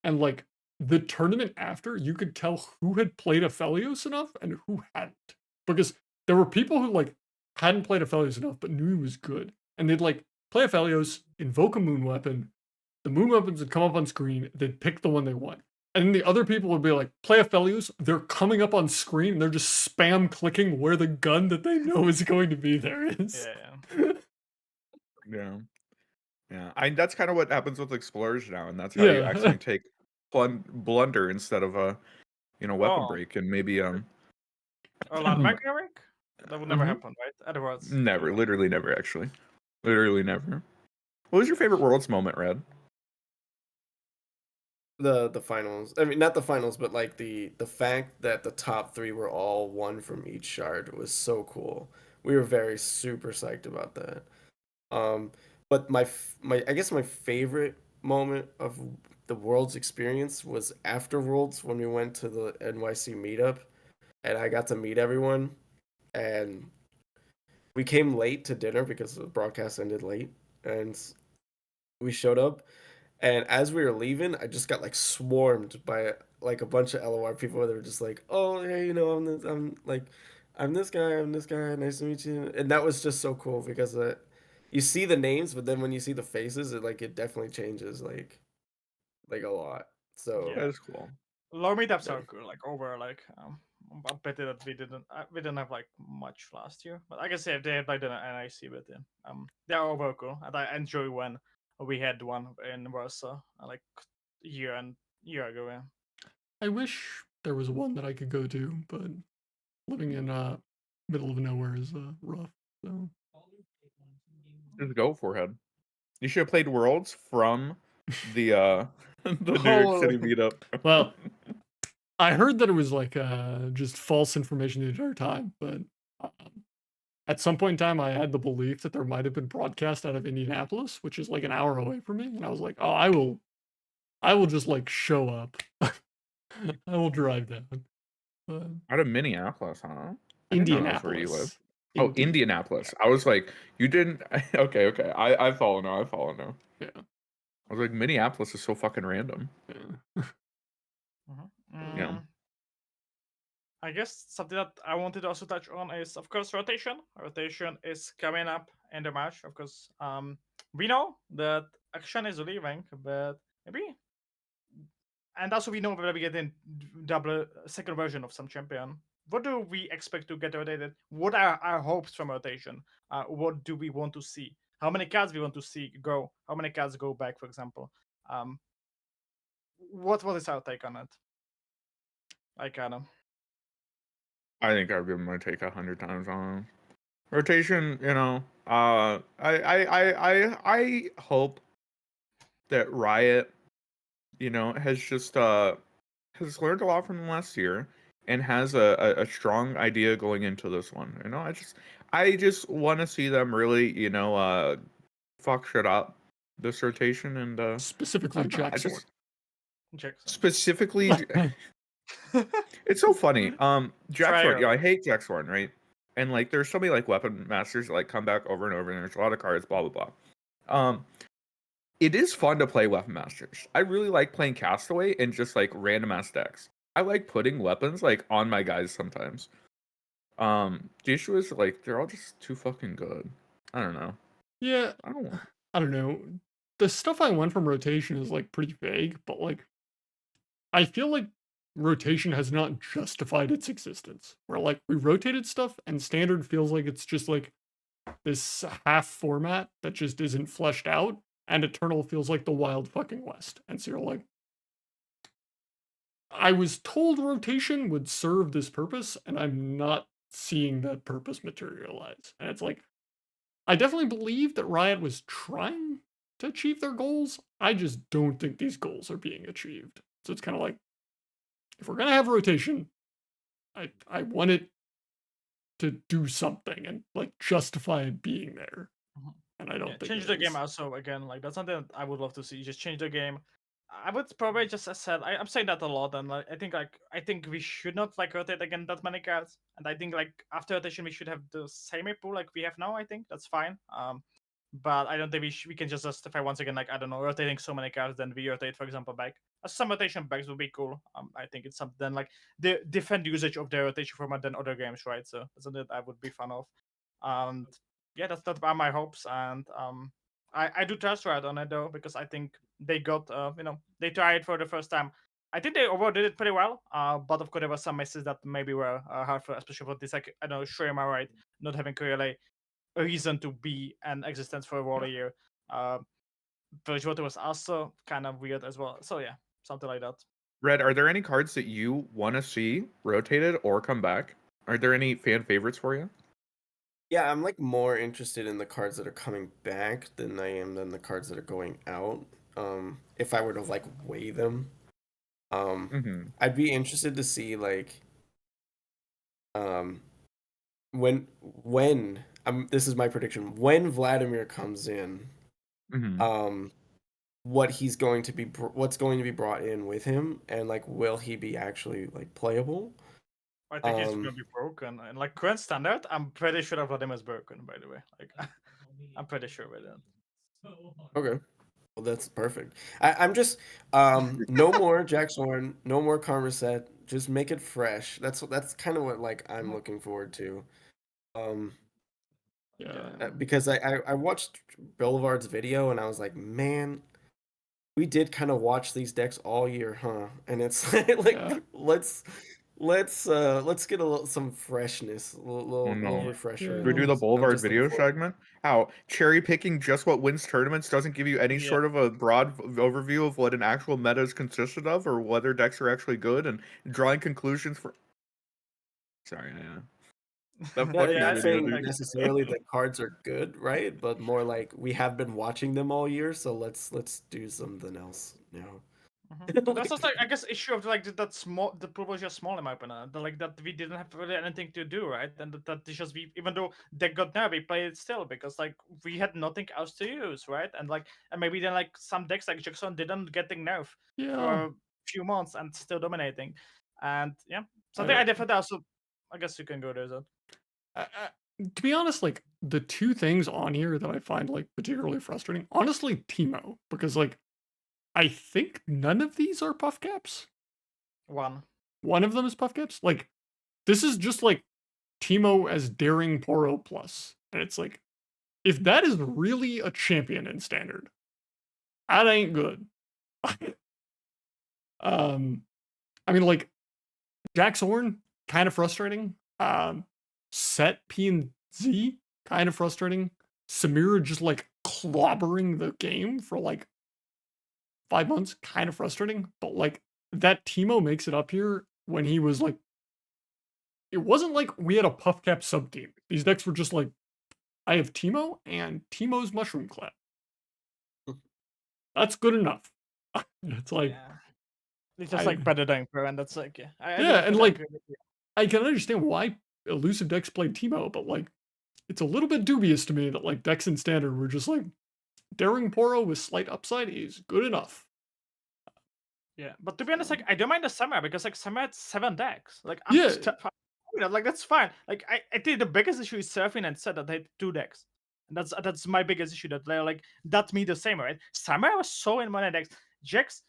and like the tournament after, you could tell who had played Aphelios enough and who hadn't, because there were people who like hadn't played Aphelios enough but knew he was good, and they'd like play Aphelios, invoke a moon weapon, the moon weapons would come up on screen, they'd pick the one they want. And then the other people would be like, play Aphelios, they're coming up on screen, and they're just spam clicking where the gun that they know is going to be there is. Yeah. That's kind of what happens with explorers now, and that's how you Yeah. actually take blunder instead of a weapon Oh. break, and maybe Oh, landmark Eric? That would never Mhm. happen, right? Otherwise. never, literally never, actually, literally never. What was your favorite Worlds moment, Red? The finals. I mean, not the finals, but like the fact that the top 3 were all one from each shard was so cool. We were very super psyched about that. But my I guess my favorite moment of the Worlds experience was after Worlds when we went to the NYC meetup, and I got to meet everyone, and we came late to dinner because the broadcast ended late, and we showed up. And as we were leaving, I just got like swarmed by like a bunch of LOR people that were just like, "Oh, hey, I'm this guy, nice to meet you." And that was just so cool because you see the names, but then when you see the faces, it definitely changes like a lot. So Yeah. That is cool. Low meetups Yeah. are good. Like over like I bet that we didn't have like much last year, but like I said, they had like the NIC, but they're over cool, and I enjoy when we had one in Warsaw like year ago. Yeah. I wish there was one that I could go to, but living in middle of nowhere is rough. So Just go, forehead. You should have played Worlds from the the New York Oh, City meetup. well, I heard that it was like just false information the entire time, but at some point in time, I had the belief that there might have been broadcast out of Indianapolis, which is like an hour away from me, and I was like, "Oh, I will just like show up. I will drive down." But Out of Minneapolis, huh? I didn't know that was where you live. Indianapolis. Oh, Indianapolis. I was like, you didn't. Okay. I follow now. Yeah. I was like, Minneapolis is so fucking random. Yeah. Yeah. I guess something that I wanted to also touch on is, of course, rotation. Rotation is coming up in the match. Of course, we know that Action is leaving, but maybe, and also we know that we get in double second version of some champion. What do we expect to get rotated? What are our hopes from rotation? What do we want to see? How many cards we want to see go? How many cards go back, for example? What is our take on it? Aikado. I think I've given my take 100 times on rotation. I hope that Riot, has just has learned a lot from last year and has a strong idea going into this one. I just want to see them really, fuck shit up this rotation, and I Specifically, don't know. I Jackson. just Jackson. specifically, it's so funny. Jackson, Fryer. I hate Jackson, right? And like, there's so many like weapon masters that like come back over and over, and there's a lot of cards, blah blah blah. It is fun to play weapon masters. I really like playing Castaway and just like random ass decks. I like putting weapons like on my guys sometimes. The issue is like they're all just too fucking good. I don't know. Yeah, I don't want. I don't know. The stuff I want from rotation is like pretty vague, but like I feel like rotation has not justified its existence. Where like we rotated stuff and standard feels like it's just like this half format that just isn't fleshed out, and eternal feels like the wild fucking west. And so you're like, I was told rotation would serve this purpose, and I'm not seeing that purpose materialize. And it's like, I definitely believe that Riot was trying to achieve their goals. I just don't think these goals are being achieved. So it's kind of like, if we're gonna have rotation, I want it to do something and like justify it being there. And I don't think Change it the is. game also again. Like that's something that I would love to see. Just change the game. I would probably just as said. I'm saying that a lot, and like, I think we should not like rotate again that many cards. And I think like after rotation we should have the same pool like we have now. I think that's fine. But I don't think we can just justify once again like I don't know rotating so many cards then we rotate for example back. Some rotation backs would be cool. I think it's something like the different usage of the rotation format than other games, right? So that's something that I would be fan of. And yeah, that's not about my hopes, and I do trust Riot on it though because I think they got they tried for the first time. I think they overdid it pretty well, but of course there were some misses that maybe were hard for, especially for this like I don't know, Shurima, right, not having really a reason to be an existence for a warrior. Bridgewater was also kind of weird as well. So yeah, something like that. Red, are there any cards that you want to see rotated or come back? Are there any fan favorites for you? Yeah, I'm like more interested in the cards that are coming back than I am than the cards that are going out. If I were to like weigh them, I'd be interested to see like when this is my prediction, when Vladimir comes in, what's going to be brought in with him, and like will he be actually like playable? I think he's Um, gonna be broken. And like current standard, I'm pretty sure Vladimir is broken. By the way, like I'm pretty sure with that. okay. Well, that's perfect. I'm just no more Jack Soren, no more Karmaset. Just make it fresh. That's kind of what like I'm looking forward to. Um, Yeah. because I watched Boulevard's video and I was like, man, we did kind of watch these decks all year, huh? And it's like Yeah. let's get a little some freshness, a little No. refresher. Yeah. Do we do the I'm Boulevard just looking video forward. segment? How cherry picking just what wins tournaments doesn't give you any Yeah. sort of a broad overview of what an actual meta is consisted of, or whether decks are actually good, and drawing conclusions for. Sorry, yeah. That Not, fucking Yeah, not video, saying dude. necessarily the cards are good, right? But more like we have been watching them all year, so let's do something else now. That's just like I guess issue of like that small. The pool was just small in my opinion. Like that we didn't have really anything to do, right? And that just we even though they got there, we played it still because like we had nothing else to use, right? And like and maybe then like some decks like Jackson didn't getting nerf Yeah. for a few months and still dominating, and yeah, I something I don't- definitely also. I guess you can go there. So. To be honest, like the two things on here that I find like particularly frustrating, honestly, Teemo, because like I think none of these are puff caps. One. One of them is puff caps. Like this is just like Teemo as Daring Poro plus, and it's like if that is really a champion in standard, that ain't good. I mean, like Jack Zorn, kind of frustrating. Set P and Z, kind of frustrating. Samira just like clobbering the game for like 5 months, kind of frustrating. But like that Teemo makes it up here when he was like, it wasn't like we had a puff cap sub team. These decks were just like, I have Teemo and Teemo's Mushroom Clap. That's good enough. It's like, Yeah. It's just I- like better than Pro, and that's like yeah. I Yeah, definitely and, like, agree with you. I can understand why elusive decks played Teemo, but like, it's a little bit dubious to me that like decks in standard were just like, Daring Poro with slight upside is good enough. Yeah, but to be honest, like I don't mind the summer because like summer had 7 decks. Like Yeah. like that's fine. Like I think the biggest issue is Surfing and Set that they had 2 decks, and that's my biggest issue that they're like that me the same, right? Summer was so in money decks. Jax,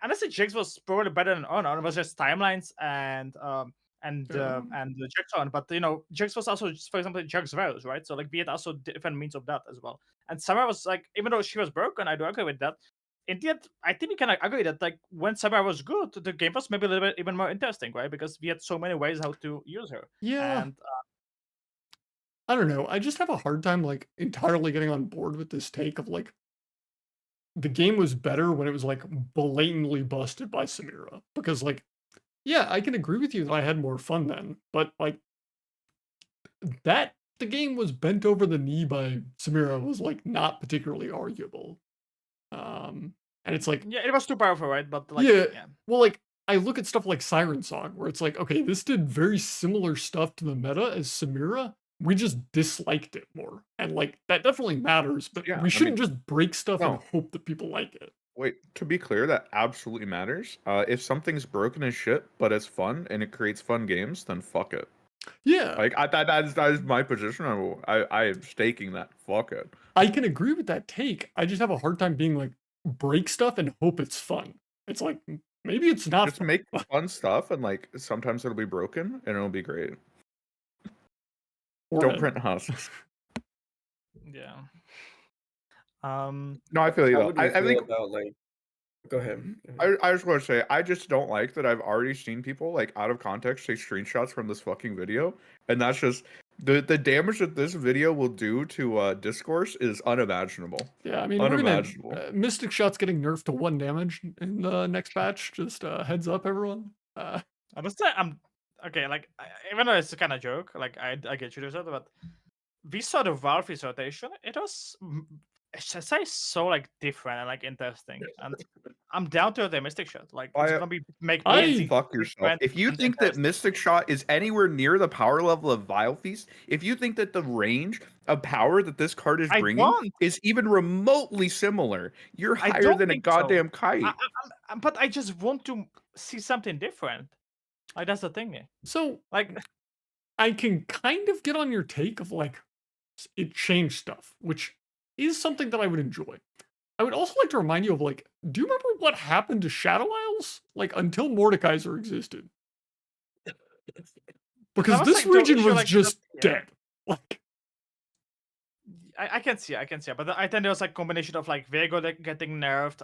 honestly, Jax was probably better than Honor. It was just timelines and Yeah. the Jax on, but you know Jax was also just, for example, Jax Rose, right? So like we had also different means of that as well. And Summer was like, even though she was broken, I do agree with that. In the end, I think we can agree that like when Summer was good, the game was maybe a little bit even more interesting, right? Because we had so many ways how to use her. Yeah. And I don't know. I just have a hard time like entirely getting on board with this take of like the game was better when it was like blatantly busted by Samira. Because like, yeah, I can agree with you that I had more fun then, but like that the game was bent over the knee by Samira was like not particularly arguable. And it's like, yeah, it was too powerful, right? But like, yeah, yeah. well, like I look at stuff like Siren Song, where it's like, okay, this did very similar stuff to the meta as Samira. We just disliked it more, and like that definitely matters. But Yeah, we I shouldn't mean, just break stuff and no. hope that people like it. Wait, to be clear, that absolutely matters. If something's broken as shit, but it's fun and it creates fun games, then fuck it. Yeah, Like that is my position. I am staking that. Fuck it. I can agree with that take. I just have a hard time being like break stuff and hope it's fun. It's like maybe it's not Just fun. make fun stuff, and like sometimes it'll be broken and it'll be great. Or Don't not. print husks. Yeah. No, I feel you How though. would you I feel think about like? Go ahead. I just want to say I just don't like that I've already seen people like out of context take screenshots from this fucking video, and that's just the damage that this video will do to discourse is unimaginable. Yeah, I mean, we're gonna Unimaginable. Mystic Shot's getting nerfed to 1 damage in the next patch. Just heads up, everyone. Honestly, I'm okay. Like even though it's a kind of joke, like I get you there, but we saw the Valkyries rotation. It was SSI so like different and like interesting, and I'm down to the Mystic Shot. Like it's gonna be make Fuck yourself. different If you and think that interesting. Mystic Shot is anywhere near the power level of Vile Feast, if you think that the range of power that this card is I bringing don't. is even remotely similar, you're I higher don't than a think so. goddamn kite. But I just want to see something different. Like that's the thing. So Like I can kind of get on your take of like it changed stuff, which is something that I would enjoy. I would also like to remind you of like, do you remember what happened to Shadow Isles? Like until Mordekaiser existed, because that was this like the region issue. was Like just yeah. dead. Like I can see, but I think there was like combination of like Vego like, getting nerfed,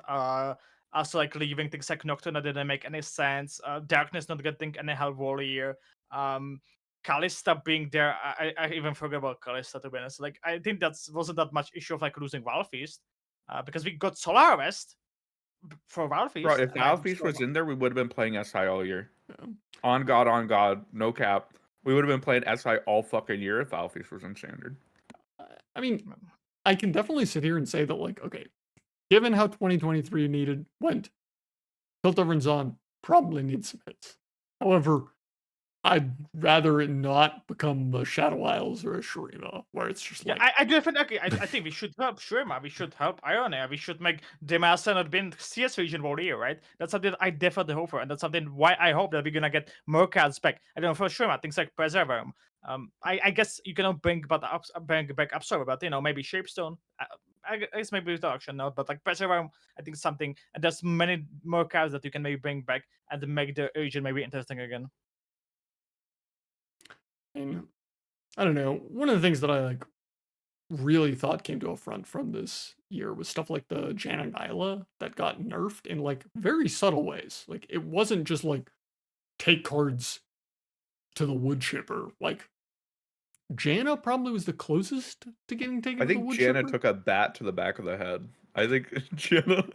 also like leaving things like Nocturne that didn't make any sense, Darkness not getting any help warrior, Kalista being there. I even forgot about Kalista to be honest. Like I think that's wasn't that much issue of like losing Valfeast, because we got Solar West for Bro, Valfeast, if and I'm Alphys still was in there, we would have been playing SI all year. yeah. On God, no cap. We would have been playing SI all fucking year if Alphys was in standard. I mean, I can definitely sit here and say that like, okay, given how 2023 went, Piltover and Zon probably need some hits. However, I'd rather it not become a Shadow Isles or a Shurima, where it's just Yeah, like, I definitely. I think we should help Shurima. We should help Ionia. We should make Demaster not being CS region warrior, right? That's something I definitely hope for, and that's something why I hope that we're gonna get more cards back. I don't know for Shurima, things like Preserver. I guess you cannot bring back Absorber, but maybe Shapestone. I guess maybe with the auction note, but like Preserver, I think something, and there's many more cards that you can maybe bring back and make the region maybe interesting again. and I don't know. One of the things that I like really thought came to a front from this year was stuff like the Janna Nyla that got nerfed in like very subtle ways. Like it wasn't just like take cards to the wood chipper. Like Janna probably was the closest to getting taken I to the think wood Janna chipper. took a bat to the back of the head. I think Janna.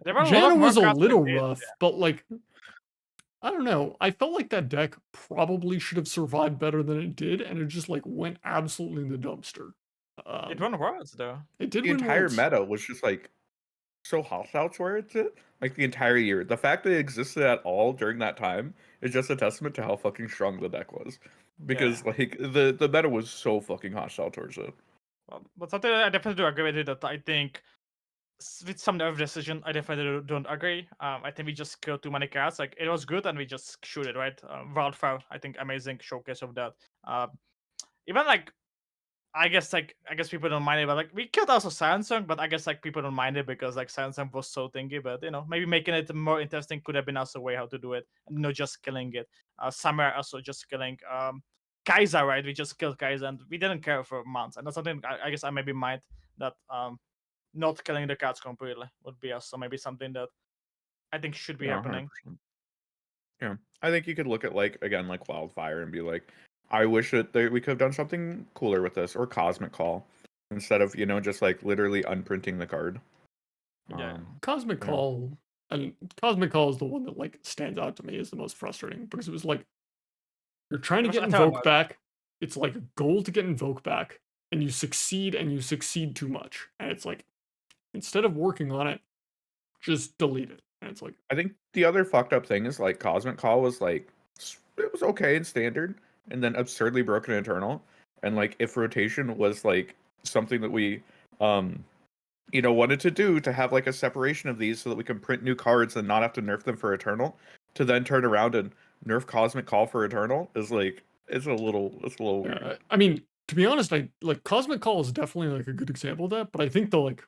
There were a lot Janna of more was a cards than little it did. rough, but like I don't know. I felt like that deck probably should have survived better than it did, and it just like went absolutely in the dumpster. It won worlds though. It did The win entire Worlds. meta was just like so hostile towards it. Like the entire year. The fact that it existed at all during that time is just a testament to how fucking strong the deck was. Because like the meta was so fucking hostile towards it. Well, but something I definitely do agree with you that I think with some nerf decision, I definitely don't agree. I think we just killed too many cards. Like it was good and we just shoot it right. Wildfire, I think amazing showcase of that. Even like I guess people don't mind it, but like we killed also Silent Song, but I guess like people don't mind it because like Silent Song was so thingy. But maybe making it more interesting could have been also a way how to do it, and not just killing it. Summer also just killing Kaiser, right? We just killed Kaiser and we didn't care for months, and that's something I guess I maybe mind that not killing the cards completely would be also maybe something that I think should be Yeah, happening. 100%. Yeah, I think you could look at like again like Wildfire and be like, I wish that we could have done something cooler with this, or Cosmic Call, instead of just like literally unprinting the card. Yeah. Cosmic yeah. Call, and Cosmic Call is the one that like stands out to me as the most frustrating because it was like you're trying to It was get Eternal. Invoke back. It's like a goal to get Invoke back, and you succeed too much. And it's like instead of working on it, just delete it. And it's like I think the other fucked up thing is like Cosmic Call was like it was okay in standard, and then absurdly broken in Eternal. And like if rotation was like something that we wanted to do to have like a separation of these so that we can print new cards and not have to nerf them for Eternal, to then turn around and nerf Cosmic Call for Eternal is like it's a little weird. I mean, to be honest, I like Cosmic Call is definitely like a good example of that, but I think the like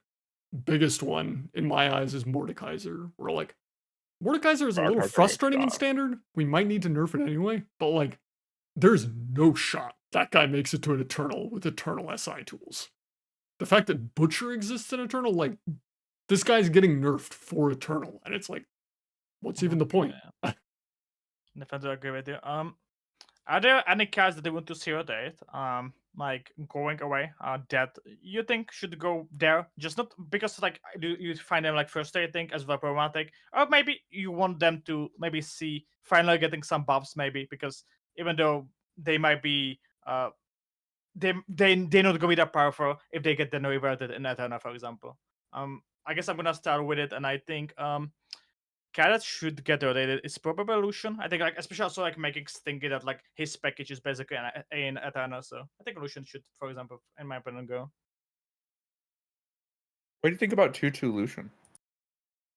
biggest one in my eyes is Mordekaiser, where like Mordekaiser is a little Mordekaiser frustrating in sucks. standard. We might need to nerf it anyway, but like there's no shot that guy makes it to an Eternal with Eternal SI tools. The fact that Butcher exists in Eternal, like this guy's getting nerfed for Eternal, and it's like, what's even the point? Definitely agree with you. Are there any cards that they want to see rotate? Like going away, that you think should go there? Just not because like you find them like frustrating as well problematic, or maybe you want them to maybe see finally getting some buffs, maybe because even though they might be they're not gonna be that powerful if they get then reverted in Eterna, for example. I guess I'm gonna start with it, and I think Carrot should get rotated. It's probably Lucian. I think like especially also like making thinking that like his package is basically in Eterna, so I think Lucian should, for example, in my opinion, go. What do you think about 2/2 Lucian?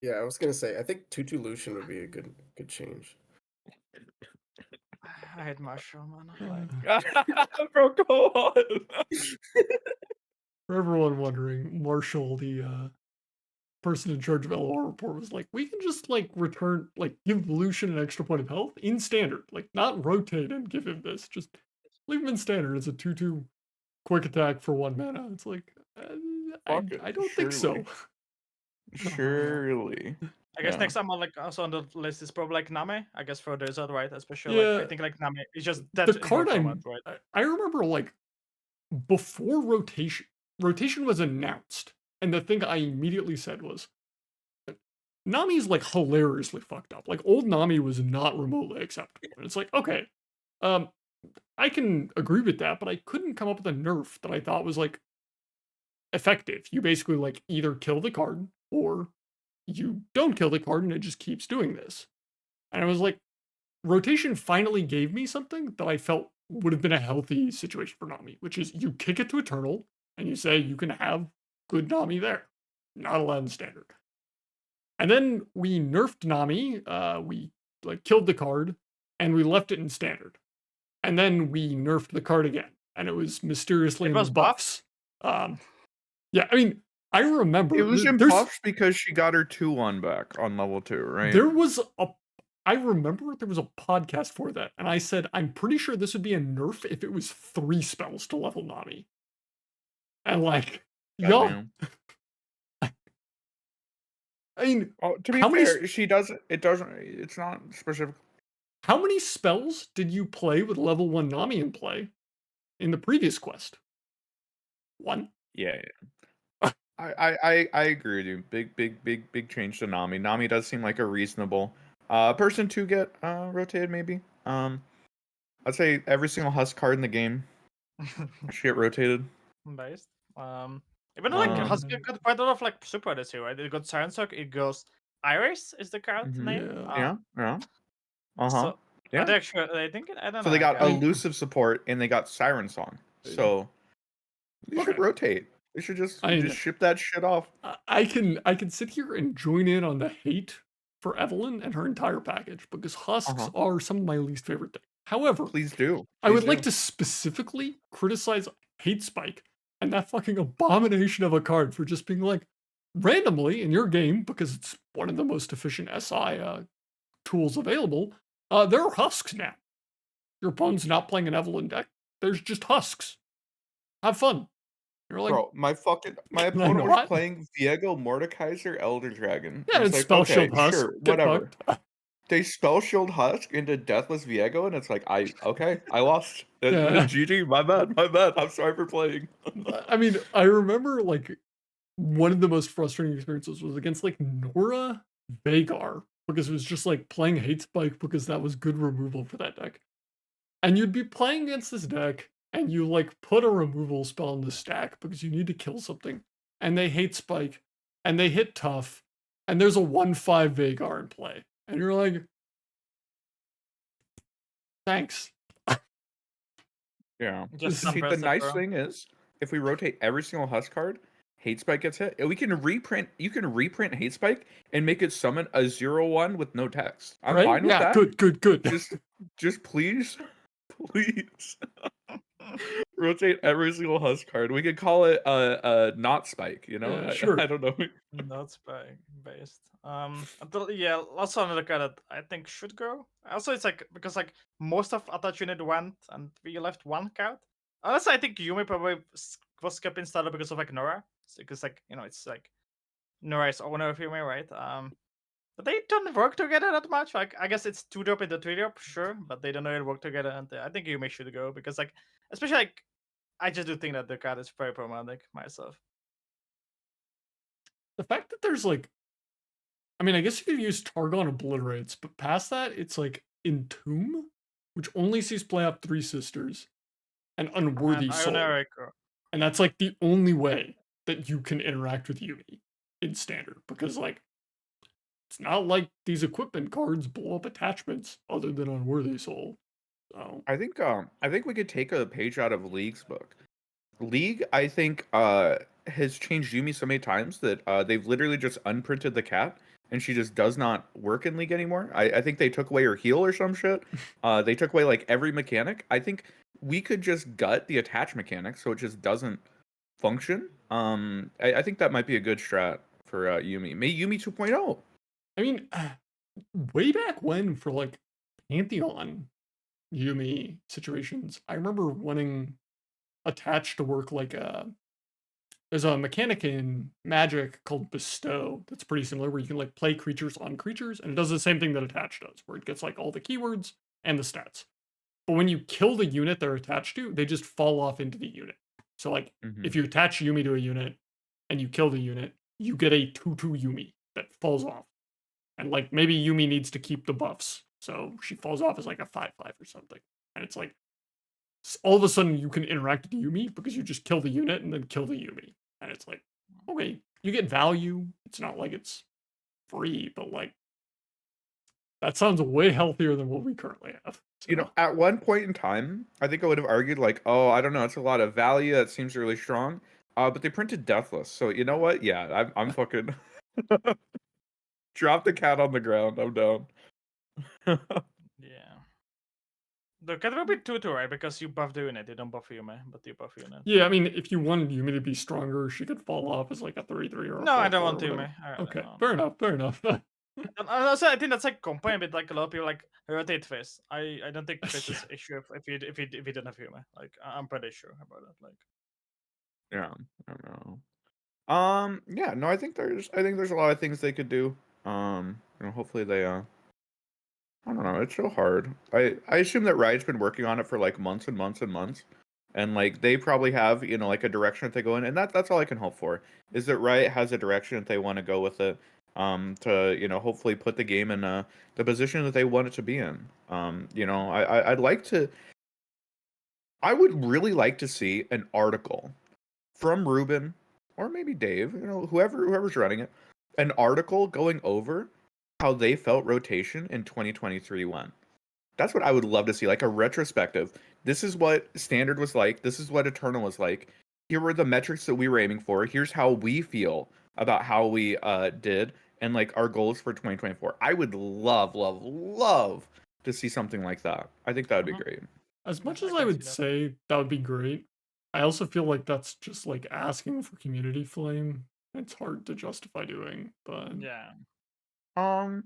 Yeah, I was gonna say I think 2/2 Lucian would be a good change. I hate Marshall, man. Like, Bro, go on. For everyone wondering, Marshall, the person in charge of LOR report, was like, we can just like return, like give Lucian an extra point of health in standard, like not rotate and give him this, just leave him in standard as a 2/2 quick attack for 1 mana. It's like, Fuck it, I don't think so. Surely. I guess Yeah. next time also on the list is probably like Nami. I guess for Drisoth, right? Especially like I Yeah, think like Nami is just that the card format, right? I remember like before rotation was announced, and the thing I immediately said was, Nami's like hilariously fucked up. Like old Nami was not remotely acceptable. And it's like, okay, I can agree with that, but I couldn't come up with a nerf that I thought was like effective. You basically like either kill the card or you don't kill the card and it just keeps doing this. And I was like, rotation finally gave me something that I felt would have been a healthy situation for Nami, which is you kick it to Eternal and you say you can have good Nami there. Not allowed in standard. And then we nerfed Nami, we like killed the card, and we left it in standard. And then we nerfed the card again, and it was mysteriously It in was the buffs. Yeah, I mean, I remember It was in there's buffs because she got her 2/1 back on level 2, right? there was a I remember there was a podcast for that, and I said I'm pretty sure this would be a nerf if it was 3 spells to level Nami. And like, y'all, Goddamn. I mean, Oh, to be how many fair, she doesn't. It doesn't. It's not specific. how many spells did you play with level 1 Nami in play in the previous quest? 1. Yeah. I agree with you. Big change to Nami. Nami does seem like a reasonable person to get rotated. Maybe. I'd say every single Husk card in the game should get rotated. Based. Even though like Husk got quite a lot of like super this year, right? It got Siren Sock, it goes Iris is the card name. Yeah. Yeah. Uh huh. So Yeah. are they actually, I think I don't know. So they got I- elusive support and they got Siren Song. So they should Okay. rotate. They should just I- ship that shit off. I can sit here and join in on the hate for Evelyn and her entire package because Husks are some of my least favorite things. However, Please do. I would Please like do. to specifically criticize Hate Spike and that fucking abomination of a card for just being like randomly in your game because it's one of the most efficient SI tools available. There are Husks now. Your opponent's not playing an Evelyn deck. There's just Husks. Have fun. You're like, Bro, my opponent was what? playing Viego Mordekaiser Elder Dragon. yeah, It's it's like, Spell okay, Shield Husk. sure, Get whatever. fucked. They Spell Shield Husk into Deathless Viego, and it's like, I lost. Yeah. GG, my bad. I'm sorry for playing. I mean, I remember like one of the most frustrating experiences was against like Nora Vagar because it was just like playing Hate Spike because that was good removal for that deck. And you'd be playing against this deck and you like put a removal spell in the stack because you need to kill something. And they Hate Spike and they hit tough and there's a 1/5 Vagar in play. And you're like, thanks. Yeah. Just See, the compress it, nice bro. thing is, if we rotate every single Husk card, Hate Spike gets hit. We can reprint. You can reprint Hate Spike and make it summon a 0/1 with no text. I'm right? fine with Yeah, that. good. Just please rotate every single Husk card. We could call it not Spike. You know, Yeah, sure. I don't know. Not Spike based. Yeah, also another card that I think should go. Also, it's like because like most of Attach Unit went and we left 1 card. Honestly, I think Yumi probably was skipping starter because of like Nora. Because like it's like Nora is owner of Yumi, right? But they don't work together that much. Like I guess it's 2-drop into 3-drop, sure, but they don't really work together. And I think Yumi should go because like especially like I just do think that the card is very problematic myself. The fact that there's like, I mean, I guess you could use Targon Obliterates, but past that, it's like Entomb, which only sees play up 3 sisters, and Unworthy And Soul. Ioneric, And that's like the only way that you can interact with Yumi in standard, because like, it's not like these equipment cards blow up attachments other than Unworthy Soul. So I think we could take a page out of League's book. League, I think, has changed Yumi so many times that they've literally just unprinted the cat and she just does not work in League anymore. I think they took away her heal or some shit. They took away like every mechanic. I think we could just gut the attach mechanic so it just doesn't function. I think that might be a good strat for Yumi. Maybe Yumi 2.0. I mean, way back when for like Pantheon Yumi situations, I remember wanting attached to work like there's a mechanic in Magic called Bestow that's pretty similar where you can like play creatures on creatures and it does the same thing that attached does, where it gets like all the keywords and the stats. But when you kill the unit they're attached to, they just fall off into the unit. So like if you attach Yumi to a unit and you kill the unit, you get a 2/2 Yumi that falls off. And like maybe Yumi needs to keep the buffs. So she falls off as like a 5/5 or something. And it's like all of a sudden you can interact with Yumi because you just kill the unit and then kill the Yumi. And it's like, okay, you get value. It's not like it's free, but like that sounds way healthier than what we currently have. So. You know, at one point in time, I think I would have argued like, oh, I don't know, it's a lot of value. That seems really strong. But they printed Deathless, so you know what? Yeah, I'm fucking drop the cat on the ground. I'm down. Yeah. The cat will be 2/2, right? Because you buff the unit, you don't buff Yumi, but you buff unit. Yeah, I mean, if you wanted Yumi to be stronger, she could fall off as like a 3/3 or a No, I 4/4 don't want or Yumi. whatever. Okay, fair enough, fair enough. And also, I think that's like combined with like a lot of people like rotate face. I don't think face is issue if you don't have Yumi. Like I'm pretty sure about it. Like Yeah, I don't know. Yeah, no, I think there's a lot of things they could do. You know, hopefully they I don't know, it's so hard. I assume that Riot's been working on it for like months and months and months. And like they probably have, you know, like a direction that they go in, and that's all I can hope for. Is that Riot has a direction that they want to go with it. To, you know, hopefully put the game in the position that they want it to be in. You know, I'd like to I would really like to see an article from Ruben or maybe Dave, you know, whoever's running it, an article going over how they felt rotation in 2023 went. That's what I would love to see, like a retrospective. This is what standard was like. This is what eternal was like. Here were the metrics that we were aiming for. Here's how we feel about how we did and like our goals for 2024. I would love to see something like that. I think that would be great. As much I as I can would see that. say that would be great, I also feel like that's just like asking for community flame. It's hard to justify doing, but yeah. I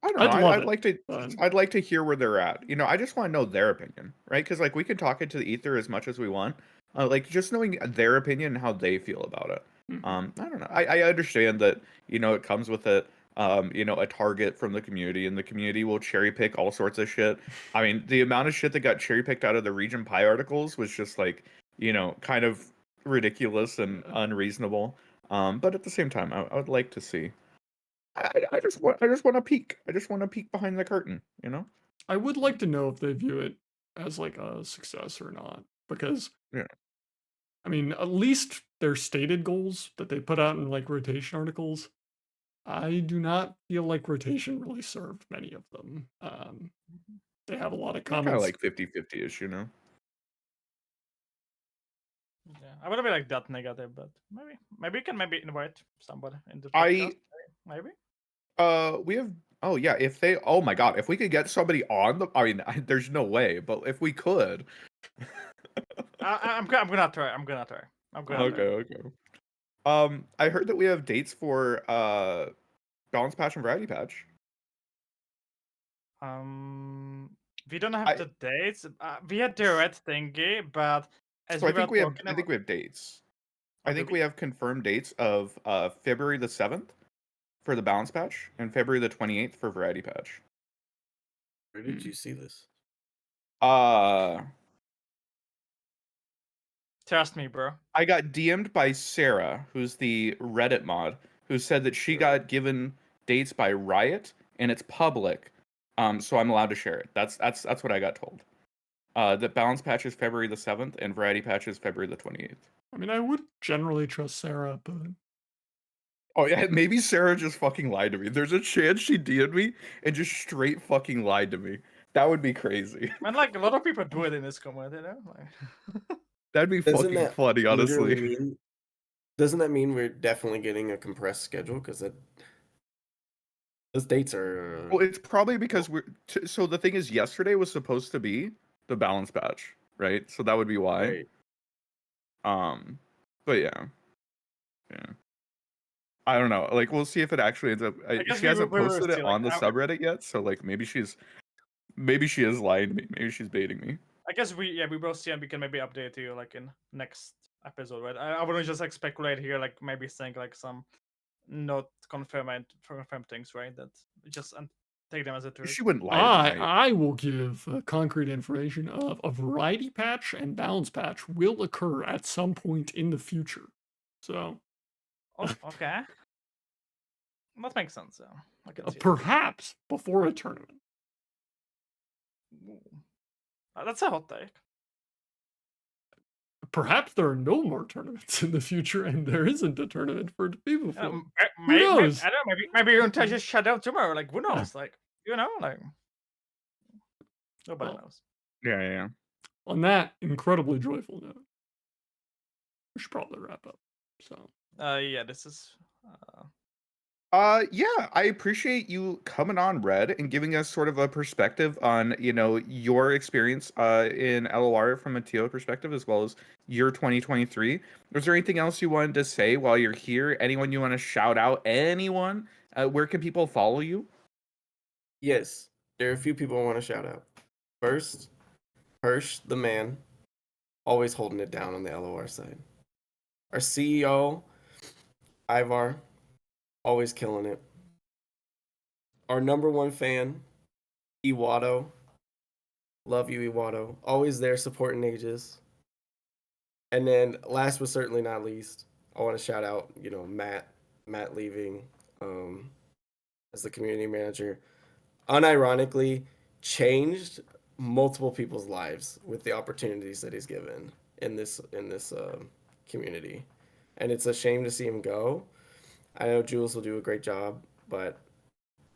don't know. I'd love I'd it, like to. but I'd like to hear where they're at. You know, I just want to know their opinion, right? Because like we can talk into the ether as much as we want. Like just knowing their opinion and how they feel about it. I don't know. I understand that you know it comes with it. You know, a target from the community, and the community will cherry pick all sorts of shit. I mean, the amount of shit that got cherry picked out of the Region Pi articles was just like, you know, kind of ridiculous and unreasonable. But at the same time, I would like to see. I just want to peek. I just want to peek behind the curtain, you know? I would like to know if they view it as like a success or not. Because Yeah. I mean, at least their stated goals that they put out in like rotation articles, I do not feel like rotation really served many of them. They have a lot of Kind of comments. like 50-50-ish, you know? Yeah, I wouldn't be like that negative, but maybe you can invite somebody in the I podcast. Maybe. we have oh yeah, if they oh my god, if we could get somebody on the I mean, there's no way, but if we could. I'm gonna try. I'm gonna try. Okay. I heard that we have dates for Balance Patch and Variety Patch. We don't have the dates. We had the red thingy, but as So we I think were we have talking I think we have dates. Oh, I do think we? we have confirmed dates of February the 7th for the Balance Patch and February the 28th for Variety Patch. Where did you see this? Trust me, bro. I got DM'd by Sarah, who's the Reddit mod, who said that she got given dates by Riot and it's public, so I'm allowed to share it. That's what I got told. That Balance Patch is February the 7th and Variety Patch is February the 28th. I mean, I would generally trust Sarah, but Oh yeah, maybe Sarah just fucking lied to me. There's a chance she DM'd me and just straight fucking lied to me. That would be crazy. And like a lot of people do it in this comment, you know. Like... That'd be Doesn't fucking that funny, honestly. literally mean? Doesn't that mean we're definitely getting a compressed schedule? Because that Those dates are Well, it's probably because so the thing is, yesterday was supposed to be the balance patch, right? So that would be why. right. But yeah. I don't know. Like, we'll see if it actually ends up. guess She we hasn't were posted it still, like, on the subreddit yet, so like maybe she is lying to me. Maybe she's baiting me. I guess we both see, and we can maybe update you like in next episode, right? I wouldn't just like speculate here, like maybe think like some not confirmed things, right? That just and take them as a truth. She wouldn't lie to me, right? I will give concrete information of a variety patch and balance patch will occur at some point in the future. So Oh, okay. That makes sense. So I can see that. perhaps before a tournament. Ooh. That's a hot take. Perhaps there are no more tournaments in the future, and there isn't a tournament for it to be before. Maybe, knows? I don't know. Maybe Runeterra just shut down tomorrow. Like who knows? Like like nobody Well, knows. Yeah. On that incredibly joyful note, we should probably wrap up. So Yeah, this is. Yeah, I appreciate you coming on, Red, and giving us sort of a perspective on, your experience in LOR from a TO perspective, as well as your 2023. Was there anything else you wanted to say while you're here? Anyone you want to shout out? Anyone? Where can people follow you? Yes, there are a few people I want to shout out. First, Hirsch, the man, always holding it down on the LOR side. Our CEO, Ivar, always killing it. Our number one fan, Iwado. Love you, Iwado. Always there supporting Aegis. And then last but certainly not least, I want to shout out, Matt leaving as the community manager. Unironically, changed multiple people's lives with the opportunities that he's given in this community. And it's a shame to see him go. I know Jules will do a great job, but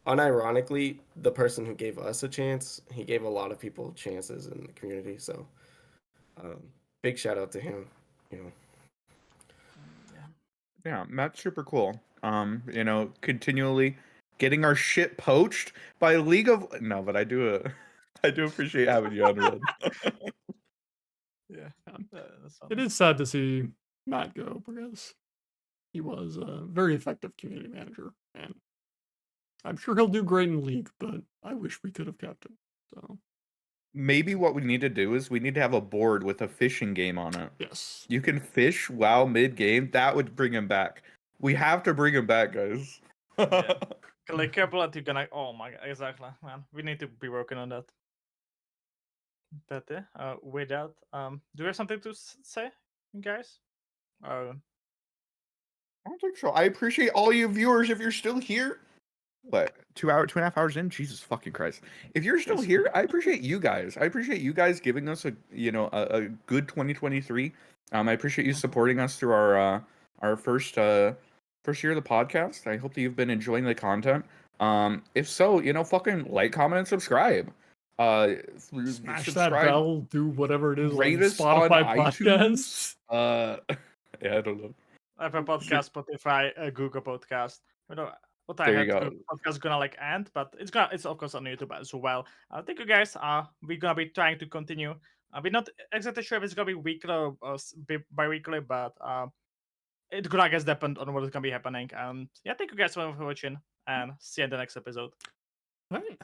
unironically, the person who gave us a chance, he gave a lot of people chances in the community. So, big shout out to him. Yeah, Matt's super cool. Continually getting our shit poached by League of but I do appreciate having you on, Red. Yeah, that's it is sad to see Matt go because he was a very effective community manager, and I'm sure he'll do great in League, but I wish we could have kept him. So Maybe what we need to do is we need to have a board with a fishing game on it. yes, You can fish while mid-game. That would bring him back. We have to bring him back, guys. Yeah. Like careful that you're gonna. Oh my god, exactly, man. We need to be working on that. But with that, do you have something to say, guys? I don't think so. I appreciate all you viewers if you're still here. What, 2.5 hours in? Jesus fucking Christ! If you're still here, I appreciate you guys. I appreciate you guys giving us a good 2023. I appreciate you supporting us through our first year of the podcast. I hope that you've been enjoying the content. If so, fucking like, comment, and subscribe. smash that bell, do whatever it is, rate on us on Spotify iTunes. podcasts. Yeah, I don't know. Apple Podcast, Spotify, Google Podcast. What I There had you go. Google Podcast gonna end, but it's of course on YouTube as well. Thank you guys. We're gonna be trying to continue. We're not exactly sure if it's gonna be weekly or bi-weekly, but it could, I guess, depend on what is gonna be happening. And yeah, thank you guys for watching, and see you in the next episode. Right.